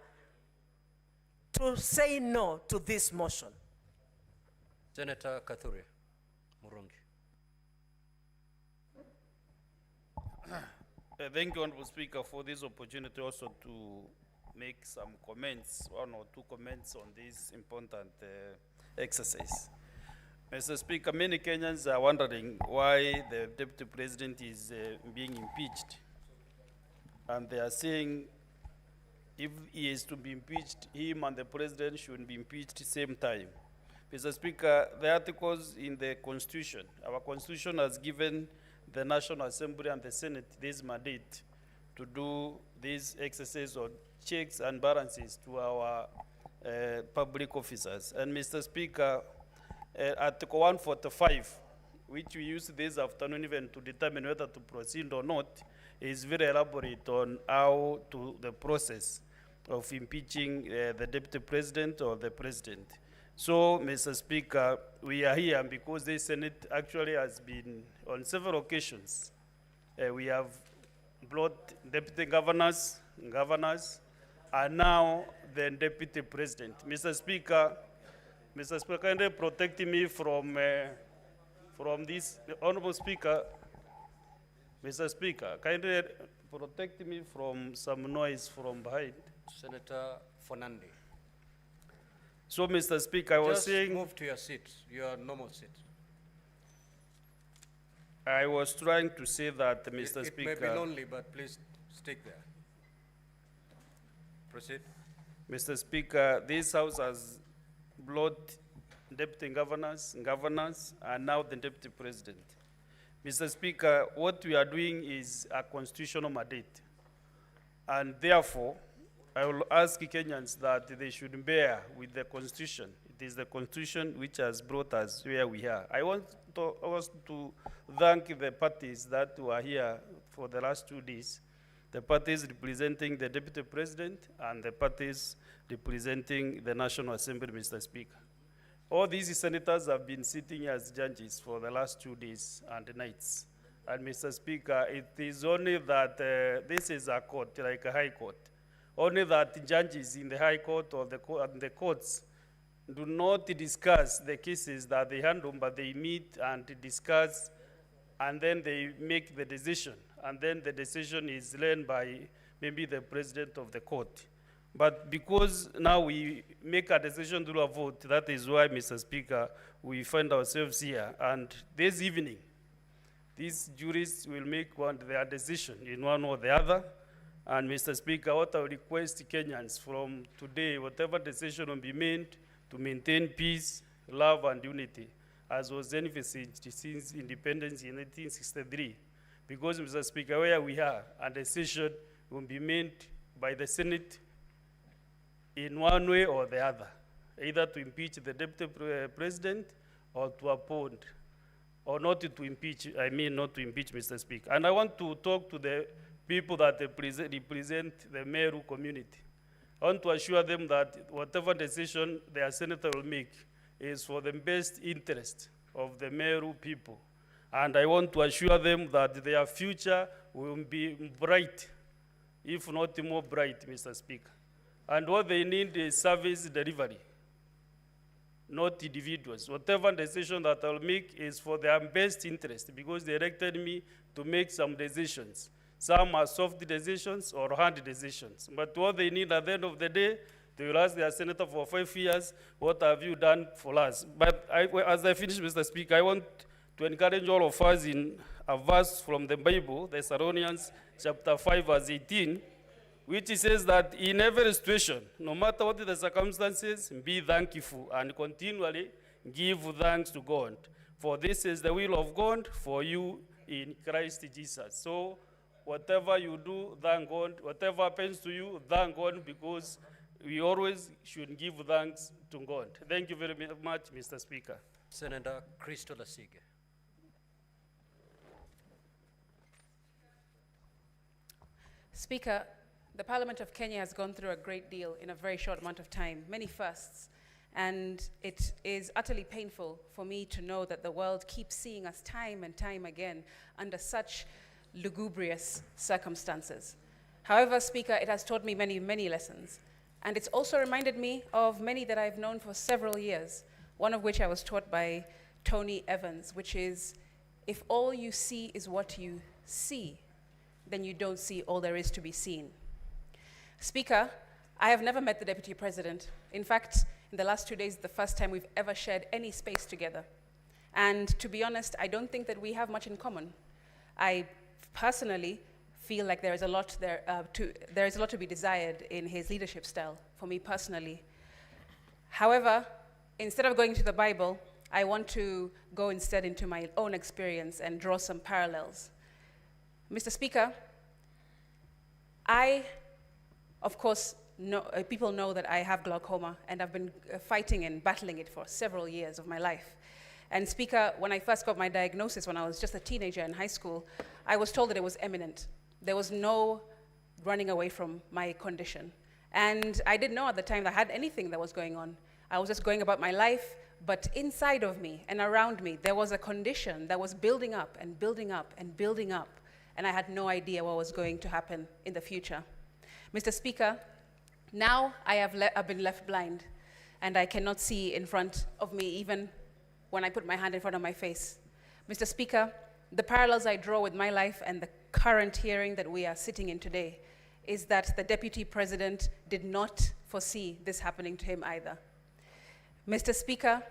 to say no to this motion. Senator Kathure Murungi. Thank you, Honorable Speaker, for this opportunity also to make some comments, one or two comments on this important exercise. Mr. Speaker, many Kenyans are wondering why the Deputy President is being impeached. And they are saying if he is to be impeached, him and the President should be impeached at the same time. Mr. Speaker, the articles in the Constitution, our Constitution has given the National Assembly and the Senate this mandate to do this exercise of checks and balances to our public officers. And Mr. Speaker, Article 145, which we used this afternoon even to determine whether to proceed or not, is very elaborate on how to the process of impeaching the Deputy President or the President. So, Mr. Speaker, we are here because the Senate actually has been, on several occasions, we have brought deputy governors, and now the Deputy President. Mr. Speaker, kindly protect me from this. Honorable Speaker, Mr. Speaker, kindly protect me from some noise from behind. Senator Fonandi. So, Mr. Speaker, I was saying... Just move to your seat, your normal seat. I was trying to say that, Mr. Speaker... It may be lonely, but please stick there. Proceed. Mr. Speaker, this House has brought deputy governors, and now the Deputy President. Mr. Speaker, what we are doing is a constitutional mandate. And therefore, I will ask Kenyans that they should bear with the Constitution. It is the Constitution which has brought us where we are. I want also to thank the parties that were here for the last 2 days. The parties representing the Deputy President and the parties representing the National Assembly, Mr. Speaker. All these senators have been sitting as judges for the last 2 days and nights. And Mr. Speaker, it is only that this is a court, like a high court. Only that judges in the high court or the courts do not discuss the cases that they handle, but they meet and discuss, and then they make the decision. And then the decision is learned by maybe the president of the court. But because now we make a decision through a vote, that is why, Mr. Speaker, we find ourselves here. And this evening, these juries will make their decision in one or the other. And Mr. Speaker, what I would request Kenyans from today, whatever decision will be made to maintain peace, love, and unity, as was envisaged since independence in 1963. Because, Mr. Speaker, where we are, a decision will be made by the Senate in one way or the other, either to impeach the Deputy President or to appoint, or not to impeach, I mean not to impeach, Mr. Speaker. And I want to talk to the people that represent the Meru community. I want to assure them that whatever decision their senator will make is for the best interest of the Meru people. And I want to assure them that their future will be bright, if not more bright, Mr. Speaker. And what they need is service delivery, not individuals. Whatever decision that I'll make is for their best interest, because they elected me to make some decisions. Some are soft decisions or hard decisions. But what they need at the end of the day, they will ask their senator for 5 years, what have you done for us? But as I finish, Mr. Speaker, I want to encourage all of us in a verse from the Bible, Thessalonians chapter 5, verse 18, which says that in every situation, no matter what the circumstances, be thankful and continually give thanks to God. For this is the will of God for you in Christ Jesus. So whatever you do, thank God. Whatever happens to you, thank God, because we always should give thanks to God. Thank you very much, Mr. Speaker. Senator Christo Lasige. Speaker, the Parliament of Kenya has gone through a great deal in a very short amount of time, many firsts, and it is utterly painful for me to know that the world keeps seeing us time and time again under such lugubrious circumstances. However, Speaker, it has taught me many, many lessons, and it's also reminded me of many that I've known for several years, one of which I was taught by Tony Evans, which is, if all you see is what you see, then you don't see all there is to be seen. Speaker, I have never met the Deputy President. In fact, in the last 2 days, the first time we've ever shared any space together. And to be honest, I don't think that we have much in common. I personally feel like there is a lot to be desired in his leadership style, for me personally. However, instead of going to the Bible, I want to go instead into my own experience and draw some parallels. Mr. Speaker, of course, people know that I have glaucoma, and I've been fighting and battling it for several years of my life. And Speaker, when I first got my diagnosis when I was just a teenager in high school, I was told that it was imminent. There was no running away from my condition. And I didn't know at the time that I had anything that was going on. I was just going about my life, but inside of me and around me, there was a condition that was building up and building up and building up. And I had no idea what was going to happen in the future. Mr. Speaker, now I've been left blind, and I cannot see in front of me even when I put my hand in front of my face. Mr. Speaker, the parallels I draw with my life and the current hearing that we are sitting in today is that the Deputy President did not foresee this happening to him either. Mr. Speaker,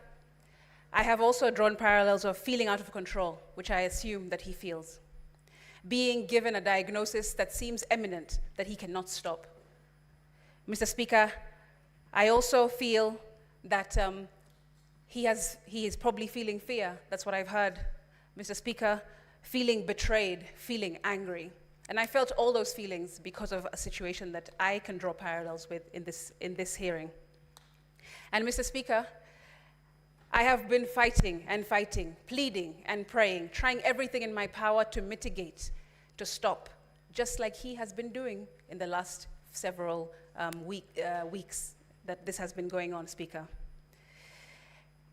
I have also drawn parallels of feeling out of control, which I assume that he feels. Being given a diagnosis that seems imminent, that he cannot stop. Mr. Speaker, I also feel that he is probably feeling fear. That's what I've heard. Mr. Speaker, feeling betrayed, feeling angry. And I felt all those feelings because of a situation that I can draw parallels with in this hearing. And Mr. Speaker, I have been fighting and fighting, pleading and praying, trying everything in my power to mitigate, to stop, just like he has been doing in the last several weeks that this has been going on, Speaker.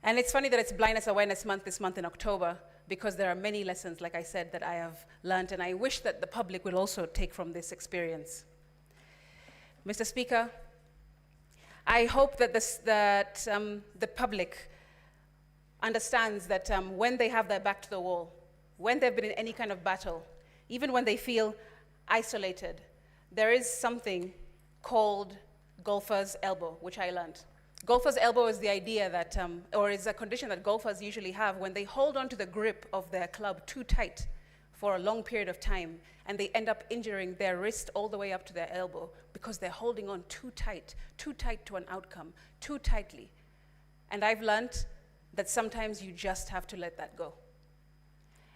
And it's funny that it's Blindness Awareness Month this month in October, because there are many lessons, like I said, that I have learned, and I wish that the public will also take from this experience. Mr. Speaker, I hope that the public understands that when they have their back to the wall, when they've been in any kind of battle, even when they feel isolated, there is something called golfer's elbow, which I learned. Golfer's elbow is the idea that, or is a condition that golfers usually have when they hold on to the grip of their club too tight for a long period of time, and they end up injuring their wrist all the way up to their elbow because they're holding on too tight to an outcome, too tightly. And I've learned that sometimes you just have to let that go.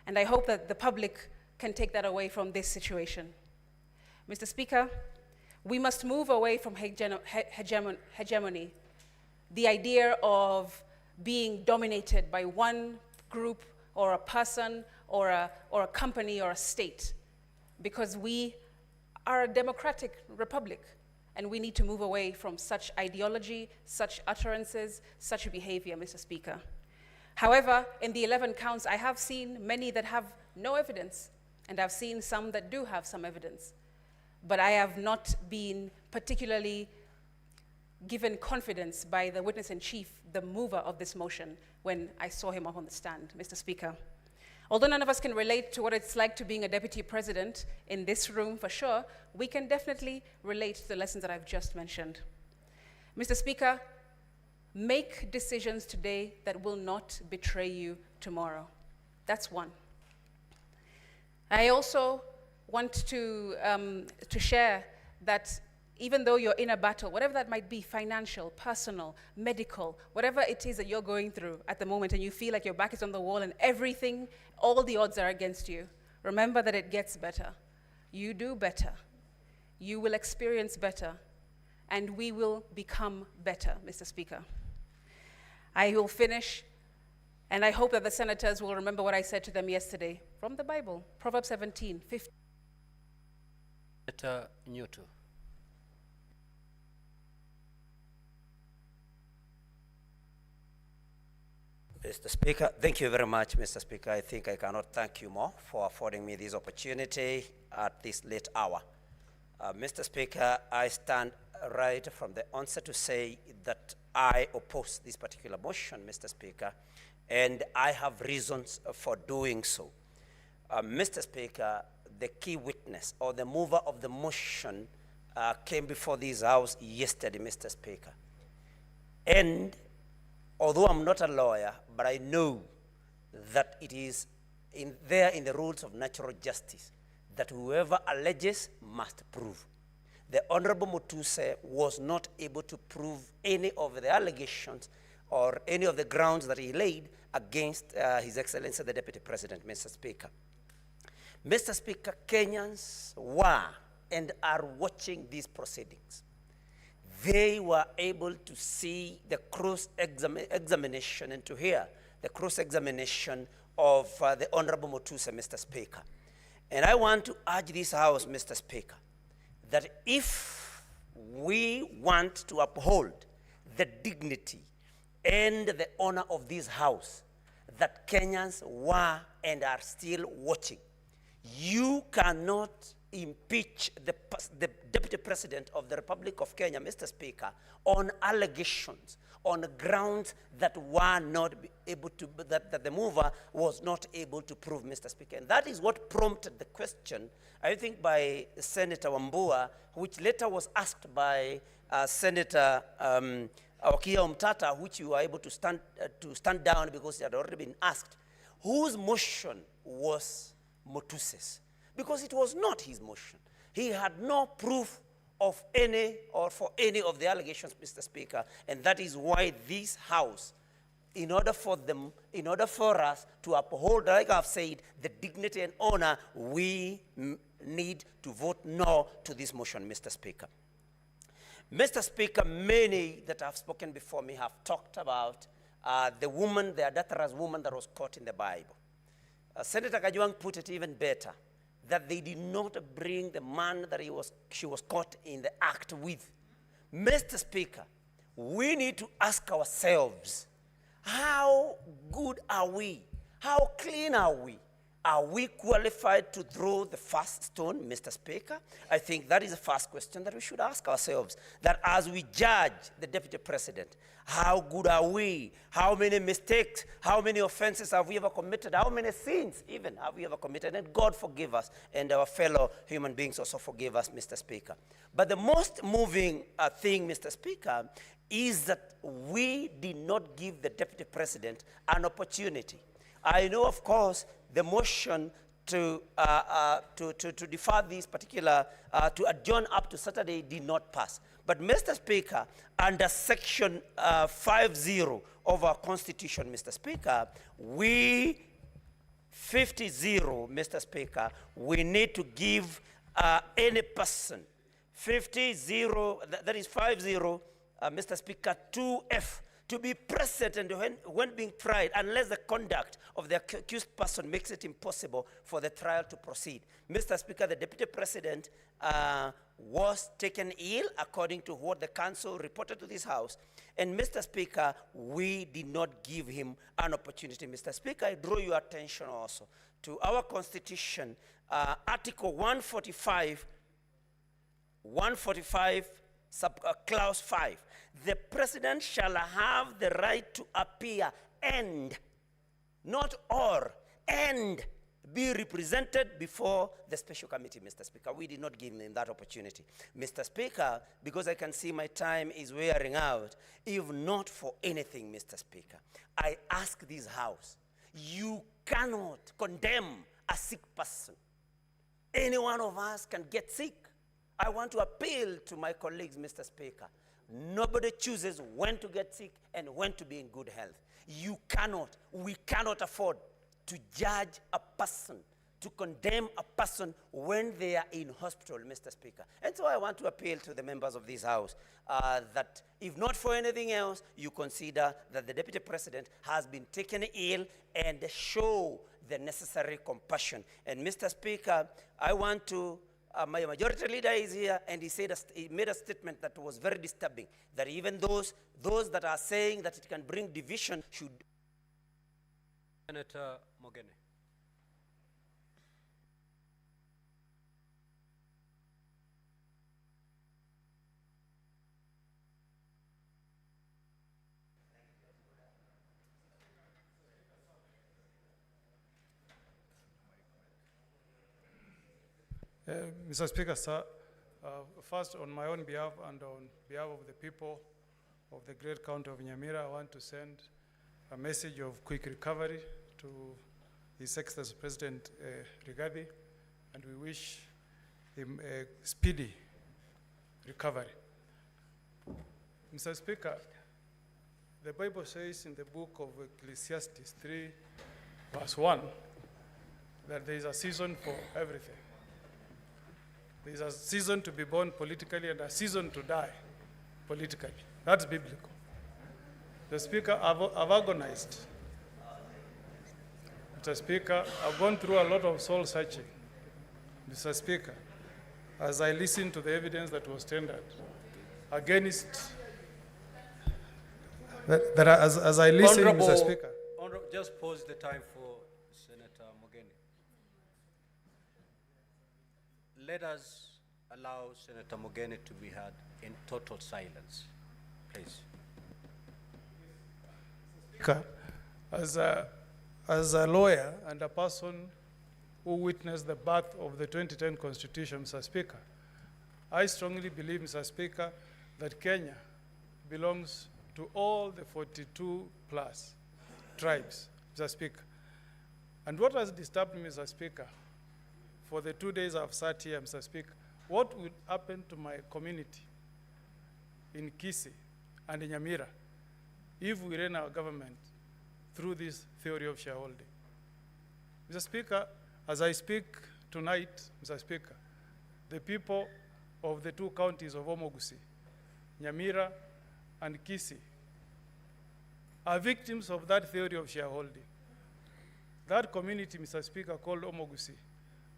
And I hope that the public can take that away from this situation. Mr. Speaker, we must move away from hegemony, the idea of being dominated by one group or a person or a company or a state, because we are a democratic republic, and we need to move away from such ideology, such utterances, such behavior, Mr. Speaker. However, in the 11 counts, I have seen many that have no evidence, and I've seen some that do have some evidence. But I have not been particularly given confidence by the witness-in-chief, the mover of this motion, when I saw him up on the stand, Mr. Speaker. Although none of us can relate to what it's like to being a deputy president in this room for sure, we can definitely relate to the lessons that I've just mentioned. Mr. Speaker, make decisions today that will not betray you tomorrow. That's one. I also want to share that even though you're in a battle, whatever that might be, financial, personal, medical, whatever it is that you're going through at the moment, and you feel like your back is on the wall and everything, all the odds are against you, remember that it gets better. You do better. You will experience better, and we will become better, Mr. Speaker. I will finish, and I hope that the senators will remember what I said to them yesterday from the Bible, Proverbs 17:15. Senator Newton. Mr. Speaker, thank you very much, Mr. Speaker. I think I cannot thank you more for affording me this opportunity at this late hour. Mr. Speaker, I stand right from the onset to say that I oppose this particular motion, Mr. Speaker, and I have reasons for doing so. Mr. Speaker, the key witness or the mover of the motion came before this House yesterday, Mr. Speaker. And although I'm not a lawyer, but I know that it is there in the rules of natural justice that whoever alleges must prove. The Honorable Mutuse was not able to prove any of the allegations or any of the grounds that he laid against His Excellency the Deputy President, Mr. Speaker. Mr. Speaker, Kenyans were and are watching these proceedings. They were able to see the cross-examination and to hear the cross-examination of the Honorable Mutuse, Mr. Speaker. And I want to urge this House, Mr. Speaker, that if we want to uphold the dignity and the honor of this House, that Kenyans were and are still watching, you cannot impeach the Deputy President of the Republic of Kenya, Mr. Speaker, on allegations, on grounds that were not able to, that the mover was not able to prove, Mr. Speaker. And that is what prompted the question, I think, by Senator Wambua, which later was asked by Senator Okia Omtata, which you were able to stand down because it had already been asked, whose motion was Mutuse's? Because it was not his motion. He had no proof of any or for any of the allegations, Mr. Speaker, and that is why this House, in order for us to uphold, like I've said, the dignity and honor, we need to vote no to this motion, Mr. Speaker. Mr. Speaker, many that have spoken before me have talked about the woman, the adulterous woman that was caught in the Bible. Senator Kajwang put it even better, that they did not bring the man that she was caught in the act with. Mr. Speaker, we need to ask ourselves, how good are we? How clean are we? Are we qualified to throw the first stone, Mr. Speaker? I think that is the first question that we should ask ourselves. That as we judge the Deputy President, how good are we? How many mistakes, how many offenses have we ever committed? How many sins even have we ever committed? And God forgive us, and our fellow human beings also forgive us, Mr. Speaker. But the most moving thing, Mr. Speaker, is that we did not give the Deputy President an opportunity. I know, of course, the motion to defer this particular, to adjourn up to Saturday did not pass. But Mr. Speaker, under section 50 of our Constitution, Mr. Speaker, we, 50-0, Mr. Speaker, we need to give any person, 50-0, that is 50, Mr. Speaker, 2F, to be present and when being tried, unless the conduct of the accused person makes it impossible for the trial to proceed. Mr. Speaker, the Deputy President was taken ill, according to what the council reported to this House. And Mr. Speaker, we did not give him an opportunity. Mr. Speaker, I draw your attention also to our Constitution, Article 145, Clause 5. The President shall have the right to appear and, not or, and be represented before the special committee, Mr. Speaker. We did not give him that opportunity. Mr. Speaker, because I can see my time is wearing out, if not for anything, Mr. Speaker, I ask this House, you cannot condemn a sick person. Any one of us can get sick. I want to appeal to my colleagues, Mr. Speaker. Nobody chooses when to get sick and when to be in good health. We cannot afford to judge a person, to condemn a person when they are in hospital, Mr. Speaker. And so I want to appeal to the members of this House that if not for anything else, you consider that the Deputy President has been taken ill and show the necessary compassion. And Mr. Speaker, I want to my majority leader is here, and he made a statement that was very disturbing, that even those that are saying that it can bring division should. Senator Mogene. Mr. Speaker, sir, first on my own behalf and on behalf of the people of the great county of Nyamira, I want to send a message of quick recovery to His Excellency President Rigathi, and we wish him a speedy recovery. Mr. Speaker, the Bible says in the book of Ecclesiastes 3, verse 1, that there is a season for everything. There is a season to be born politically and a season to die politically. That's biblical. The Speaker, I've agonized. Mr. Speaker, I've gone through a lot of soul searching. Mr. Speaker, as I listened to the evidence that was tendered against, as I listened, Mr. Speaker. Just pause the time for Senator Mogene. Let us allow Senator Mogene to be heard in total silence, please. Speaker, as a lawyer and a person who witnessed the birth of the 2010 Constitution, Mr. Speaker, I strongly believe, Mr. Speaker, that Kenya belongs to all the 42 plus tribes, Mr. Speaker. And what has disturbed me, Mr. Speaker, for the 2 days I've sat here, Mr. Speaker, what would happen to my community in Kisii and in Nyamira if we ran our government through this theory of shareholding? Mr. Speaker, as I speak tonight, Mr. Speaker, the people of the two counties of Omogusi, Nyamira and Kisii, are victims of that theory of shareholding. That community, Mr. Speaker, called Omogusi,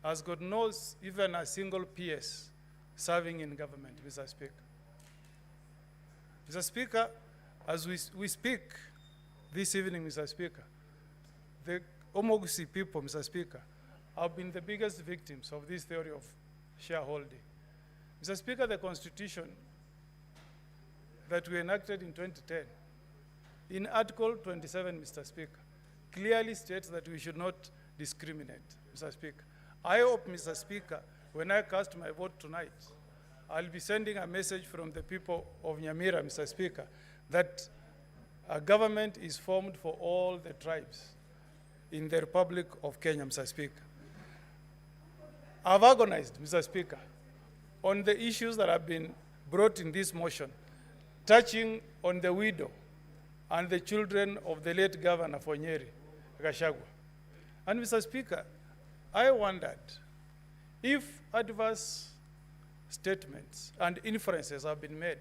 has got no even a single PS serving in government, Mr. Speaker. Mr. Speaker, as we speak this evening, Mr. Speaker, the Omogusi people, Mr. Speaker, have been the biggest victims of this theory of shareholding. Mr. Speaker, the Constitution that we enacted in 2010, in Article 27, Mr. Speaker, clearly states that we should not discriminate, Mr. Speaker. I hope, Mr. Speaker, when I cast my vote tonight, I'll be sending a message from the people of Nyamira, Mr. Speaker, that a government is formed for all the tribes in the Republic of Kenya, Mr. Speaker. I've agonized, Mr. Speaker, on the issues that have been brought in this motion, touching on the widow and the children of the late Governor for Nyeri, Gachagua. And Mr. Speaker, I wondered if adverse statements and inferences have been made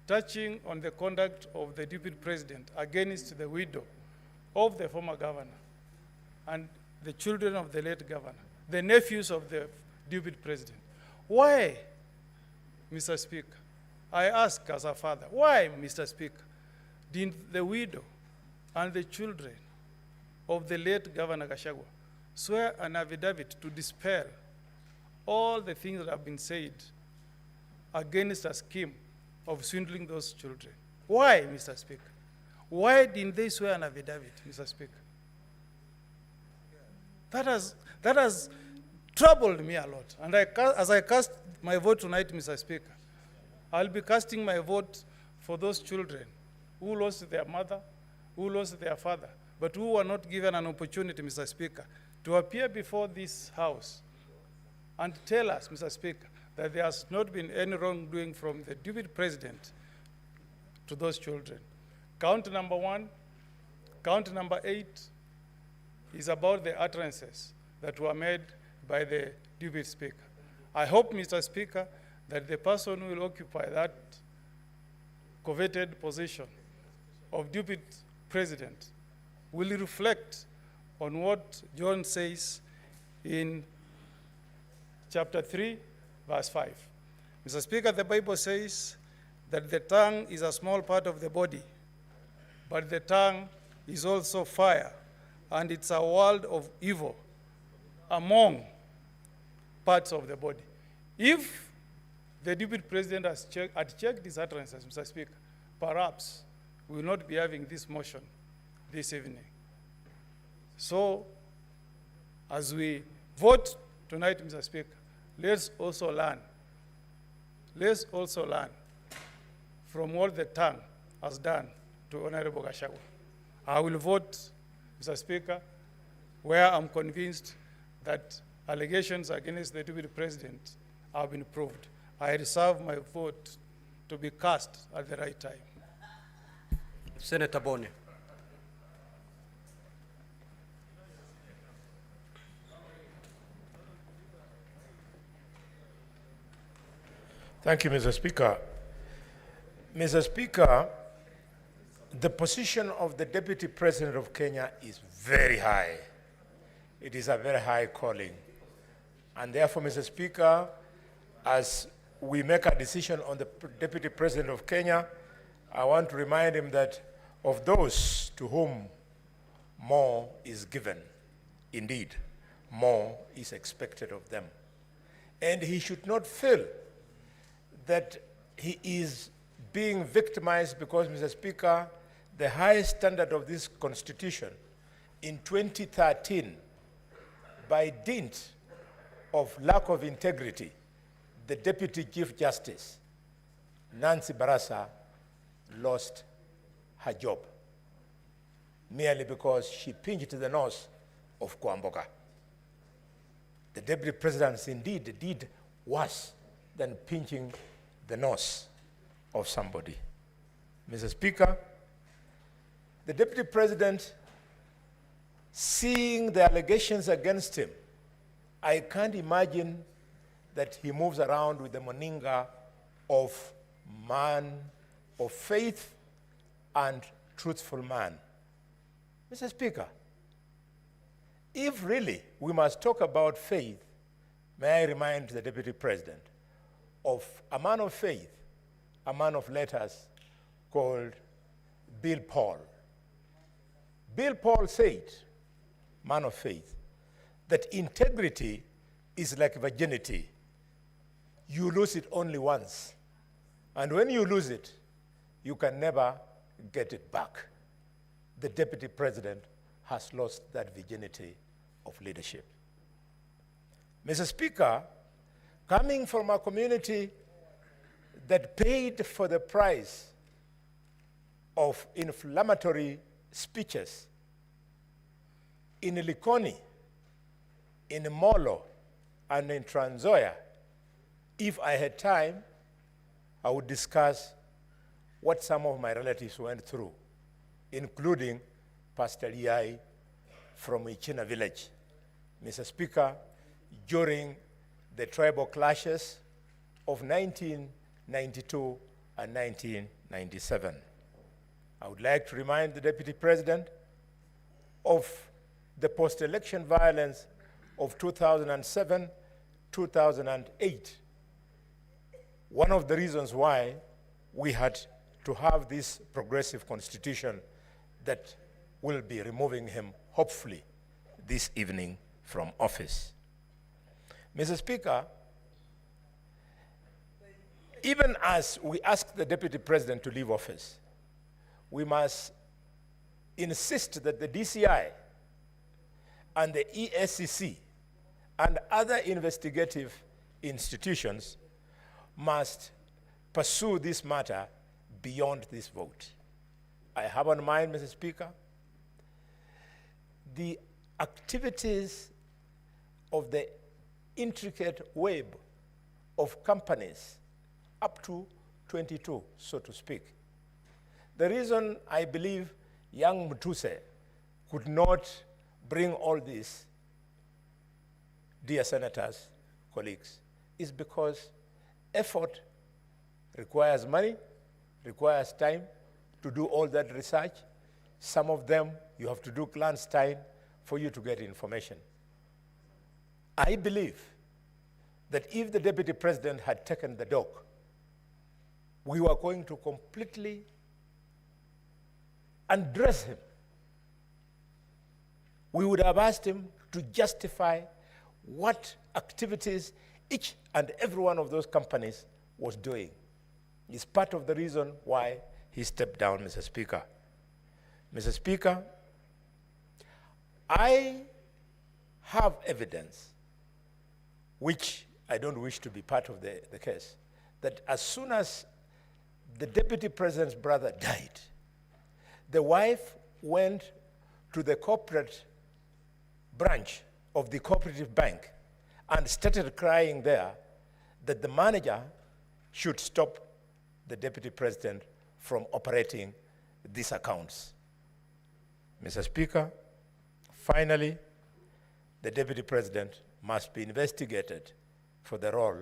touching on the conduct of the Deputy President against the widow of the former governor and the children of the late governor, the nephews of the Deputy President. Why, Mr. Speaker, I ask as a father, why, Mr. Speaker, did the widow and the children of the late Governor Gachagua swear an affidavit to dispel all the things that have been said against a scheme of swindling those children? Why, Mr. Speaker? Why didn't they swear an affidavit, Mr. Speaker? That has troubled me a lot. And as I cast my vote tonight, Mr. Speaker, I'll be casting my vote for those children who lost their mother, who lost their father, but who were not given an opportunity, Mr. Speaker, to appear before this House and tell us, Mr. Speaker, that there has not been any wrongdoing from the Deputy President to those children. Count number 1, count number 8 is about the utterances that were made by the Deputy Speaker. I hope, Mr. Speaker, that the person who will occupy that coveted position of Deputy President will reflect on what John says in chapter 3, verse 5. Mr. Speaker, the Bible says that the tongue is a small part of the body, but the tongue is also fire, and it's a world of evil among parts of the body. If the Deputy President had checked his utterances, Mr. Speaker, perhaps we will not be having this motion this evening. So, as we vote tonight, Mr. Speaker, let's also learn. Let's also learn from what the tongue has done to Honorable Gachagua. I will vote, Mr. Speaker, where I'm convinced that allegations against the Deputy President have been proved. I reserve my vote to be cast at the right time. Senator Boni. Thank you, Mr. Speaker. Mr. Speaker, the position of the Deputy President of Kenya is very high. It is a very high calling. And therefore, Mr. Speaker, as we make a decision on the Deputy President of Kenya, I want to remind him that of those to whom more is given, indeed, more is expected of them. And he should not feel that he is being victimized because, Mr. Speaker, the highest standard of this Constitution in 2013, by dint of lack of integrity, the Deputy Chief Justice, Nancy Barasa, lost her job merely because she pinched the nose of Kwamboka. The Deputy President indeed did worse than pinching the nose of somebody. Mr. Speaker, the Deputy President, seeing the allegations against him, I can't imagine that he moves around with the moninga of man of faith and truthful man. Mr. Speaker, if really we must talk about faith, may I remind the Deputy President of a man of faith, a man of letters called Bill Paul. Bill Paul said, man of faith, that integrity is like virginity. You lose it only once. And when you lose it, you can never get it back. The Deputy President has lost that virginity of leadership. Mr. Speaker, coming from a community that paid for the price of inflammatory speeches in Likoni, in Molo, and in Trans Nzoia, if I had time, I would discuss what some of my relatives went through, including Pastor Yai from Ichina village. Mr. Speaker, during the tribal clashes of 1992 and 1997. I would like to remind the Deputy President of the post-election violence of 2007, 2008. One of the reasons why we had to have this progressive constitution that will be removing him, hopefully, this evening from office. Mr. Speaker, even as we ask the Deputy President to leave office, we must insist that the DCI and the ESCC and other investigative institutions must pursue this matter beyond this vote. I have on mind, Mr. Speaker, the activities of the intricate web of companies up to 22, so to speak. The reason I believe young Mutuse could not bring all this, dear senators, colleagues, is because effort requires money, requires time to do all that research. Some of them you have to do clandestine for you to get information. I believe that if the Deputy President had taken the dog, we were going to completely undress him. We would have asked him to justify what activities each and every one of those companies was doing. It's part of the reason why he stepped down, Mr. Speaker. Mr. Speaker, I have evidence, which I don't wish to be part of the case, that as soon as the Deputy President's brother died, the wife went to the corporate branch of the cooperative bank and started crying there that the manager should stop the Deputy President from operating these accounts. Mr. Speaker, finally, the Deputy President must be investigated for the role.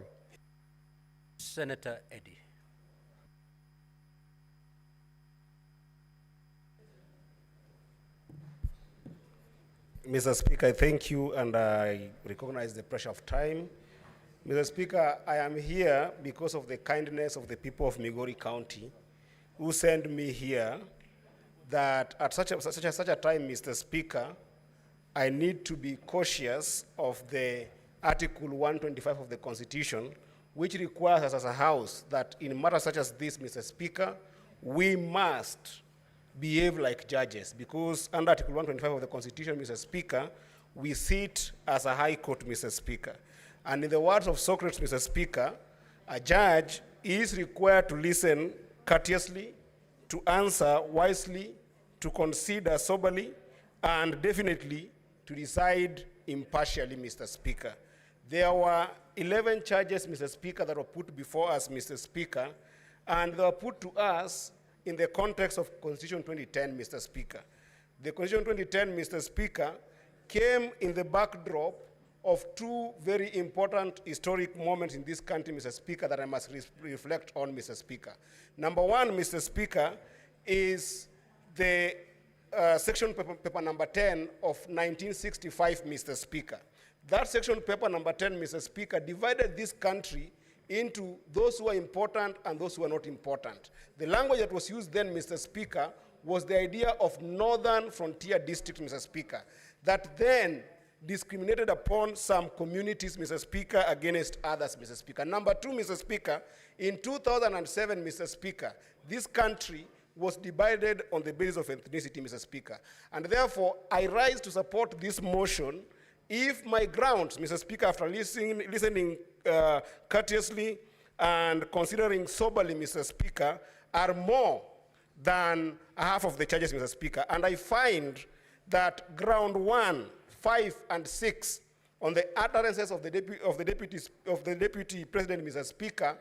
Senator Eddy. Mr. Speaker, I thank you, and I recognize the pressure of time. Mr. Speaker, I am here because of the kindness of the people of Migori County who sent me here that at such a time, Mr. Speaker, I need to be cautious of the Article 125 of the Constitution, which requires us as a House that in matters such as this, Mr. Speaker, we must behave like judges, because under Article 125 of the Constitution, Mr. Speaker, we sit as a high court, Mr. Speaker. And in the words of Socrates, Mr. Speaker, a judge is required to listen courteously, to answer wisely, to consider soberly, and definitely to decide impartially, Mr. Speaker. There were 11 charges, Mr. Speaker, that were put before us, Mr. Speaker, and they were put to us in the context of Constitution 2010, Mr. Speaker. The Constitution 2010, Mr. Speaker, came in the backdrop of two very important historic moments in this country, Mr. Speaker, that I must reflect on, Mr. Speaker. Number one, Mr. Speaker, is the section paper number 10 of 1965, Mr. Speaker. That section paper number 10, Mr. Speaker, divided this country into those who are important and those who are not important. The language that was used then, Mr. Speaker, was the idea of northern frontier district, Mr. Speaker, that then discriminated upon some communities, Mr. Speaker, against others, Mr. Speaker. Number two, Mr. Speaker, in 2007, Mr. Speaker, this country was divided on the basis of ethnicity, Mr. Speaker. And therefore, I rise to support this motion if my grounds, Mr. Speaker, after listening courteously and considering soberly, Mr. Speaker, are more than half of the charges, Mr. Speaker. And I find that ground 1, 5, and 6 on the utterances of the Deputy President, Mr. Speaker,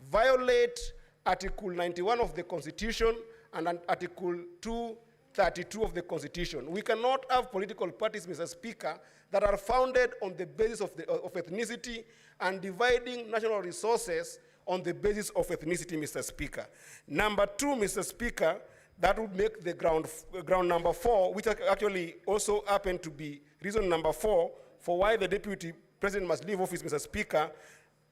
violate Article 91 of the Constitution and Article 232 of the Constitution. We cannot have political parties, Mr. Speaker, that are founded on the basis of ethnicity and dividing national resources on the basis of ethnicity, Mr. Speaker. Number two, Mr. Speaker, that would make the ground number 4, which actually also happened to be reason number 4 for why the Deputy President must leave office, Mr. Speaker,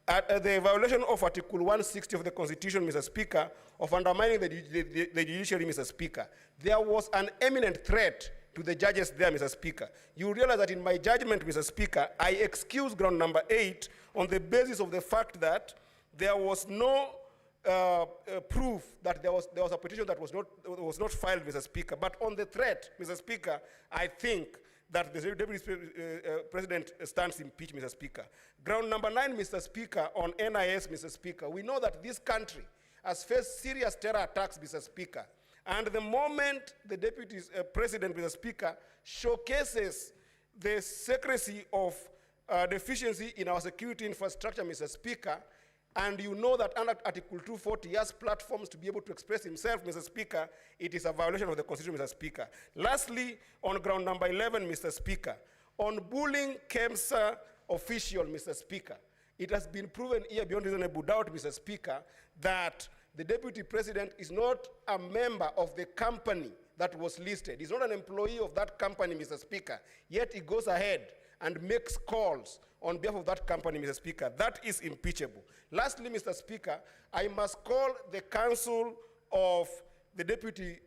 at the violation of Article 160 of the Constitution, Mr. Speaker, of undermining the judiciary, Mr. Speaker. There was an imminent threat to the judges there, Mr. Speaker. You realize that in my judgment, Mr. Speaker, I excuse ground number 8 on the basis of the fact that there was no proof that there was a petition that was not filed, Mr. Speaker. But on the threat, Mr. Speaker, I think that the Deputy President stands impeached, Mr. Speaker. Ground number 9, Mr. Speaker, on NIS, Mr. Speaker. We know that this country has faced serious terror attacks, Mr. Speaker. And the moment the Deputy President, Mr. Speaker, showcases the secrecy of deficiency in our security infrastructure, Mr. Speaker, and you know that under Article 240, he has platforms to be able to express himself, Mr. Speaker, it is a violation of the Constitution, Mr. Speaker. Lastly, on ground number 11, Mr. Speaker, on bullying KEMSA official, Mr. Speaker, it has been proven here beyond reasonable doubt, Mr. Speaker, that the Deputy President is not a member of the company that was listed. He's not an employee of that company, Mr. Speaker, yet he goes ahead and makes calls on behalf of that company, Mr. Speaker. That is impeachable. Lastly, Mr. Speaker, I must call the Council of the Deputy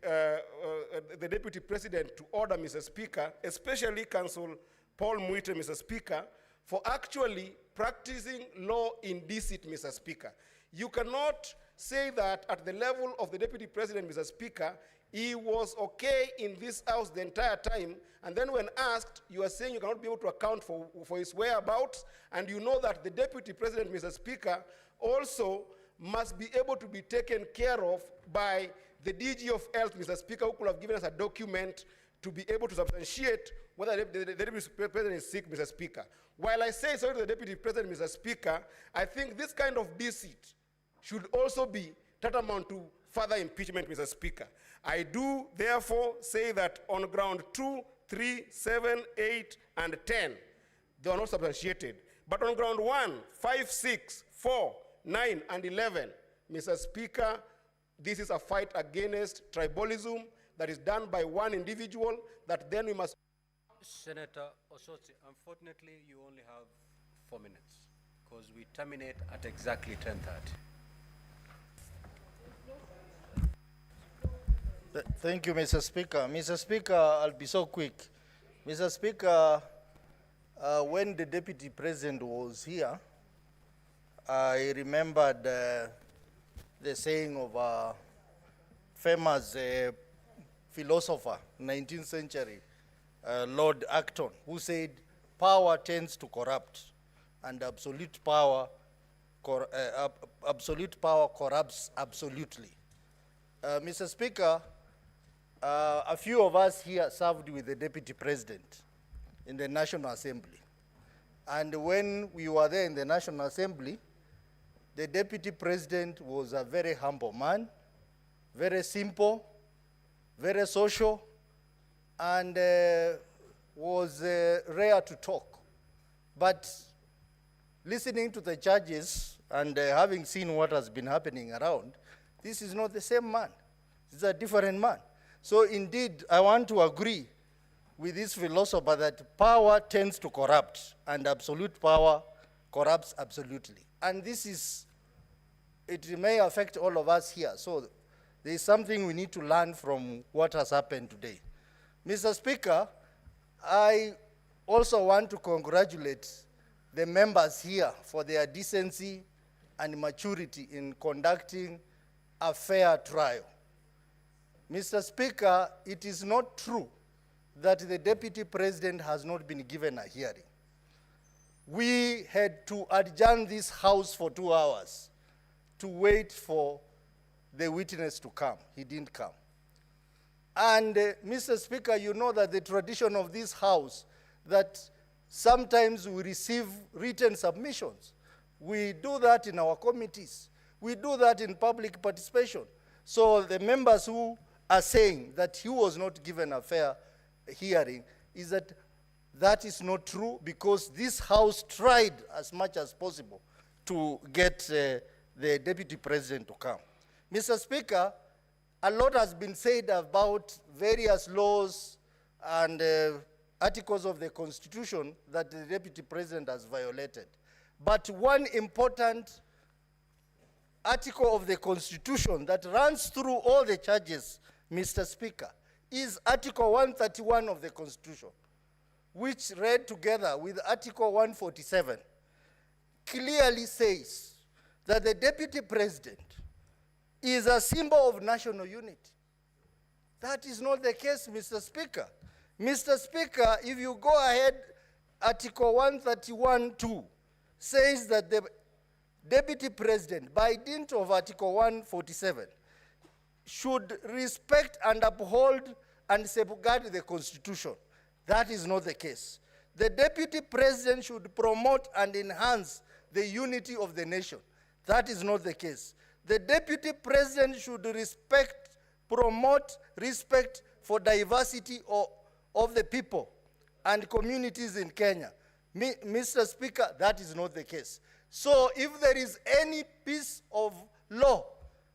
President to order, Mr. Speaker, especially Council Paul Muite, Mr. Speaker, for actually practicing law in deceit, Mr. Speaker. You cannot say that at the level of the Deputy President, Mr. Speaker, he was okay in this house the entire time, and then when asked, you are saying you cannot be able to account for his whereabouts, and you know that the Deputy President, Mr. Speaker, also must be able to be taken care of by the DG of Health, Mr. Speaker, who could have given us a document to be able to substantiate whether the Deputy President is sick, Mr. Speaker. While I say sorry to the Deputy President, Mr. Speaker, I think this kind of deceit should also be tantamount to further impeachment, Mr. Speaker. I do, therefore, say that on ground 2, 3, 7, 8, and 10, they are not substantiated. But on ground 1, 5, 6, 4, 9, and 11, Mr. Speaker, this is a fight against tribalism that is done by one individual that then we must... Senator Osotsi, unfortunately, you only have 4 minutes because we terminate at exactly 10:30. Thank you, Mr. Speaker. Mr. Speaker, I'll be so quick. Mr. Speaker, when the Deputy President was here, I remembered the saying of a famous philosopher, 19th century, Lord Acton, who said, power tends to corrupt, and absolute power corrupts absolutely. Mr. Speaker, a few of us here served with the Deputy President in the National Assembly. And when we were there in the National Assembly, the Deputy President was a very humble man, very simple, very social, and was rare to talk. But listening to the judges and having seen what has been happening around, this is not the same man. This is a different man. So indeed, I want to agree with this philosopher that power tends to corrupt, and absolute power corrupts absolutely. And this is, it may affect all of us here. So there is something we need to learn from what has happened today. Mr. Speaker, I also want to congratulate the members here for their decency and maturity in conducting a fair trial. Mr. Speaker, it is not true that the Deputy President has not been given a hearing. We had to adjourn this House for 2 hours to wait for the witness to come. He didn't come. And Mr. Speaker, you know that the tradition of this House, that sometimes we receive written submissions. We do that in our committees. We do that in public participation. So the members who are saying that he was not given a fair hearing is that is not true, because this House tried as much as possible to get the Deputy President to come. Mr. Speaker, a lot has been said about various laws and articles of the Constitution that the Deputy President has violated. But one important article of the Constitution that runs through all the charges, Mr. Speaker, is Article 131 of the Constitution, which read together with Article 147, clearly says that the Deputy President is a symbol of national unity. That is not the case, Mr. Speaker. Mr. Speaker, if you go ahead, Article 131(2) says that the Deputy President, by dint of Article 147, should respect and uphold and safeguard the Constitution. That is not the case. The Deputy President should promote and enhance the unity of the nation. That is not the case. The Deputy President should promote respect for diversity of the people and communities in Kenya. Mr. Speaker, that is not the case. So if there is any piece of law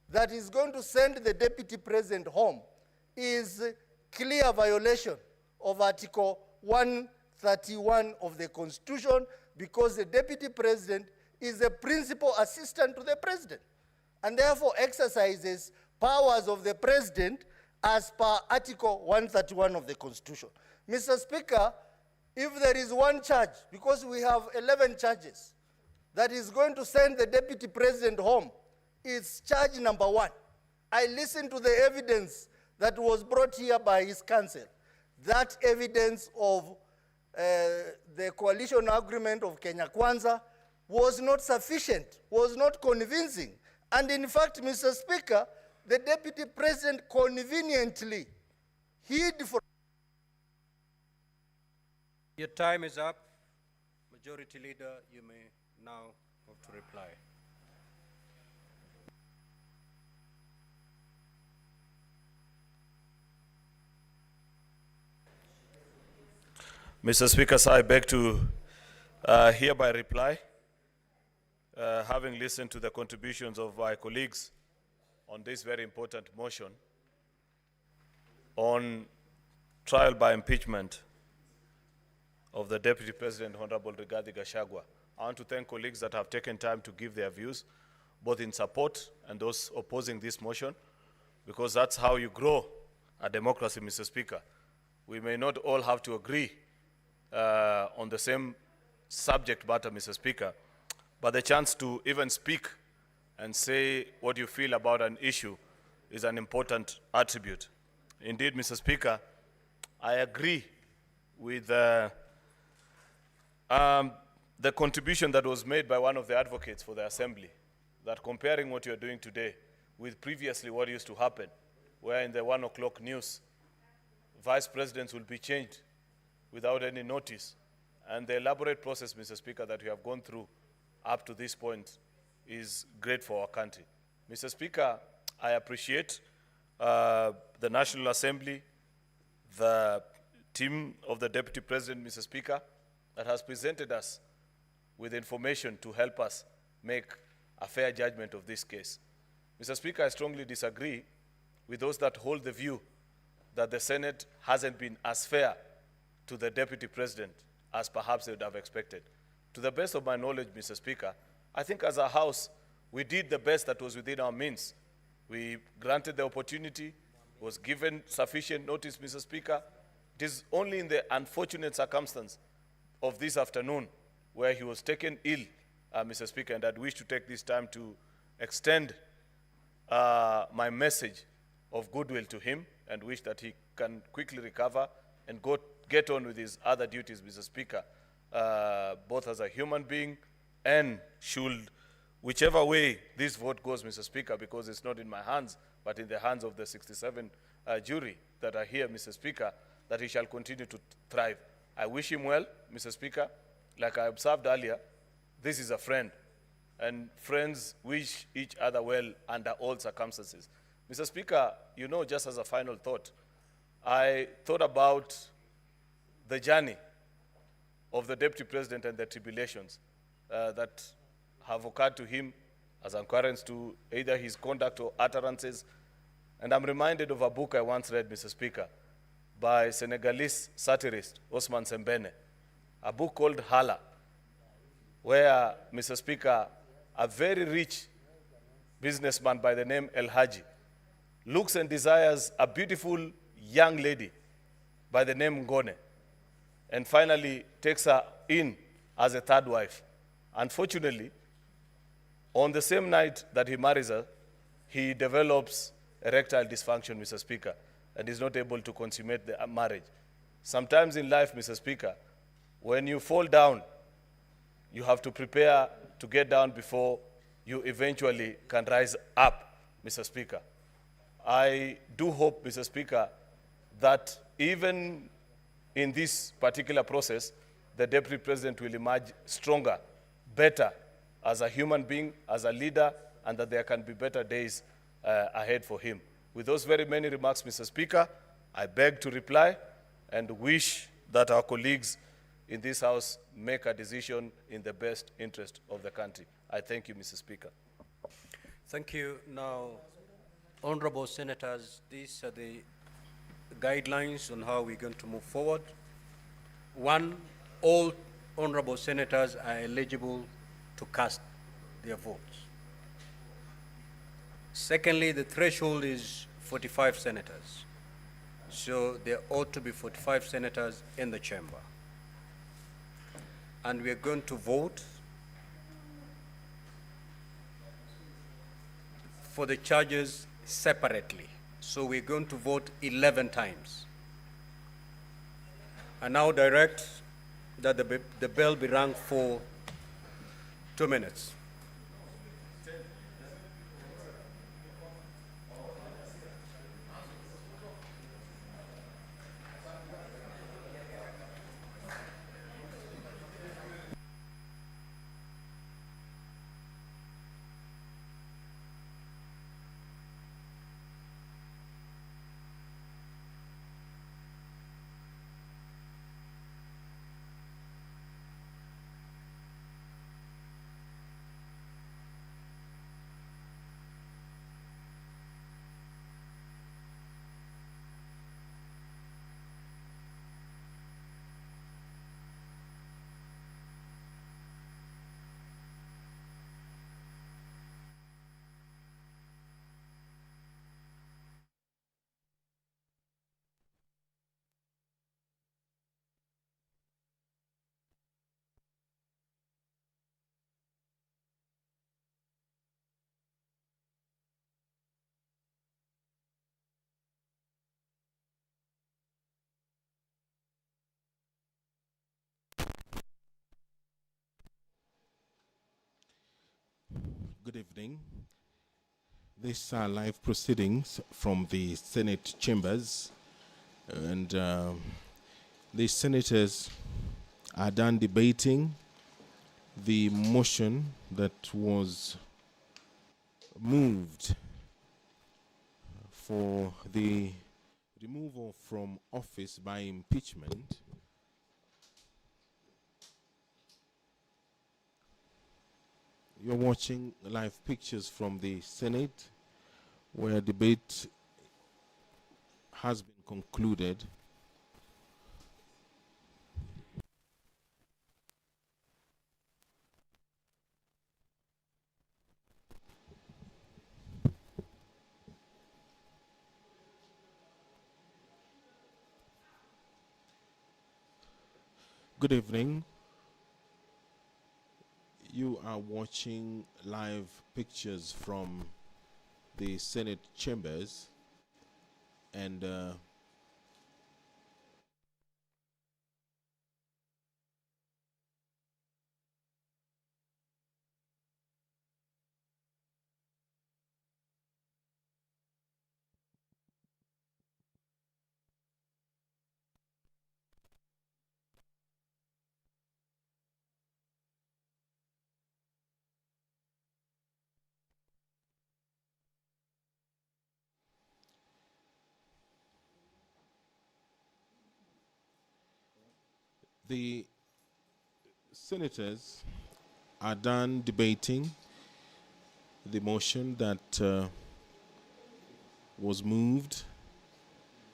that is going to send the Deputy President home, is clear violation of Article 131 of the Constitution, because the Deputy President is the principal assistant to the President, and therefore exercises powers of the President as per Article 131 of the Constitution. Mr. Speaker, if there is one charge, because we have 11 charges, that is going to send the Deputy President home, it's charge number 1. I listened to the evidence that was brought here by his counsel. That evidence of the coalition agreement of Kenya Kwanza was not sufficient, was not convincing. And in fact, Mr. Speaker, the Deputy President conveniently hid for... Your time is up. Majority Leader, you may now move to reply. Mr. Speaker, sir, I beg to hereby reply, having listened to the contributions of my colleagues on this very important motion on trial by impeachment of the Deputy President, Honorable Rigathi Gachagua. I want to thank colleagues that have taken time to give their views, both in support and those opposing this motion, because that's how you grow a democracy, Mr. Speaker. We may not all have to agree on the same subject matter, Mr. Speaker, but the chance to even speak and say what you feel about an issue is an important attribute. Indeed, Mr. Speaker, I agree with the contribution that was made by one of the advocates for the Assembly, that comparing what you're doing today with previously what used to happen, where in the 1 o'clock news, vice presidents will be changed without any notice. And the elaborate process, Mr. Speaker, that we have gone through up to this point is great for our country. Mr. Speaker, I appreciate the National Assembly, the team of the Deputy President, Mr. Speaker, that has presented us with information to help us make a fair judgment of this case. Mr. Speaker, I strongly disagree with those that hold the view that the Senate hasn't been as fair to the Deputy President as perhaps they would have expected. To the best of my knowledge, Mr. Speaker, I think as a House, we did the best that was within our means. We granted the opportunity, was given sufficient notice, Mr. Speaker. It is only in the unfortunate circumstance of this afternoon where he was taken ill, Mr. Speaker, and I'd wish to take this time to extend my message of goodwill to him and wish that he can quickly recover and get on with his other duties, Mr. Speaker, both as a human being and should, whichever way this vote goes, Mr. Speaker, because it's not in my hands, but in the hands of the 67 jury that are here, Mr. Speaker, that he shall continue to thrive. I wish him well, Mr. Speaker. Like I observed earlier, this is a friend, and friends wish each other well under all circumstances. Mr. Speaker, you know, just as a final thought, I thought about the journey of the Deputy President and the tribulations that have occurred to him as occurrence to either his conduct or utterances. And I'm reminded of a book I once read, Mr. Speaker, by Senegalese satirist Osman Sembene, a book called Hala, where, Mr. Speaker, a very rich businessman by the name El Haji looks and desires a beautiful young lady by the name Ngone, and finally takes her in as a third wife. Unfortunately, on the same night that he marries her, he develops erectile dysfunction, Mr. Speaker, and is not able to consummate the marriage. Sometimes in life, Mr. Speaker, when you fall down, you have to prepare to get down before you eventually can rise up, Mr. Speaker. I do hope, Mr. Speaker, that even in this particular process, the Deputy President will emerge stronger, better as a human being, as a leader, and that there can be better days ahead for him. With those very many remarks, Mr. Speaker, I beg to reply and wish that our colleagues in this House make a decision in the best interest of the country. I thank you, Mr. Speaker. Thank you. Now, honorable senators, these are the guidelines on how we're going to move forward. One, all honorable senators are eligible to cast their votes. Secondly, the threshold is 45 senators. So there ought to be 45 senators in the chamber. And we are going to vote for the charges separately. So we're going to vote 11 times. I now direct that the bell be rung for 2 minutes. Good evening. These are live proceedings from the Senate chambers, and the senators are done debating the motion that was moved for the removal from office by impeachment . You're watching live pictures from the Senate, where debate has been concluded. Good evening. You are watching live pictures from the Senate chambers, and the senators are done debating the motion that was moved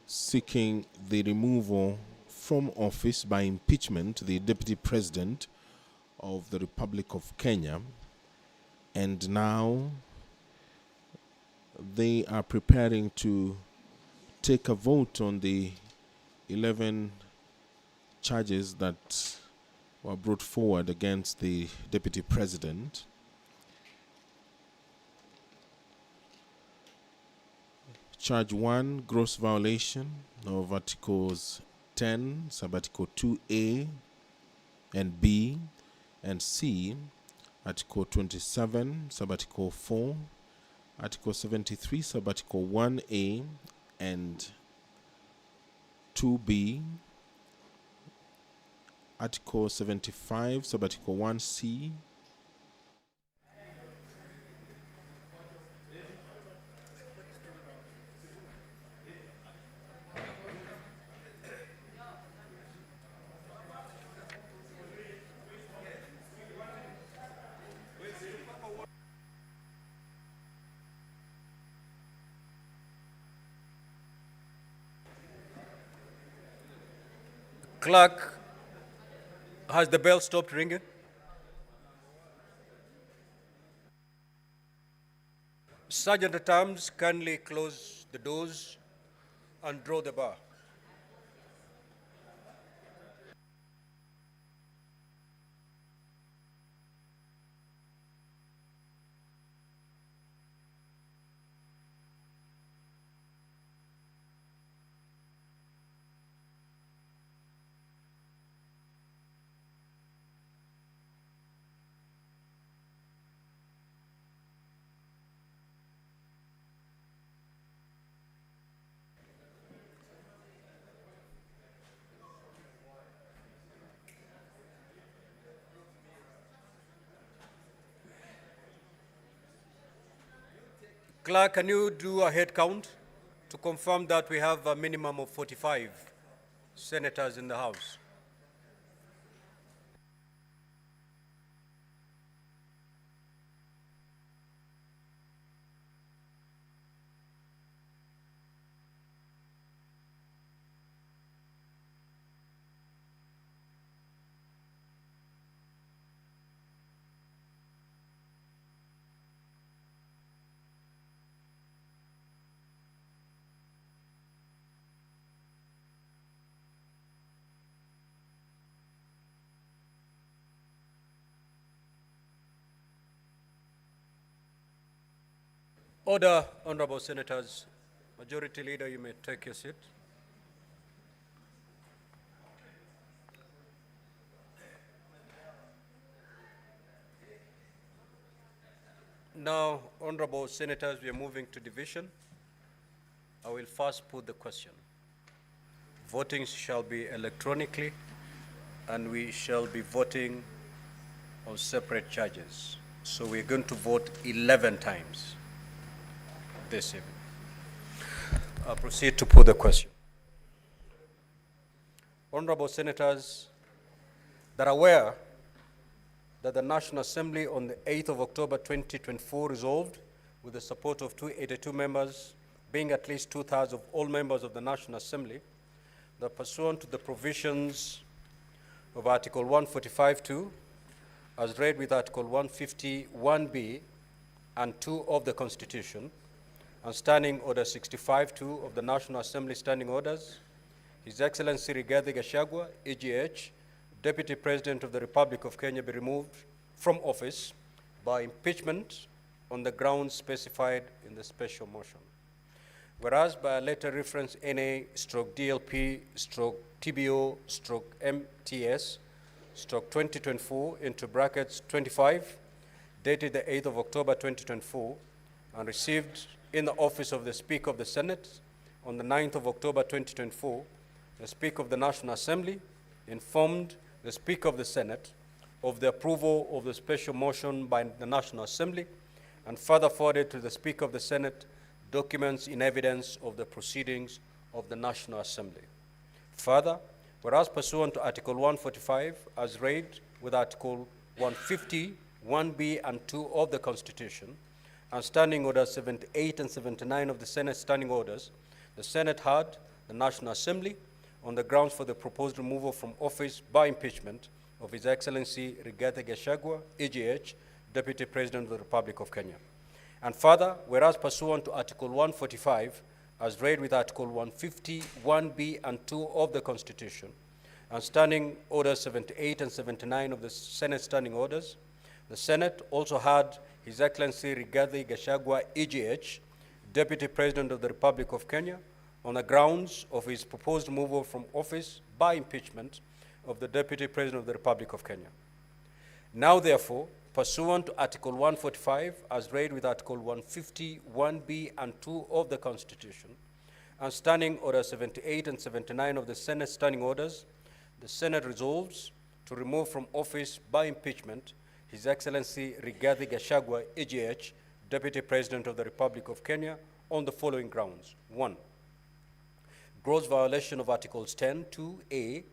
seeking the removal from office by impeachment the Deputy President of the Republic of Kenya, and now they are preparing to take a vote on the 11 charges that were brought forward against the Deputy President. Charge 1, gross violation of Articles 10, Sub-Article 2A and B and C, Article 27, Sub-Article 4, Article 73, Sub-Article 1A and 2B, Article 75, Sub-Article 1C, Clerk, has the bell stopped ringing? Sergeant at Arms, kindly close the doors and draw the bar. Clerk, can you do a head count to confirm that we have a minimum of 45 senators in the House? Order, honorable senators. Majority Leader, you may take your seat. Now, honorable senators, we are moving to division. I will first put the question. Voting shall be electronically, and we shall be voting on separate charges. So we're going to vote 11 times this evening. I'll proceed to put the question. Honorable senators that are aware that the National Assembly on the 8th of October 2024 resolved, with the support of 282 members, being at least 2/3 of all members of the National Assembly, that pursuant to the provisions of Article 145(2), as read with Article 151(b) and 2 of the Constitution, and Standing Order 65(2) of the National Assembly Standing Orders, His Excellency Rigathi Gachagua, EGH, Deputy President of the Republic of Kenya, be removed from office by impeachment on the grounds specified in the special motion. Whereas by a letter reference NA/DLP/TBO/MTS/2024 into brackets 25, dated the 8th of October 2024, and received in the office of the Speaker of the Senate on the 9th of October 2024, the Speaker of the National Assembly informed the Speaker of the Senate of the approval of the special motion by the National Assembly, and further forwarded to the Speaker of the Senate documents in evidence of the proceedings of the National Assembly. Further, whereas pursuant to Article 145, as read with Article 150, 1B and 2 of the Constitution, and Standing Orders 78 and 79 of the Senate Standing Orders, the Senate had the National Assembly on the grounds for the proposed removal from office by impeachment of His Excellency Rigathi Gachagua, EGH, Deputy President of the Republic of Kenya. And further, whereas pursuant to Article 145, as read with Article 150, 1B and 2 of the Constitution, and Standing Orders 78 and 79 of the Senate Standing Orders, the Senate also had His Excellency Rigathi Gachagua, EGH, Deputy President of the Republic of Kenya, on the grounds of his proposed removal from office by impeachment of the Deputy President of the Republic of Kenya. Now, therefore, pursuant to Article 145, as read with Article 150, 1B and 2 of the Constitution, and Standing Order 78 and 79 of the Senate Standing Orders, the Senate resolves to remove from office by impeachment His Excellency Rigathi Gachagua, EGH, Deputy President of the Republic of Kenya, on the following grounds. 1. Gross violation of Articles 10, 2A,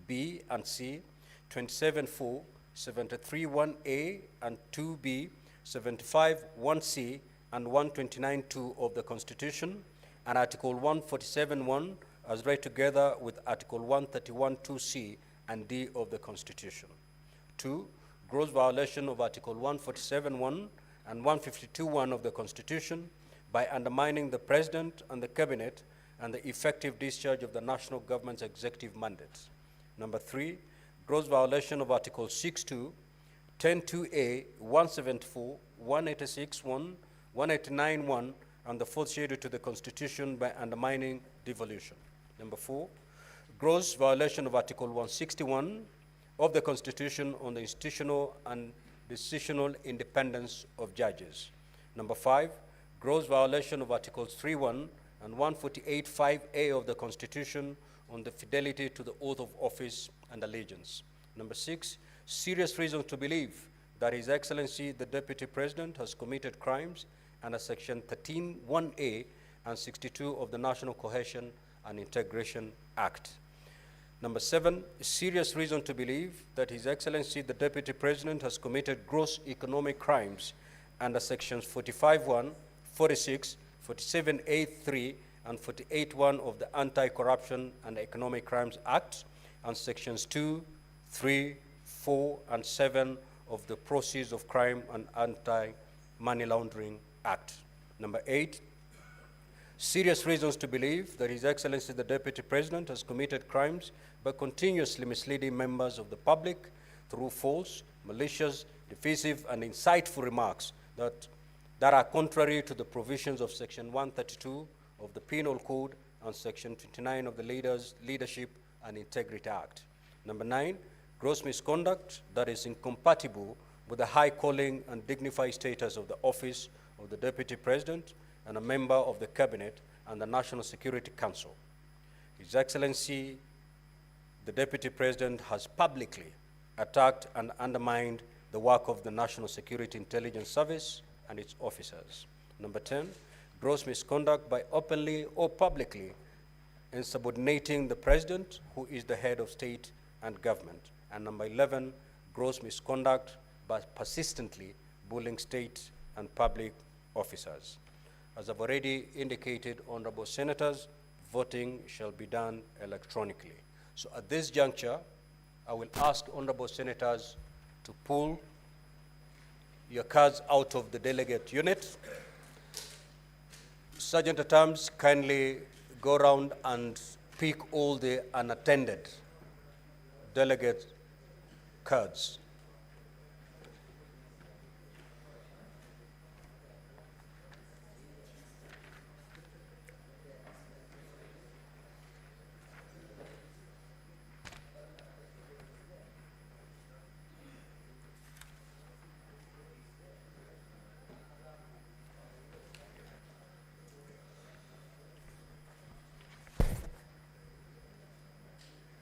B and C, 27(4), 73(1)A and 2B, 75(1)C, and 129(2) of the Constitution, and Article 147(1) as read together with Article 131(2)C and D of the Constitution. 2. Gross violation of Article 147(1) and 152(1) of the Constitution by undermining the President and the Cabinet and the effective discharge of the national government's executive mandates. Number 3, gross violation of Article 6(2), 10(2)A, 174, 186(1), 189(1), and the fourth schedule to the Constitution by undermining devolution. Number 4, gross violation of Article 161 of the Constitution on the institutional and decisional independence of judges. Number 5, gross violation of Articles 3(1) and 148(5)A of the Constitution on the fidelity to the oath of office and allegiance. Number 6, serious reason to believe that His Excellency the Deputy President has committed crimes under Section 13(1)A and 62 of the National Cohesion and Integration Act. Number 7, serious reason to believe that His Excellency the Deputy President has committed gross economic crimes under Sections 45(1), 46, 47(a)(3), and 48(1) of the Anti-Corruption and Economic Crimes Act, and Sections 2, 3, 4, and 7 of the Proceeds of Crime and Anti-Money Laundering Act. Number 8, serious reasons to believe that His Excellency the Deputy President has committed crimes by continuously misleading members of the public through false, malicious, divisive, and insightful remarks that are contrary to the provisions of Section 132 of the Penal Code and Section 29 of the Leadership and Integrity Act. Number 9, gross misconduct that is incompatible with the high calling and dignified status of the office of the Deputy President and a member of the Cabinet and the National Security Council. His Excellency, the Deputy President has publicly attacked and undermined the work of the National Security Intelligence Service and its officers. Number 10, gross misconduct by openly or publicly insubordinating the President, who is the head of state and government. And number 11, gross misconduct by persistently bullying state and public officers. As I've already indicated, honorable senators, voting shall be done electronically. So at this juncture, I will ask honorable senators to pull your cards out of the delegate unit. Sergeant at Arms, kindly go around and pick all the unattended delegate cards.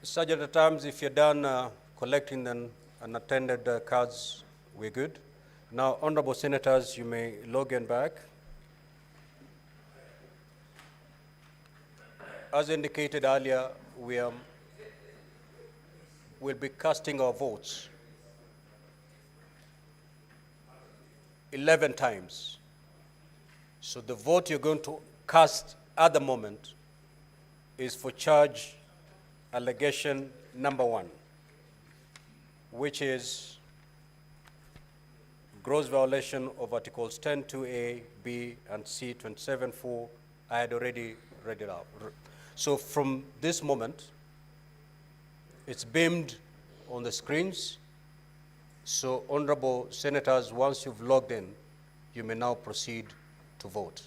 Sergeant at Arms, if you're done collecting the unattended cards, we're good. Now, honorable senators, you may log in back. As indicated earlier, we'll be casting our votes 11 times. So the vote you're going to cast at the moment is for charge allegation number 1, which is gross violation of Articles 10(2)(a), B, and C 27(4). I had already read it out. So from this moment, it's beamed on the screens. So honorable senators, once you've logged in, you may now proceed to vote.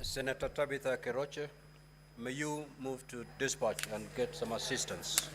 Senator Tabitha Keroche, may you move to dispatch and get some assistance.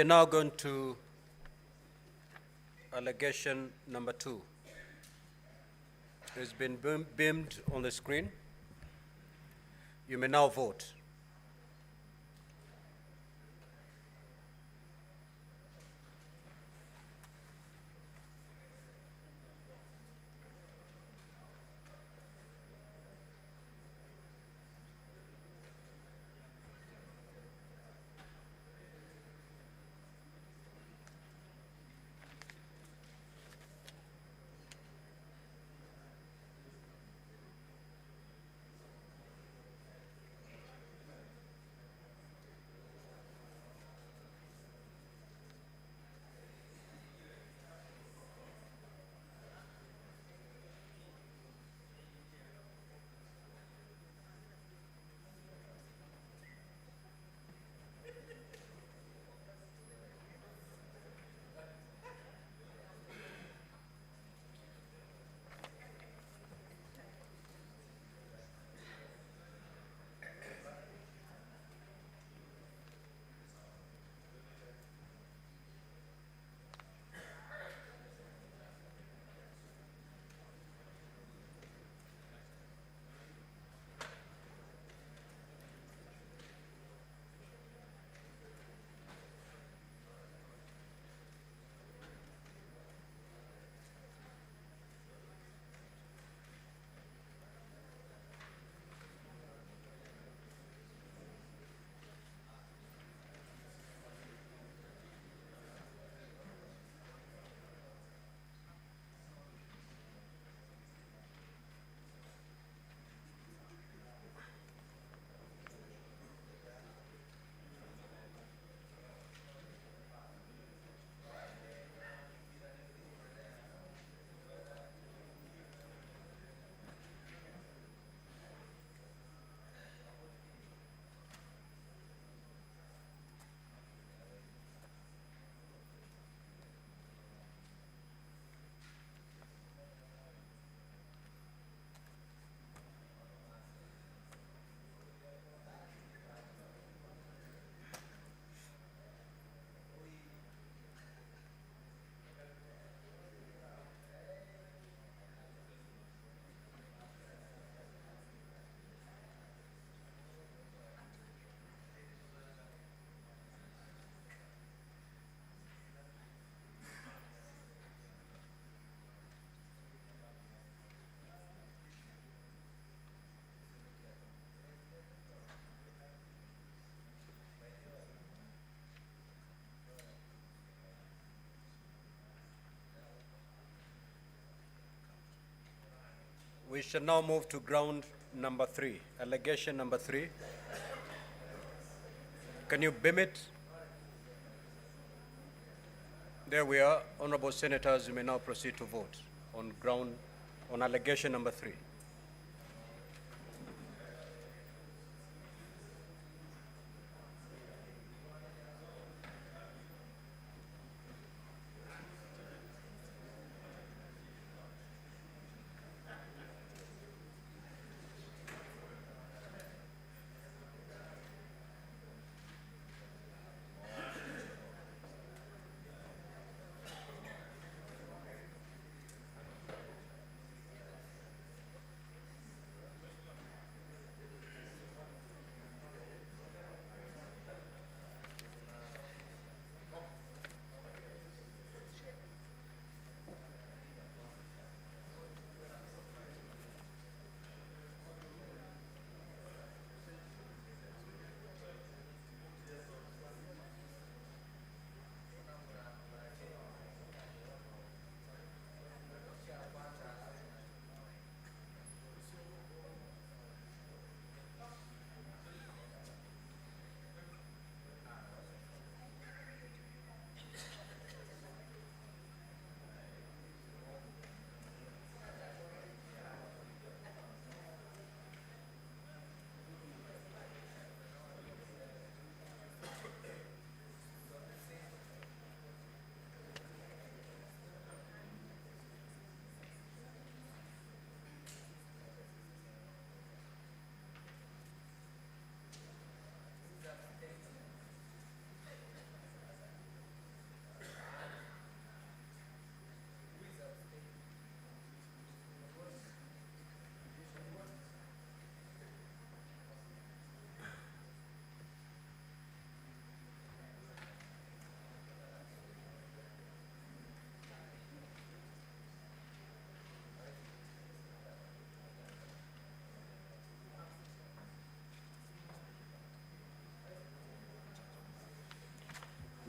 We're now going to allegation number 2. It's been beamed on the screen. You may now vote. We shall now move to ground number 3, allegation number 3. Can you beam it? There we are. Honorable Senators, you may now proceed to vote on allegation number 3.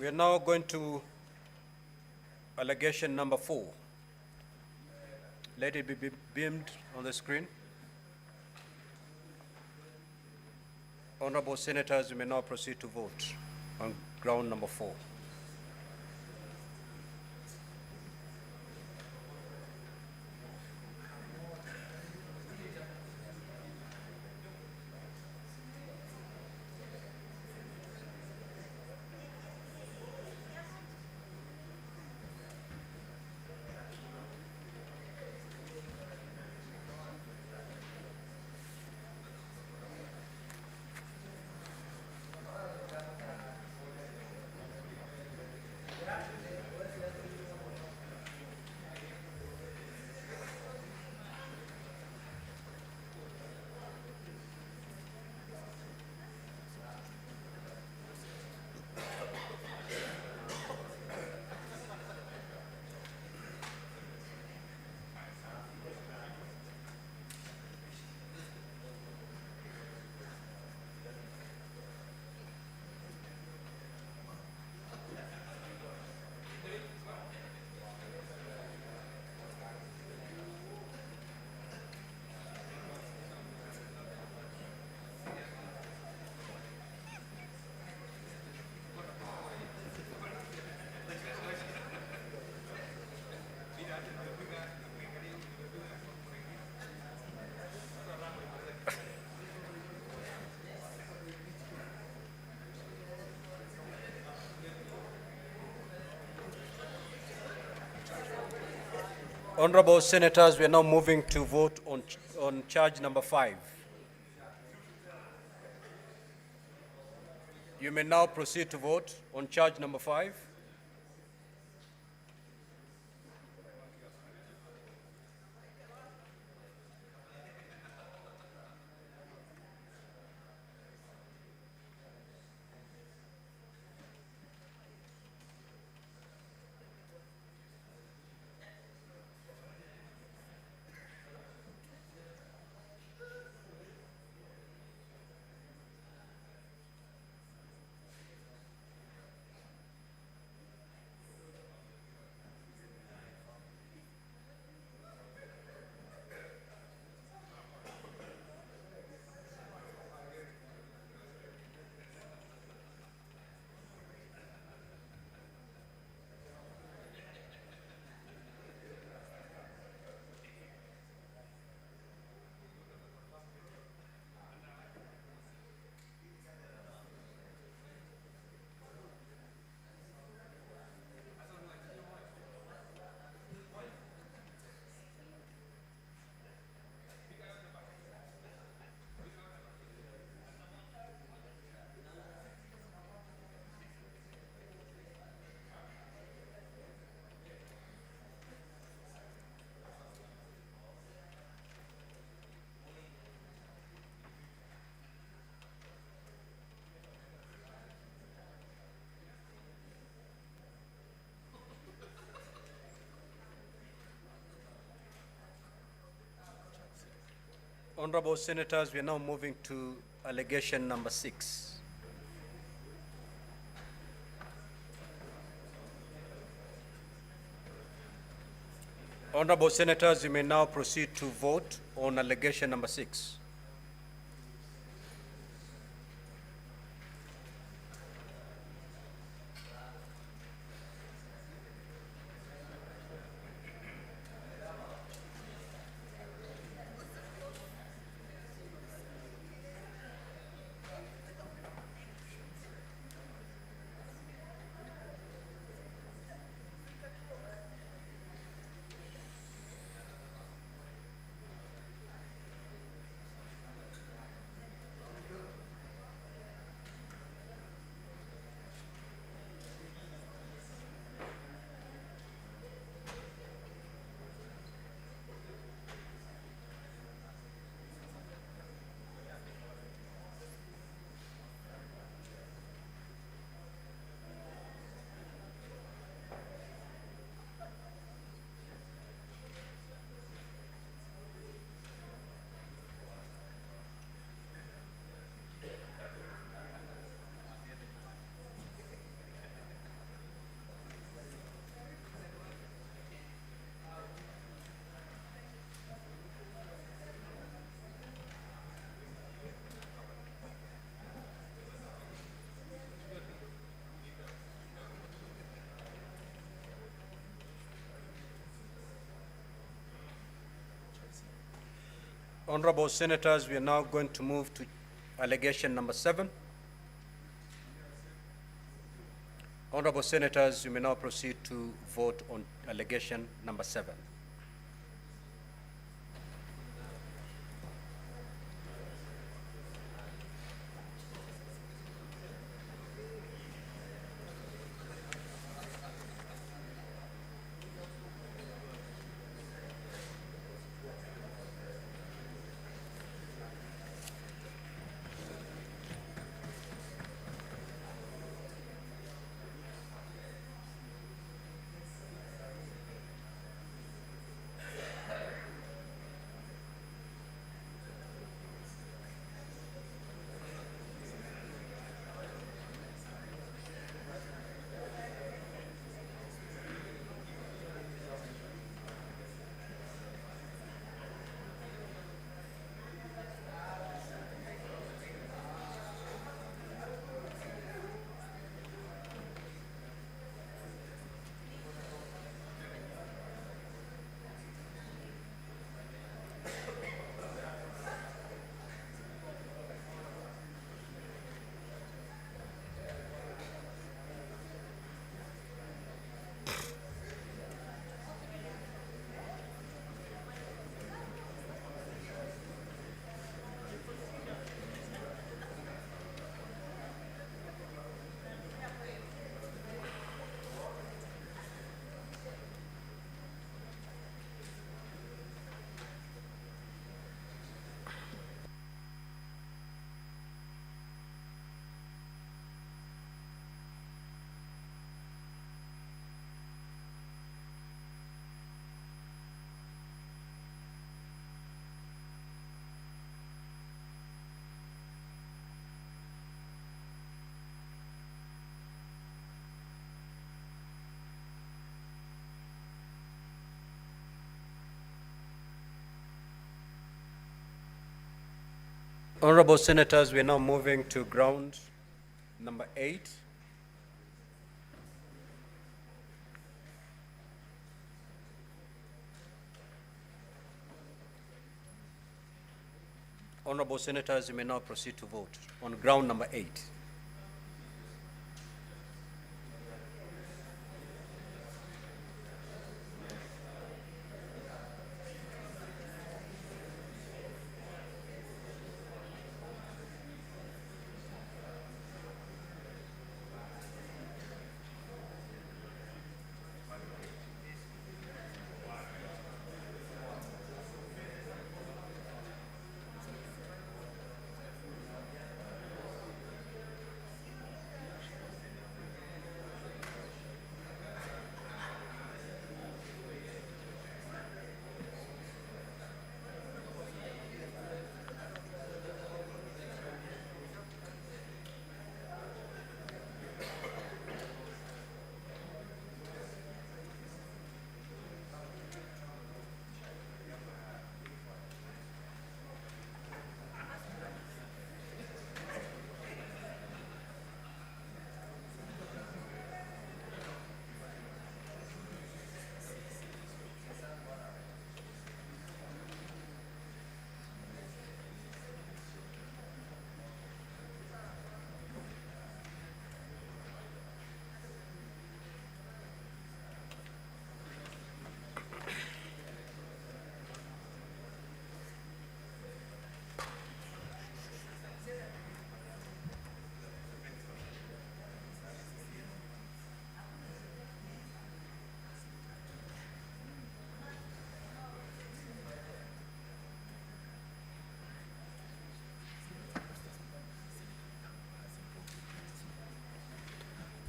We are now going to allegation number 4. Let it be beamed on the screen. Honorable Senators, you may now proceed to vote on ground number 4. Honorable Senators, we are now moving to vote on charge number 5. You may now proceed to vote on charge number 5. Honorable Senators, we are now moving to allegation number 6. Honorable Senators, you may now proceed to vote on allegation number 6. Honorable Senators, we are now going to move to allegation number 7. Honorable Senators, you may now proceed to vote on allegation number 7. Honorable Senators, we are now moving to ground number 8. Honorable Senators, you may now proceed to vote on ground number 8.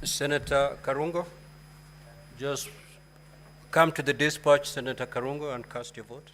Senator Karungo, just come to the dispatch, Senator Karungo, and cast your vote.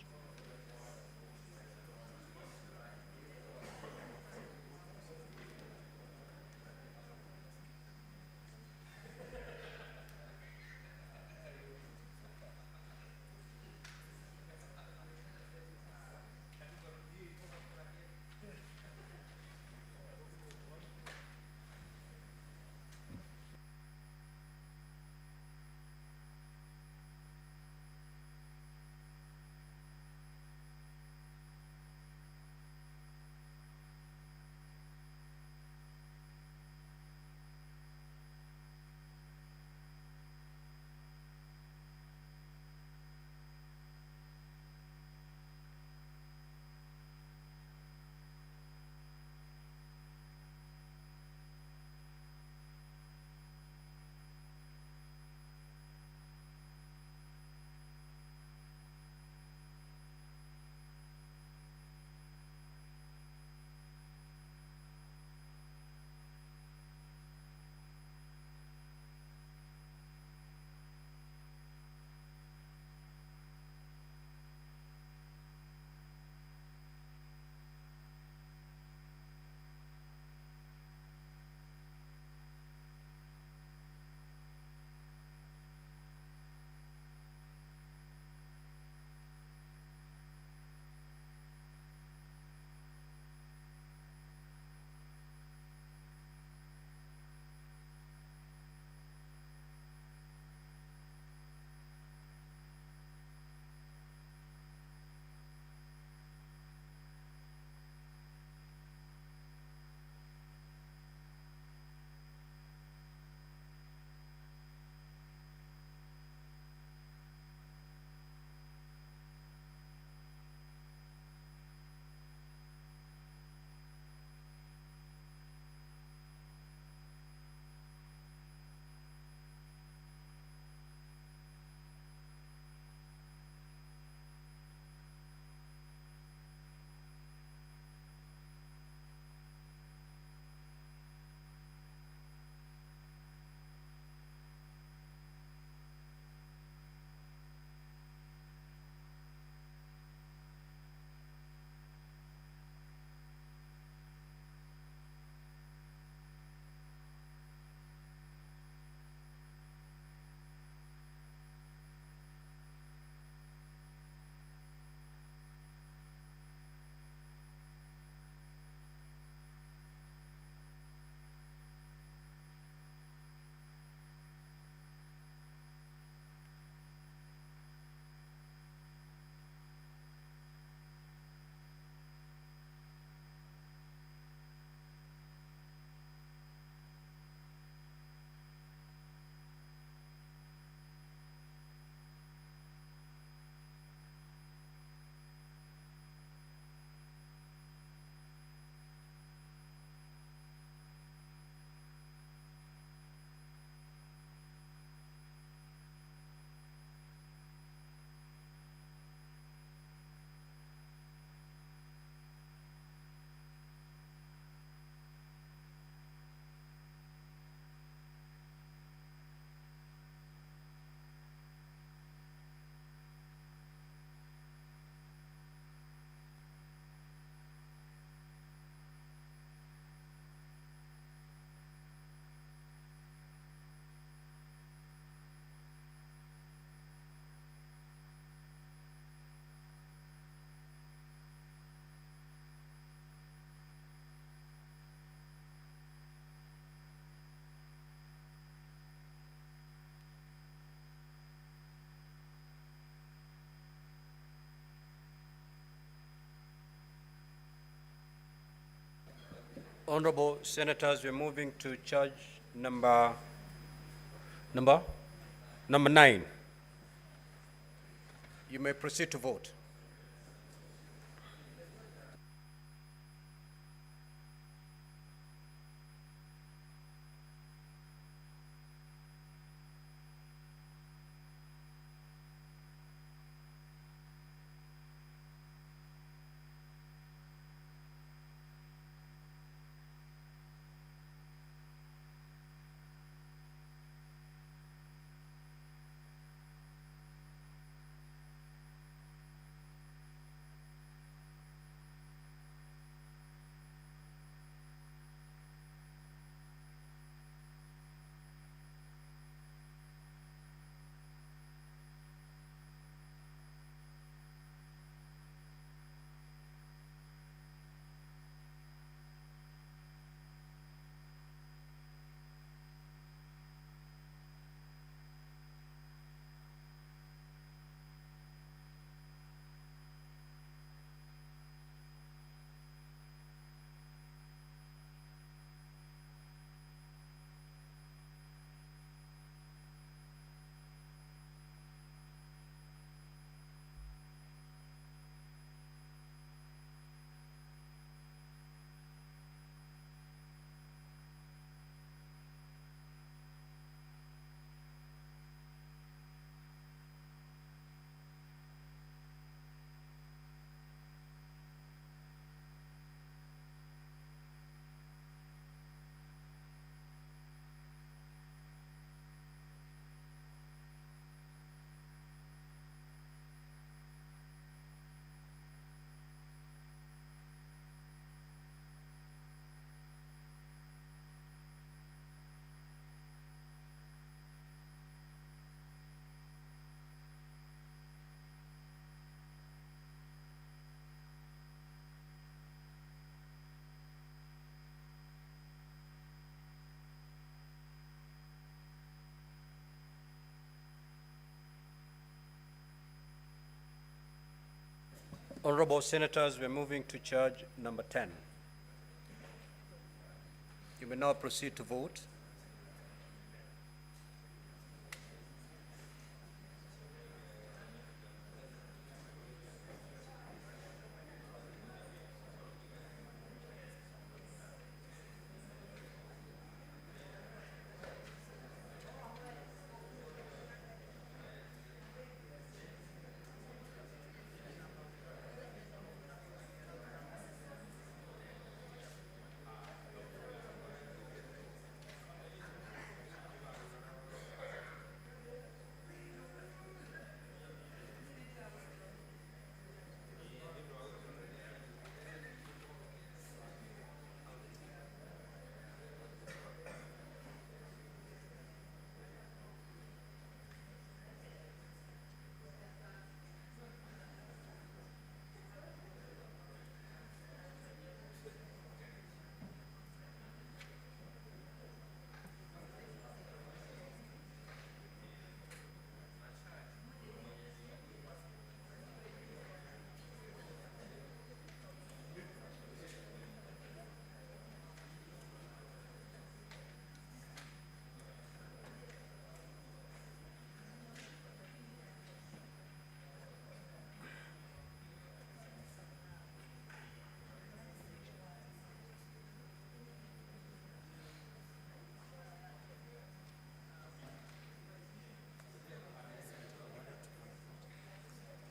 Honorable Senators, we're moving to charge number 9. You may proceed to vote. Honorable Senators, we're moving to charge number 10. You may now proceed to vote.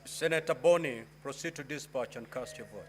Senator Boni, proceed to dispatch and cast your vote.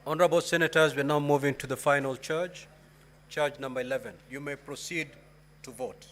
Honorable Senators, we're now moving to the final charge, charge number 11. You may proceed to vote.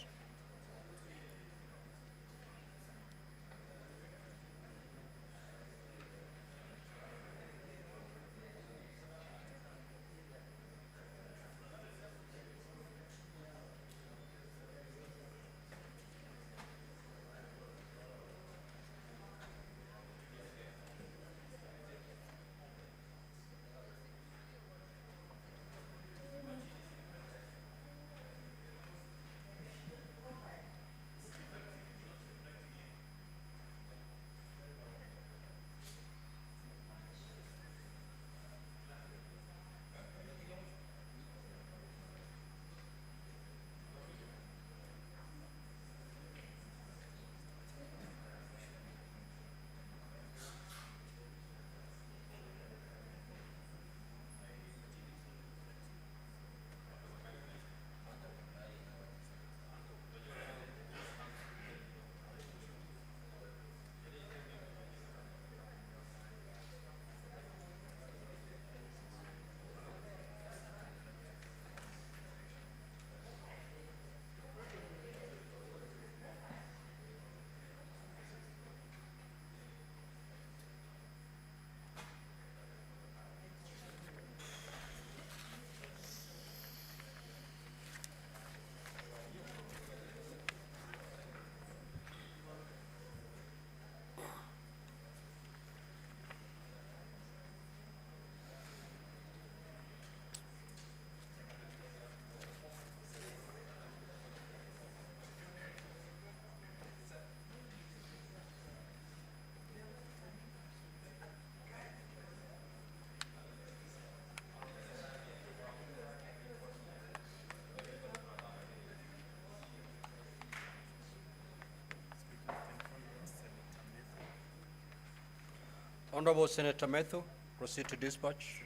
Honorable Senator Methu, proceed to dispatch.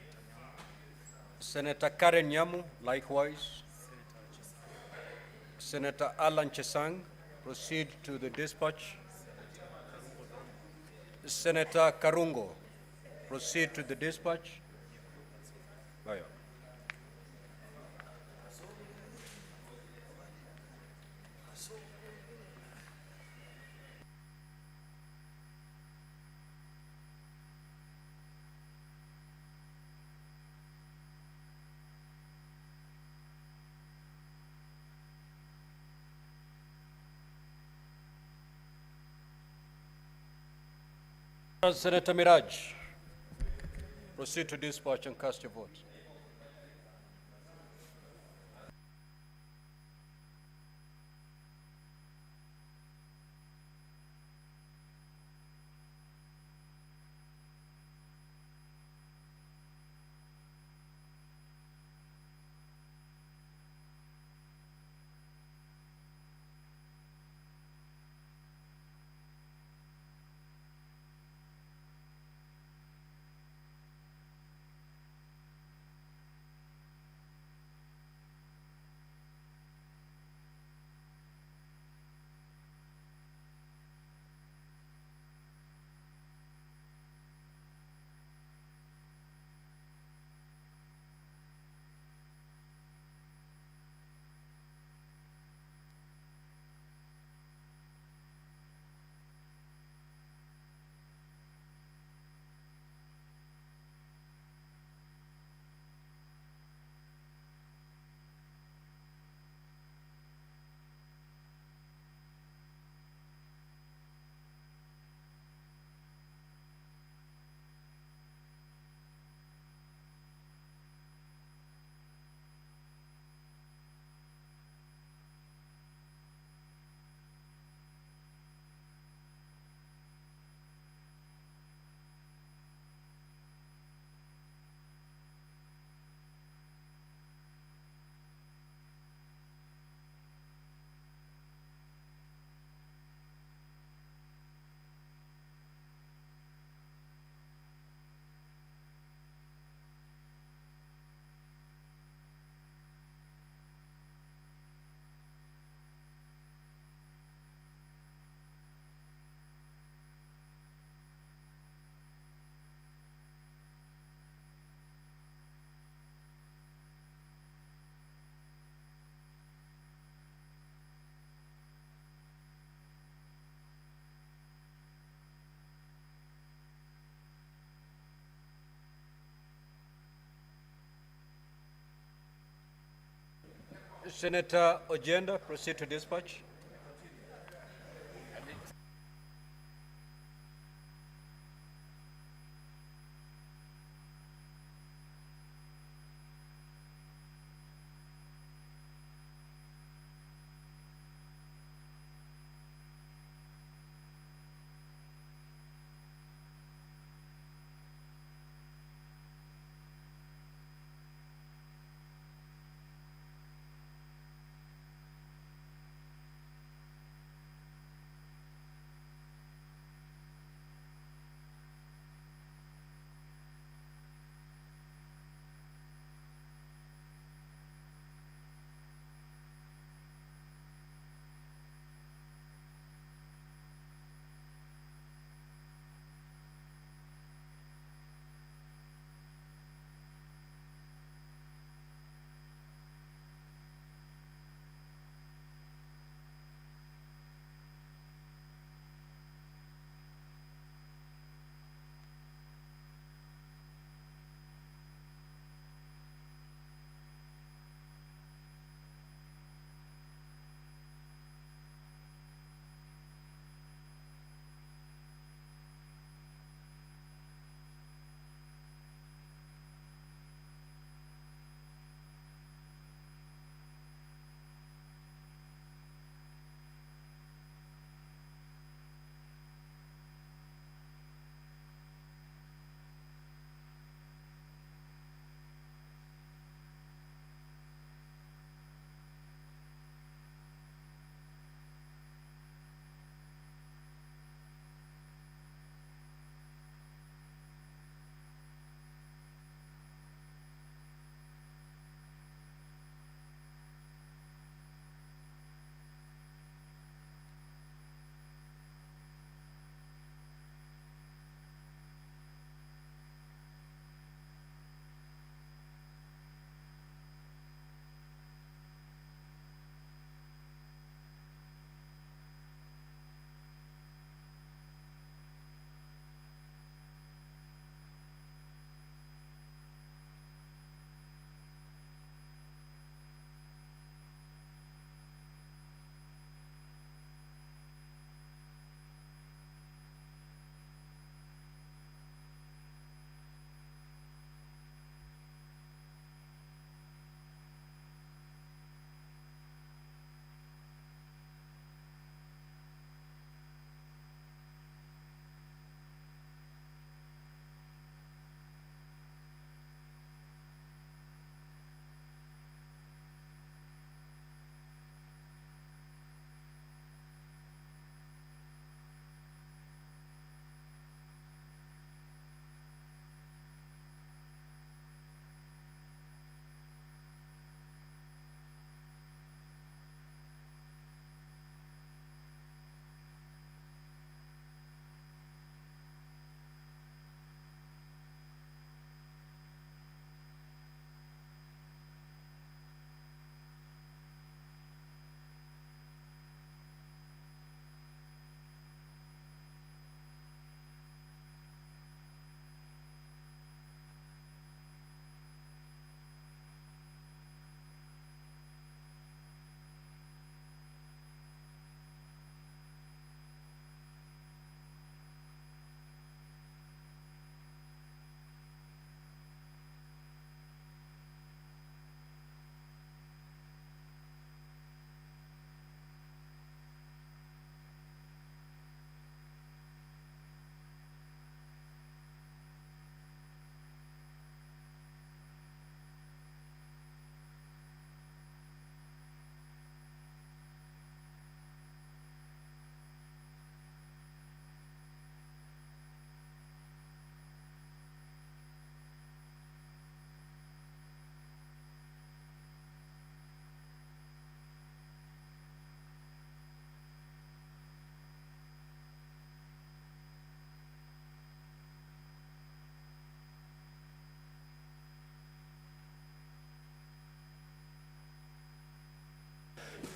Senator Karen Nyamu, likewise. Senator Alan Chesang, proceed to the dispatch. Senator Karungo, proceed to the dispatch. Aye. Senator Miraj, proceed to dispatch and cast your vote. Senator Ojenda, proceed to dispatch.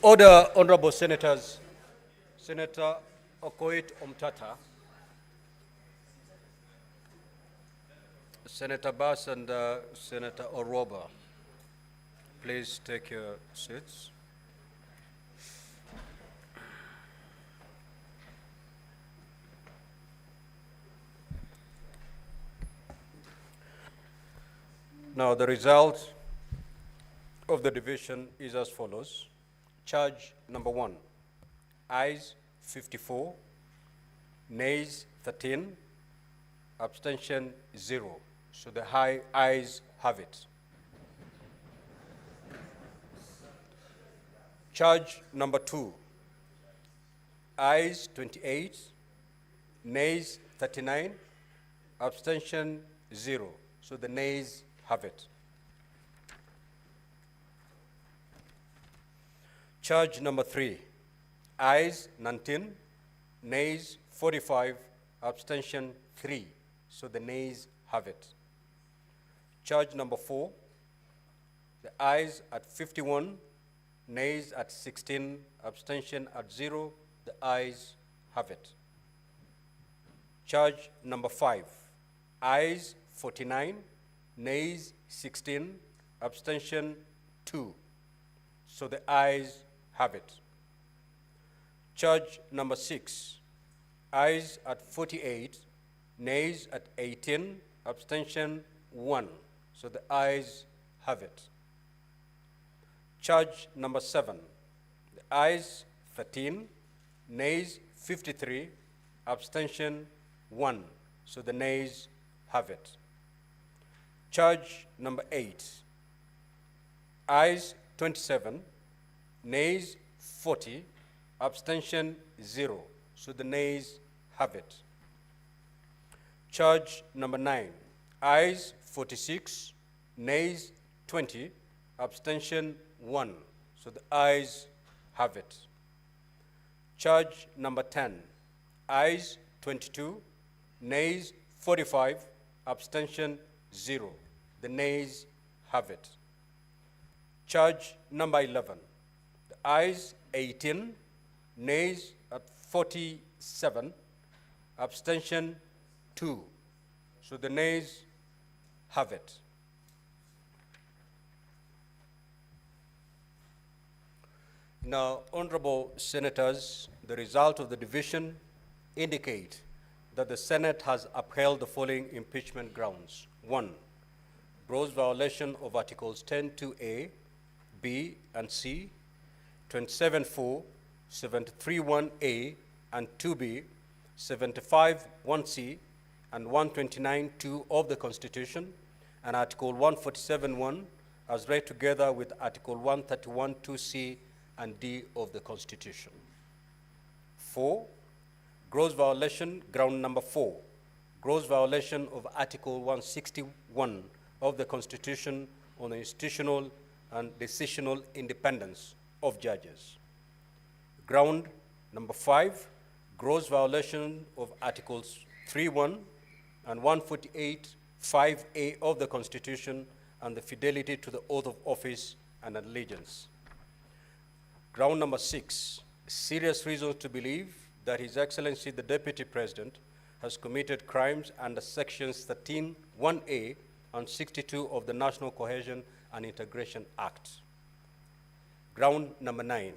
Order, honorable senators. Senator Okoit Omtata, Senator Bass and Senator Oroba. Please take your seats. Now, the result of the division is as follows. Charge number 1, ayes 54, nays 13, abstention 0. So the ayes have it. Charge number 2, ayes 28, nays 39, abstention 0. So the nays have it. Charge number 3, ayes 19, nays 45, abstention 3. So the nays have it. Charge number 4, the ayes at 51, nays at 16, abstention at 0. The ayes have it. Charge number 5, ayes 49, nays 16, abstention 2. So the ayes have it. Charge number 6, ayes at 48, nays at 18, abstention 1. So the ayes have it. Charge number 7, the ayes 13, nays 53, abstention 1. So the nays have it. Charge number 8, ayes 27, nays 40, abstention 0. So the nays have it. Charge number 9, ayes 46, nays 20, abstention 1. So the ayes have it. Charge number 10, ayes 22, nays 45, abstention 0. The nays have it. Charge number 11, the ayes 18, nays at 47, abstention 2. So the nays have it. Now, honorable senators, the result of the division indicate that the Senate has upheld the following impeachment grounds. 1, gross violation of Articles 10(2)(a), B, and C, 27(4), 73(1)(a), and 2B, 75(1)(c), and 129(2) of the Constitution, and Article 147(1) as read together with Article 131(2)(c) and D of the Constitution. 4, gross violation, ground number 4, gross violation of Article 161 of the Constitution on the institutional and decisional independence of judges. Ground number 5, gross violation of Articles 3(1) and 148(5)(a) of the Constitution and the fidelity to the oath of office and allegiance. Ground number 6, serious reasons to believe that His Excellency the Deputy President has committed crimes under Sections 13(1)(a) and 62 of the National Cohesion and Integration Act. Ground number 9,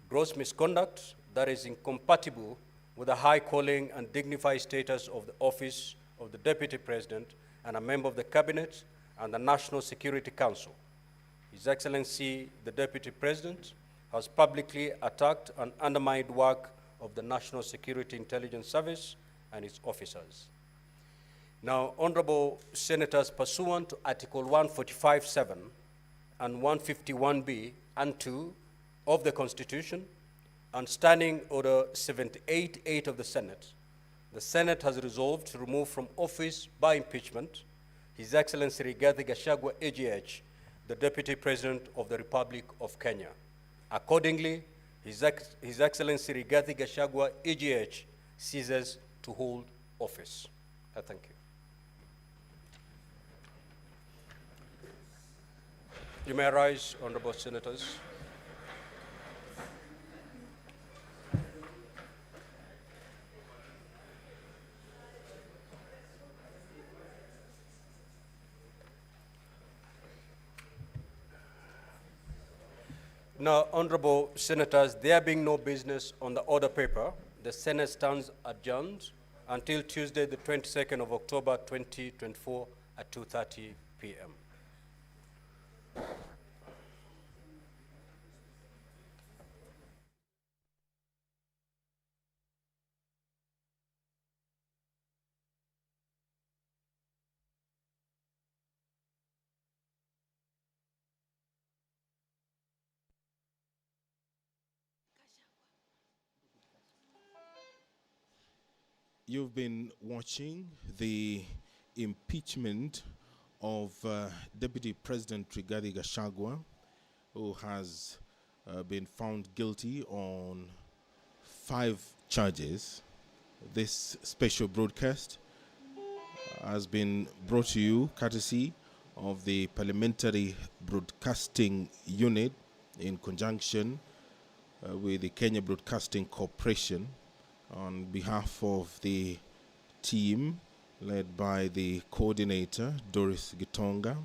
gross misconduct that is incompatible with the high calling and dignified status of the office of the Deputy President and a member of the Cabinet and the National Security Council. His Excellency the Deputy President has publicly attacked and undermined work of the National Security Intelligence Service and its officers. Now, honorable senators, pursuant to Article 145(7) and 151(b) and 2 of the Constitution, and Standing Order 78(8) of the Senate has resolved to remove from office by impeachment His Excellency Rigathi Gachagua, EGH, the Deputy President of the Republic of Kenya. Accordingly, His Excellency Rigathi Gachagua, EGH, ceases to hold office. I thank you. You may rise, honorable senators. Now, honorable senators, there being no business on the order paper, the Senate stands adjourned until Tuesday, the 22nd of October, 2024 at 2:30 p.m. You've been watching the impeachment of Deputy President Rigathi Gachagua, who has been found guilty on 5 charges. This special broadcast has been brought to you courtesy of the Parliamentary Broadcasting Unit in conjunction with the Kenya Broadcasting Corporation, on behalf of the team led by the coordinator Doris Gitonga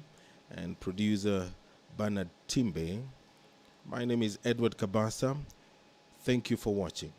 and producer Bernard Timbe. My name is Edward Kabasa. Thank you for watching.